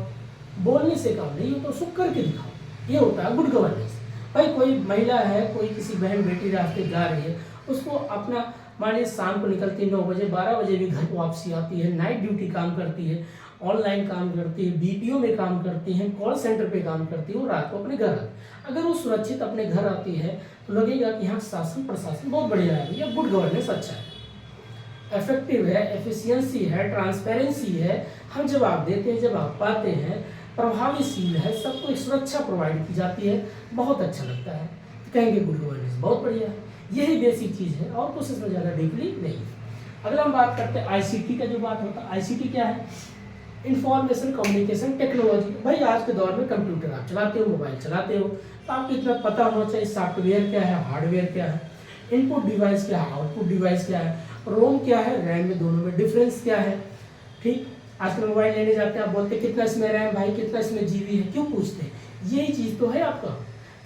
Speaker 1: बोलने से काम नहीं होता, उसको करके दिखाओ, ये होता है गुड गवर्नेंस। भाई कोई महिला है, कोई किसी बहन बेटी रास्ते जा रही है, उसको अपना मान लीजिए शाम को निकलती है 9 बजे, 12 बजे भी घर वापसी आती है, नाइट ड्यूटी काम करती है, ऑनलाइन काम करती है, बीपीओ में काम करती हैं, कॉल सेंटर पे काम करती है, वो रात को अपने घर आती है। अगर वो सुरक्षित अपने घर आती है तो लगेगा कि हाँ शासन प्रशासन बहुत बढ़िया है, या गुड गवर्नेंस अच्छा है, इफेक्टिव है, एफिशिएंसी है, ट्रांसपेरेंसी है, हम जवाब देते हैं, जवाब पाते हैं, प्रभावीशील है, सबको एक सुरक्षा प्रोवाइड की जाती है, बहुत अच्छा लगता है, तो कहेंगे गुड गवर्नेंस बहुत बढ़िया है। यही बेसिक चीज़ है और कुछ इसमें ज़्यादा डीपली नहीं है। अगर हम बात करते हैं आईसीटी का, जो बात होता है आईसीटी क्या है, इंफॉर्मेशन कम्युनिकेशन टेक्नोलॉजी। भाई आज के दौर में कंप्यूटर आप चलाते हो, मोबाइल चलाते हो, तो आपको इतना पता होना चाहिए सॉफ्टवेयर क्या है, हार्डवेयर क्या है, इनपुट डिवाइस क्या है, आउटपुट डिवाइस क्या है, रोम क्या है, रैम में, दोनों में डिफरेंस क्या है। ठीक, आजकल मोबाइल लेने जाते हैं आप बोलते हैं कितना इसमें रैम भाई, कितना इसमें जीबी है, क्यों पूछते हैं, यही चीज़ तो है आपका।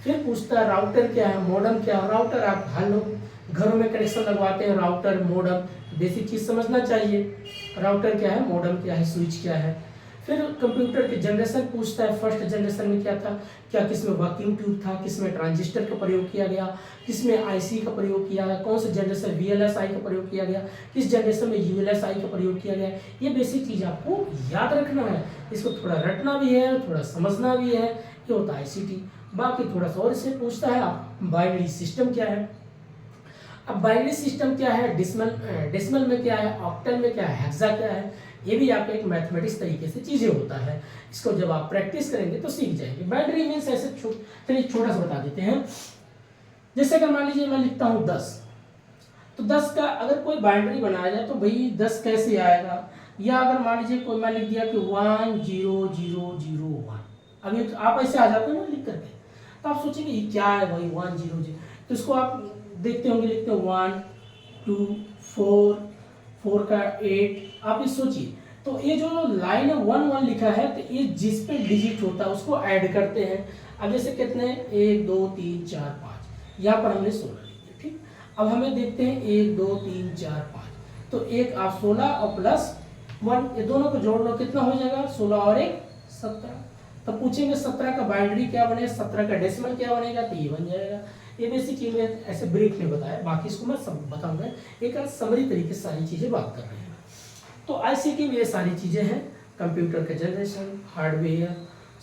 Speaker 1: फिर पूछता है राउटर क्या है, मॉडम क्या है। राउटर आप हर लोग घरों में कनेक्शन लगवाते हैं, राउटर मॉडम बेसिक चीज़ समझना चाहिए, राउटर क्या है, मॉडम क्या है, स्विच क्या है। फिर कंप्यूटर के जनरेशन पूछता है, फर्स्ट जनरेशन में क्या था, क्या किसमें वैक्यूम ट्यूब था, किसमें ट्रांजिस्टर का प्रयोग किया गया, किसमें आईसी का प्रयोग किया गया, कौन से जनरेशन वीएलएसआई का प्रयोग किया गया, किस जनरेशन में यूएलएसआई का प्रयोग किया गया। ये बेसिक चीज़ आपको याद रखना है, इसको थोड़ा रटना भी है, थोड़ा समझना भी है, ये होता है आईसीटी। बाकी थोड़ा सा और इससे पूछता है आप बाइनरी सिस्टम क्या है। अब बाइनरी सिस्टम क्या है, डेसिमल में क्या है, ऑक्टल में क्या है, हेक्सा क्या है, ये भी आपको एक मैथमेटिक्स तरीके से चीज़ें होता है। इसको जब आप प्रैक्टिस करेंगे तो सीख जाएंगे। बाइनरी मीन्स ऐसे चलिए छोटा सा बता देते हैं। जैसे अगर मान लीजिए मैं लिखता हूँ 10, तो 10 का अगर कोई बाइनरी बनाया जाए तो भाई 10 कैसे आएगा, या अगर मान लीजिए कोई मैं लिख दिया कि 10001, अभी आप ऐसे आ जाते हो ना लिख करके, तो आप सोचेंगे ये क्या है भाई 100, तो इसको आप देखते होंगे, लिखते हो 1 2 4 4 का 8, आप ये सोचिए। तो ये जो लाइन है 1 1 लिखा है, तो ये जिस पे डिजिट होता है उसको ऐड करते हैं। अब जैसे कितने 1 2 3 4 5, यहाँ पर हमने 16 लिख दिया। ठीक, अब हमें देखते हैं 1 2 3 4 5, तो एक आप 16 और प्लस 1, ये दोनों को जोड़ लो, कितना हो जाएगा 16 और 1 17। तो पूछेंगे 17 का बाइनरी क्या बनेगा, 17 का डेसिमल क्या बनेगा, तो ये बन जाएगा। ये बेसिक चीज़ में ऐसे ब्रीफ में बताया, बाकी इसको मैं सब बताऊंगा, एक समरी तरीके से सारी चीज़ें बात कर रहे हैं। तो आईसीटी में ये सारी चीज़ें हैं, कंप्यूटर का generation, hardware,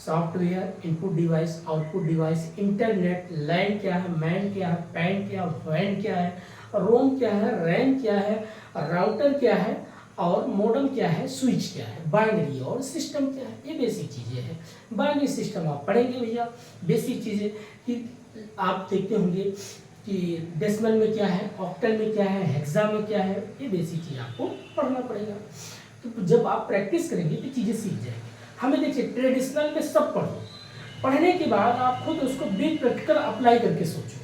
Speaker 1: software, input device, output device, internet, LAN क्या है, मैन क्या है, पैन क्या है, वैन क्या है, रोम क्या है, रैम क्या है, राउटर क्या है, और मॉडम क्या है, स्विच क्या है, बाइनरी और सिस्टम क्या है। ये बेसिक चीज़ें हैं। बाइनरी सिस्टम आप पढ़ेंगे भैया, बेसिक चीज़ें कि आप देखते होंगे कि डेसिमल में क्या है, ऑक्टल में क्या है, हेक्सा में क्या है, ये बेसिक चीज़ आपको पढ़ना पड़ेगा। तो जब आप प्रैक्टिस करेंगे तो चीज़ें सीख जाएंगे। हमें देखिए ट्रेडिशनल में सब पढ़ो, पढ़ने के बाद आप खुद उसको बिग प्रैक्टिकल अप्लाई करके सोचो,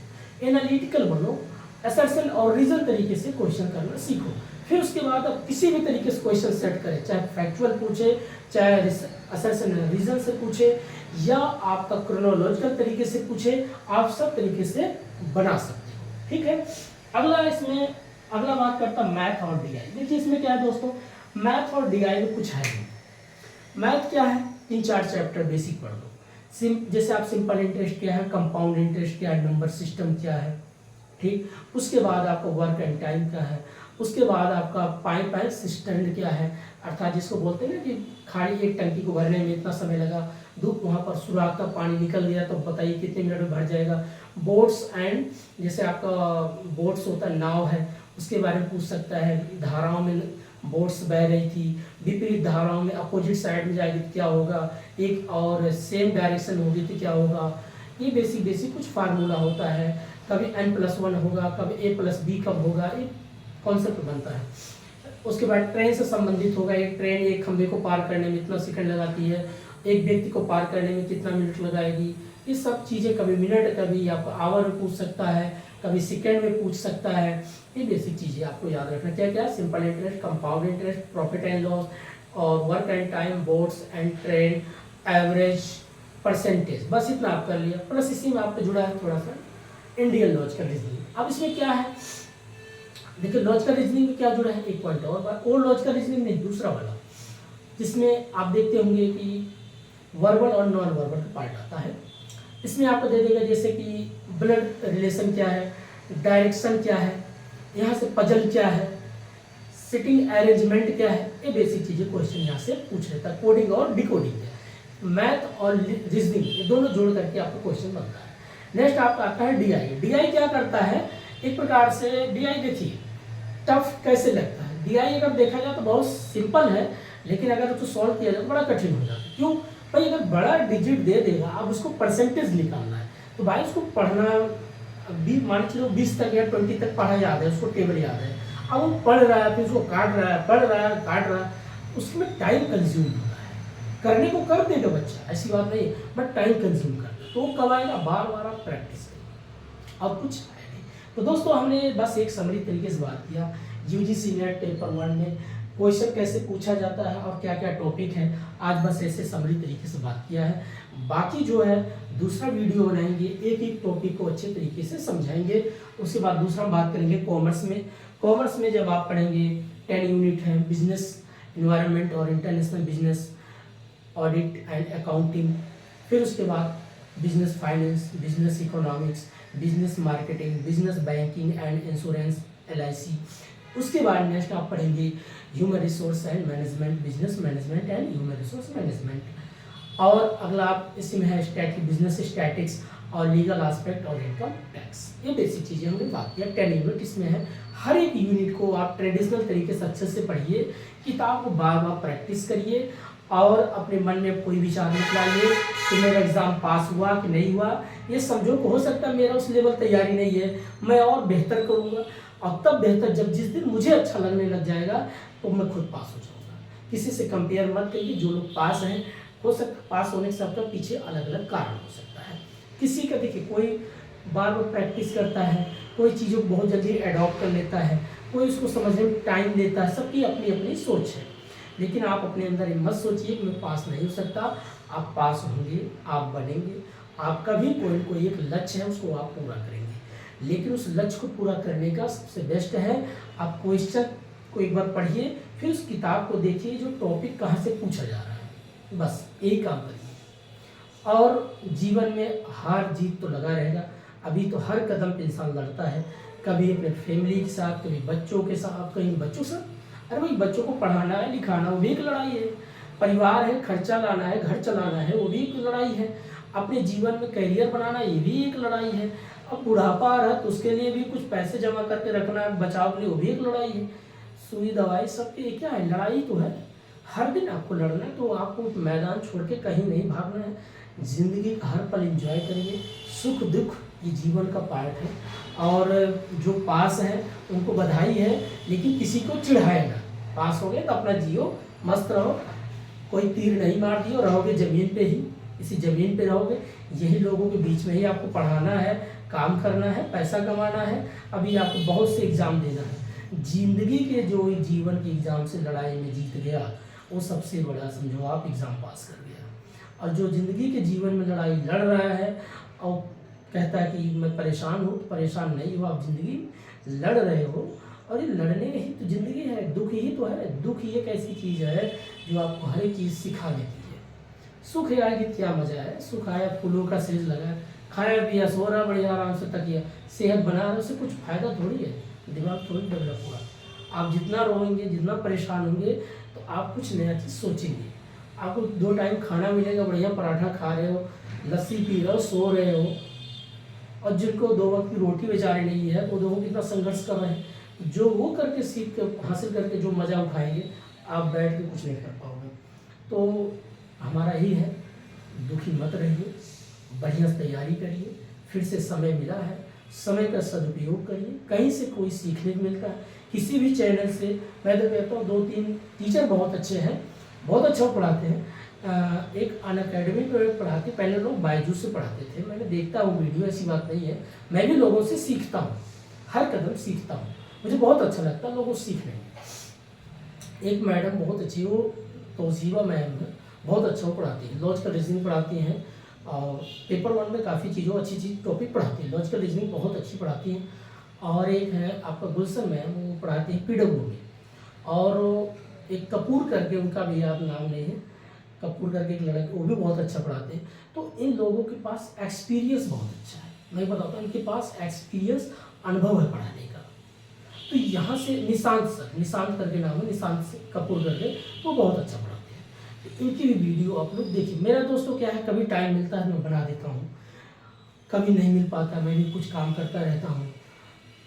Speaker 1: एनालिटिकल बनो, असर्शन और रीजन तरीके से क्वेश्चन करना सीखो। फिर उसके बाद आप किसी भी तरीके से क्वेश्चन सेट करें, चाहे फैक्चुअल पूछे, चाहे असर्शन रीजन से पूछे, या आपका क्रोनोलॉजिकल तरीके से पूछे, आप सब तरीके से बना सकते हो। ठीक है, अगला बात करता मैथ और डीआई। देखिए इसमें क्या है दोस्तों, मैथ और डीआई में कुछ है नहीं। मैथ क्या है, 3 4 चैप्टर बेसिक पढ़ लो। जैसे आप सिंपल इंटरेस्ट क्या है, कंपाउंड इंटरेस्ट क्या है, नंबर सिस्टम क्या है, ठीक। उसके बाद आपका वर्क एंड टाइम क्या है, उसके बाद आपका पाइप एंड सिस्टम क्या है, अर्थात जिसको बोलते हैं ना कि खाली एक टंकी को भरने में इतना समय लगा, धूप वहाँ पर सुराख का पानी निकल गया तो बताइए कितने मिनट में भर जाएगा। बोट्स एंड, जैसे आपका बोट्स होता है, नाव है, उसके बारे में पूछ सकता है। धाराओं में बोट्स बह रही थी, विपरीत धाराओं में अपोजिट साइड में जाएगी तो क्या होगा, एक और सेम डायरेक्शन होगी तो क्या होगा। ये बेसिक कुछ फार्मूला होता है, कभी n+1 होगा, कभी a+b कब होगा, एक कॉन्सेप्ट बनता है। उसके बाद ट्रेन से संबंधित होगा, एक ट्रेन एक खंभे को पार करने में इतना सेकंड लगाती है, एक व्यक्ति को पार करने में कितना मिनट लगाएगी। ये सब चीज़ें कभी मिनट, कभी आपको आवर में पूछ सकता है, कभी सेकंड में पूछ सकता है। ये बेसिक चीज़ें आपको याद रखना क्या क्या, simple interest, compound interest, profit and loss, और work and time, boats and train, average, percentage, बस इतना आप कर लिया। प्लस इसी में आपको जुड़ा है थोड़ा सा इंडियन लॉजिकल रीजनिंग। अब इसमें क्या है, देखिए लॉजिकल रीजनिंग में क्या जुड़ा है, एक पॉइंट और लॉजिकल रीजनिंग नहीं, दूसरा वाला, जिसमें आप देखते होंगे कि वर्बल और नॉन वर्बल का पार्ट आता है। इसमें आपको दे देगा जैसे कि ब्लड रिलेशन क्या है, डायरेक्शन क्या है, यहाँ से पजल क्या है, सिटिंग अरेंजमेंट क्या है, ये बेसिक चीज़ें क्वेश्चन यहाँ से पूछ लेता है। कोडिंग और डिकोडिंग है, मैथ और रीजनिंग, ये दोनों जोड़ करके आपको क्वेश्चन बनता है। नेक्स्ट आपका आता है डीआई। डीआई क्या करता है, एक प्रकार से डीआई देखिए टफ कैसे लगता है। डीआई अगर देखा जाए तो बहुत सिंपल है, लेकिन अगर उसको सॉल्व किया जाए तो बड़ा कठिन हो जाता है। क्यों भाई, अगर बड़ा डिजिट दे देगा, अब उसको परसेंटेज निकालना है, तो भाई उसको पढ़ना, मान चलो 20 तक या 20 तक पढ़ा याद है, उसको टेबल याद है, अब वो पढ़ रहा है, फिर उसको काट रहा है, पढ़ रहा है, काट रहा है, उसमें टाइम कंज्यूम होता है। करने को कर देगा बच्चा, ऐसी बात नहीं, बट टाइम कंज्यूम करता है, तो वो कब आएगा, बार बार आप प्रैक्टिस करेंगे, अब कुछ है नहीं। तो दोस्तों हमने बस एक समरी तरीके से बात किया यूजीसी नेट पेपर 1 में क्वेश्चन कैसे पूछा जाता है और क्या क्या टॉपिक है, आज बस ऐसे समरी तरीके से बात किया है। बाकी जो है दूसरा वीडियो बनाएंगे, एक एक टॉपिक को अच्छे तरीके से समझाएंगे। उसके बाद दूसरा हम बात करेंगे कॉमर्स में। कॉमर्स में जब आप पढ़ेंगे 10 यूनिट है बिजनेस इन्वायरमेंट और international business, audit and accounting, फिर उसके बाद business finance, business economics, business marketing, business banking and insurance LIC। उसके बाद नेक्स्ट आप पढ़ेंगे human resource and management, business management and human resource management. और अगला आप इसमें है स्टैटिक बिजनेस स्टैटिक्स और लीगल एस्पेक्ट और इनकम टैक्स। ये बेसिक चीज़ें हमने बात किया। 10 यूनिट इसमें है, हर एक यूनिट को आप ट्रेडिशनल तरीके से अच्छे से पढ़िए, किताब को बार बार प्रैक्टिस करिए और अपने मन में कोई विचार मत लाइए कि मेरा एग्ज़ाम पास हुआ कि नहीं हुआ। ये समझो कि हो सकता है मेरा उस लेवल तैयारी नहीं है, मैं और बेहतर करूँगा, और तब बेहतर जब जिस दिन मुझे अच्छा लगने लग जाएगा तो मैं खुद पास हो जाऊँगा। किसी से कंपेयर मत करिए। जो लोग पास हैं, हो सकता पास होने के सबका पीछे अलग अलग कारण हो सकता है। किसी का देखिए कोई बार बार प्रैक्टिस करता है, कोई चीज़ों को बहुत जल्दी अडॉप्ट कर लेता है, कोई उसको समझने में टाइम लेता है, सबकी अपनी अपनी सोच है। लेकिन आप अपने अंदर ये मत सोचिए कि मैं पास नहीं हो सकता। आप पास होंगे, आप बनेंगे, आपका भी कोई एक लक्ष्य है, उसको आप पूरा करेंगे। लेकिन उस लक्ष्य को पूरा करने का सबसे बेस्ट है आप क्वेश्चन को एक बार पढ़िए, फिर उस किताब को देखिए जो टॉपिक कहाँ से पूछा जा रहा है, बस यही काम करिए। और जीवन में हार जीत तो लगा रहेगा। अभी तो हर कदम पे इंसान लड़ता है, कभी अपने फैमिली के साथ, कभी बच्चों के साथ, कहीं बच्चों से। अरे भाई बच्चों को पढ़ाना है, लिखाना, वो भी एक लड़ाई है। परिवार है, खर्चा लाना है, घर चलाना है, वो भी एक लड़ाई है। अपने जीवन में करियर बनाना, ये भी एक लड़ाई है। अब बुढ़ापा आ रहा है तो उसके लिए भी कुछ पैसे जमा करके रखना है बचाव के लिए, वो भी एक लड़ाई है। सुई दवाई सबके क्या है, लड़ाई तो है। हर दिन आपको लड़ना है, तो आपको मैदान छोड़ के कहीं नहीं भागना है। ज़िंदगी का हर पल एंजॉय करिए। सुख दुख ये जीवन का पार्ट है। और जो पास हैं उनको बधाई है, लेकिन किसी को चिढ़ाए ना। पास हो गए तो अपना जियो, मस्त रहो, कोई तीर नहीं मार दियो, रहोगे ज़मीन पे ही, इसी ज़मीन पे रहोगे। यही लोगों के बीच में ही आपको पढ़ाना है, काम करना है, पैसा कमाना है। अभी आपको बहुत से एग्ज़ाम देना है। जिंदगी के जो जीवन के एग्ज़ाम से लड़ाई में जीत गया, वो सबसे बड़ा समझो आप एग्ज़ाम पास कर गया। और जो ज़िंदगी के जीवन में लड़ाई लड़ रहा है और कहता है कि मैं परेशान हूँ, परेशान नहीं हो, आप ज़िंदगी लड़ रहे हो। और ये लड़ने ही तो ज़िंदगी है, दुख ही तो है। दुख ही एक ऐसी चीज़ है जो आपको हर एक चीज़ सिखा देती है। सुख आएगी क्या मज़ा है, सुख आया फूलों का सेज लगा, खाया पिया सो रहा बढ़िया आराम से तकिया, सेहत बना रहा, उससे कुछ फ़ायदा थोड़ी है, दिमाग थोड़ी डेवलप हुआ। आप जितना रोएंगे, जितना परेशान होंगे, तो आप कुछ नया चीज़ सोचेंगे। आपको 2 टाइम खाना मिलेगा, बढ़िया पराठा खा रहे हो, लस्सी पी रहे हो, सो रहे हो। और जिनको 2 वक्त की रोटी बेचारे नहीं है, वो देखो कितना संघर्ष कर रहे हैं। जो वो करके सीख के हासिल करके जो मज़ा उठाएंगे, आप बैठ के कुछ नहीं कर पाओगे। तो हमारा ही है, दुखी मत रहिए, बढ़िया से तैयारी करिए। फिर से समय मिला है, समय का सदुपयोग करिए। कहीं से कोई सीखने को मिलता है, किसी भी चैनल से। मैं तो कहता हूँ 2-3 टीचर बहुत अच्छे हैं, बहुत अच्छा पढ़ाते हैं। एक अनअकैडमी पर पढ़ाते, पहले लोग बायजूस से पढ़ाते थे। मैंने देखता हूँ वीडियो, ऐसी बात नहीं है। मैं भी लोगों से सीखता हूँ, हर कदम सीखता हूँ, मुझे बहुत अच्छा लगता है लोगों से सीखने। एक मैडम बहुत अच्छी, वो तोसीबा मैम है, बहुत अच्छा वो पढ़ाती है, लॉजिकल रीजनिंग पढ़ाती हैं। और पेपर 1 में काफ़ी चीज़ों अच्छी चीज़ टॉपिक पढ़ाती है, लॉजिकल रीजनिंग बहुत अच्छी पढ़ाती हैं। और एक है आपका गुलशन मैम, वो पढ़ाती है PW में। और एक कपूर करके, उनका भी याद नाम नहीं है, कपूर करके एक लड़के, वो भी बहुत अच्छा पढ़ाते हैं। तो इन लोगों के पास एक्सपीरियंस बहुत अच्छा है। मैं बताता हूँ, इनके पास एक्सपीरियंस, अनुभव है पढ़ाने का। तो यहाँ से निशांत सर, निशांत करके नाम है, निशांत कपूर करके, वो बहुत अच्छा पढ़ाते हैं। तो इनकी भी वीडियो आप लोग देखिए। मेरा दोस्तों क्या है, कभी टाइम मिलता है मैं बना देता हूँ, कभी नहीं मिल पाता, मैं भी कुछ काम करता रहता हूँ,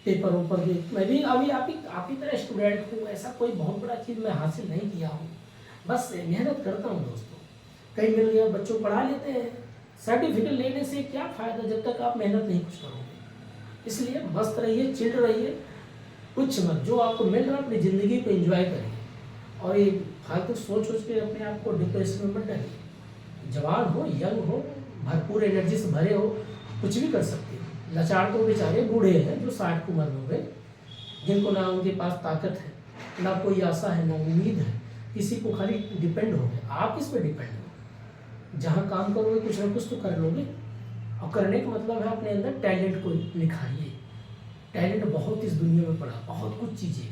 Speaker 1: पेपर ऊपर भी मैं भी अभी आप ही तरह स्टूडेंट हूँ, ऐसा कोई बहुत बड़ा चीज़ मैं हासिल नहीं किया हूँ, बस मेहनत करता हूँ दोस्तों। कहीं मिल गया, बच्चों पढ़ा लेते हैं, सर्टिफिकेट लेने से क्या फ़ायदा जब तक आप मेहनत नहीं कुछ करोगे। इसलिए मस्त रहिए, चिल रहिए, कुछ मत, जो आपको मिल रहा है अपनी ज़िंदगी को एंजॉय करिए, और ये फालतू सोच के अपने आप को डिप्रेशन में मत डालिए। जवान हो, यंग हो, भरपूर एनर्जी से भरे हो, कुछ भी कर सकते हो। लाचार तो बेचारे बूढ़े हैं जो 60 की उम्र में हो गए, जिनको ना उनके पास ताकत है, ना कोई आशा है, ना उम्मीद है, किसी को खाली डिपेंड हो गए। आप किस पे डिपेंड हो? जहाँ काम करोगे कुछ ना कुछ तो कर लोगे, और करने का मतलब है अपने अंदर टैलेंट को निखारिए। टैलेंट बहुत इस दुनिया में पड़ा, बहुत कुछ चीज़ें,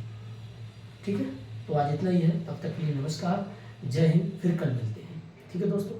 Speaker 1: ठीक है। तो आज इतना ही है, तब तक के लिए नमस्कार, जय हिंद, फिर कल मिलते हैं, ठीक है दोस्तों।